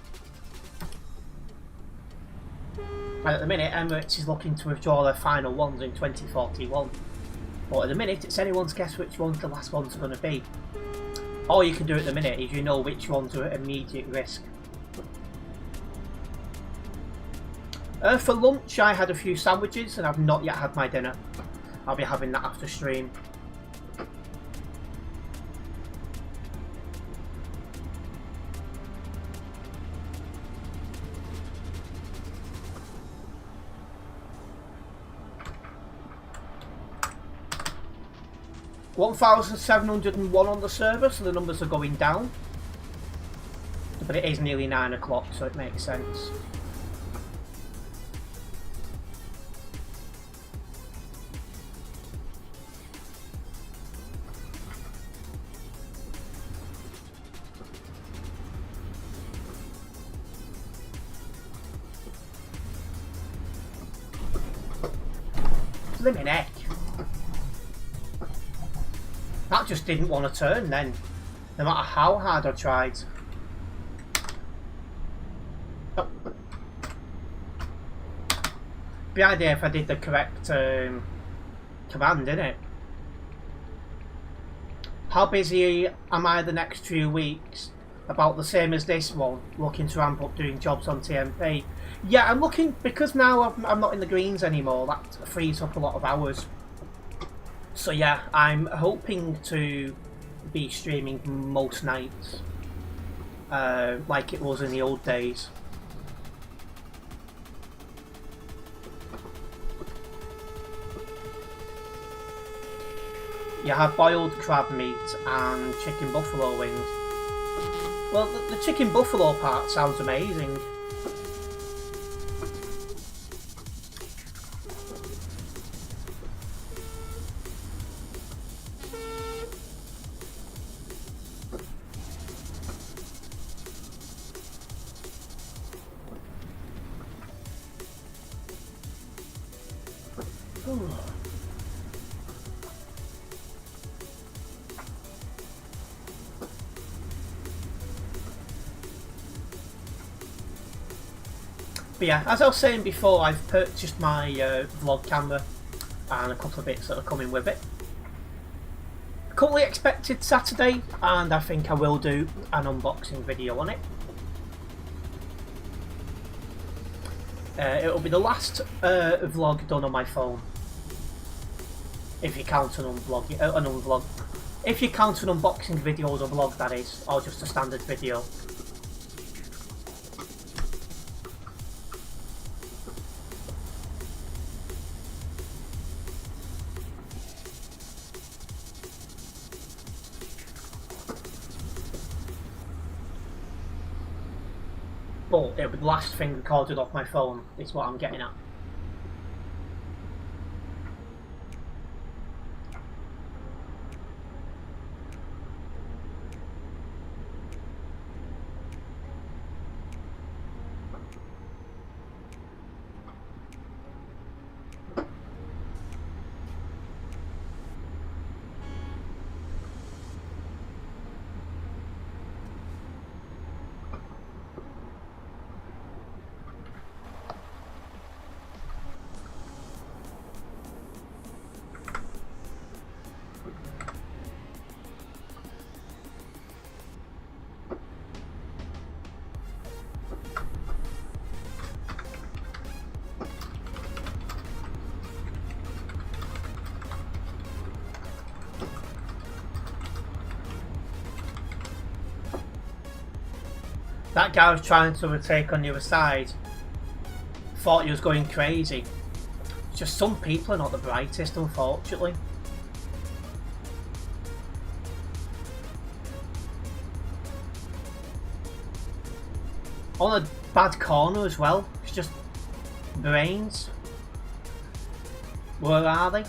And at the minute, Emirates is looking to withdraw their final ones in 2041. But at the minute, it's anyone's guess which ones the last ones are going to be. All you can do at the minute is you know which ones are at immediate risk. For lunch, I had a few sandwiches, and I've not yet had my dinner. I'll be having that after stream. $1,701 on the server, so the numbers are going down. But it is nearly 9 o'clock, so it makes sense. Blimmin' heck. That just didn't want to turn then, no matter how hard I tried. Oh. Be idea if I did the correct command, innit? How busy am I the next few weeks? About the same as this one, looking to ramp up doing jobs on TMP. Yeah, I'm looking, because now I'm not in the greens anymore, that frees up a lot of hours. So yeah, I'm hoping to be streaming most nights, like it was in the old days. You have boiled crab meat and chicken buffalo wings. Well, the chicken buffalo part sounds amazing. But yeah, as I was saying before, I've purchased my vlog camera and a couple of bits that are coming with it. Currently expected Saturday, and I think I will do an unboxing video on it. It'll be the last vlog done on my phone, if you count an unvlog. If you count an unboxing video as a vlog, that is, or just a standard video. But it'll be the last thing recorded off my phone, is what I'm getting at. That guy was trying to overtake on the other side. Thought he was going crazy. Just some people are not the brightest, unfortunately. On a bad corner as well. It's just brains. Where are they?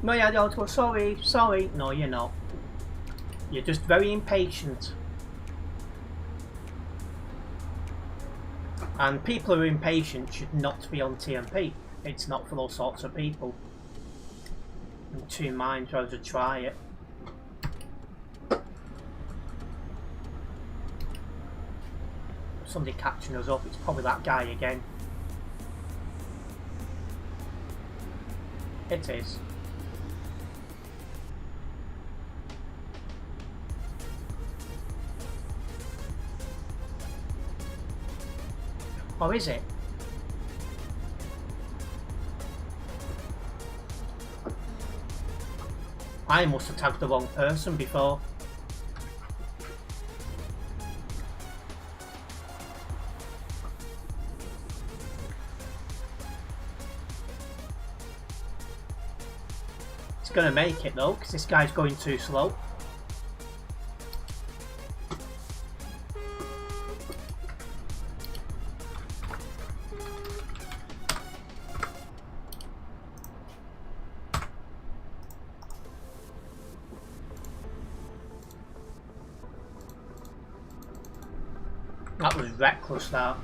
No, yeah, no, sorry. No, you're not. You're just very impatient. And people who are impatient should not be on TMP. It's not for those sorts of people. I'm too mind whether to try it. Somebody catching us up. It's probably that guy again. It is. Or is it? I must have tagged the wrong person before. It's gonna make it though, because this guy's going too slow. That was reckless, that.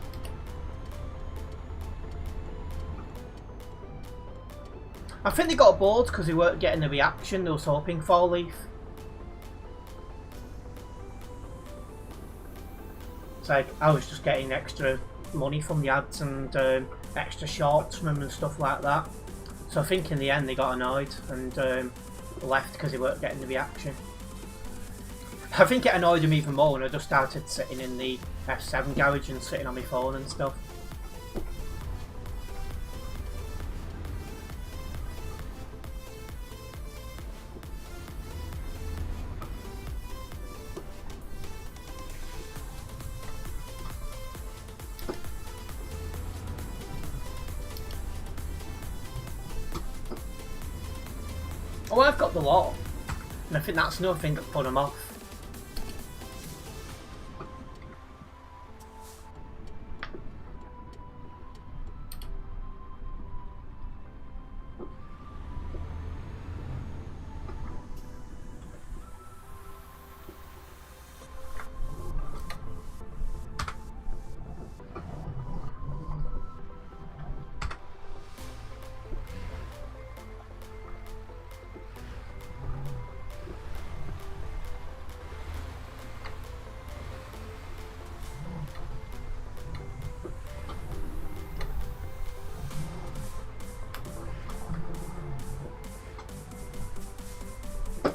I think they got bored because they weren't getting the reaction they was hoping for, Leaf. It's like, I was just getting extra money from the ads and extra shorts from them and stuff like that. So I think in the end they got annoyed and left because they weren't getting the reaction. I think it annoyed them even more when I just started sitting in the F7 garage and sitting on my phone and stuff. Oh, I've got the lot, and I think that's another thing that put them off.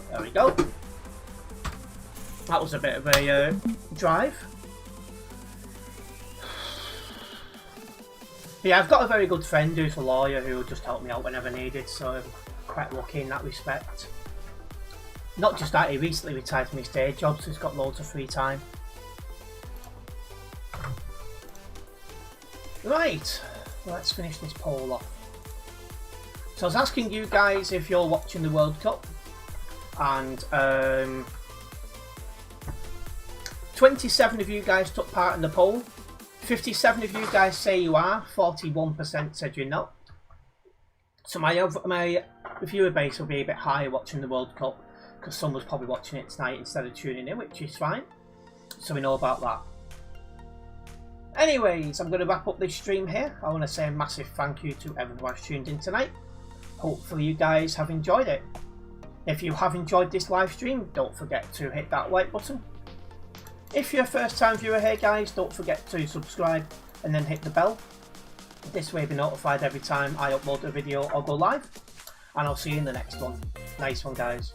There we go. That was a bit of a drive. Yeah, I've got a very good friend who's a lawyer who will just help me out whenever needed, so I'm quite lucky in that respect. Not just that, he recently retired from his day job, so he's got loads of free time. Right, let's finish this poll off. So I was asking you guys if you're watching the World Cup, and 27 of you guys took part in the poll. 57 of you guys say you are, 41% said you're not. So my viewer base will be a bit higher watching the World Cup, because someone's probably watching it tonight instead of tuning in, which is fine. So we know about that. Anyways, I'm going to wrap up this stream here. I want to say a massive thank you to everyone who's tuned in tonight. Hopefully you guys have enjoyed it. If you have enjoyed this live stream, don't forget to hit that like button. If you're a first time viewer here guys, don't forget to subscribe and then hit the bell. This way you'll be notified every time I upload a video or go live. And I'll see you in the next one. Nice one guys.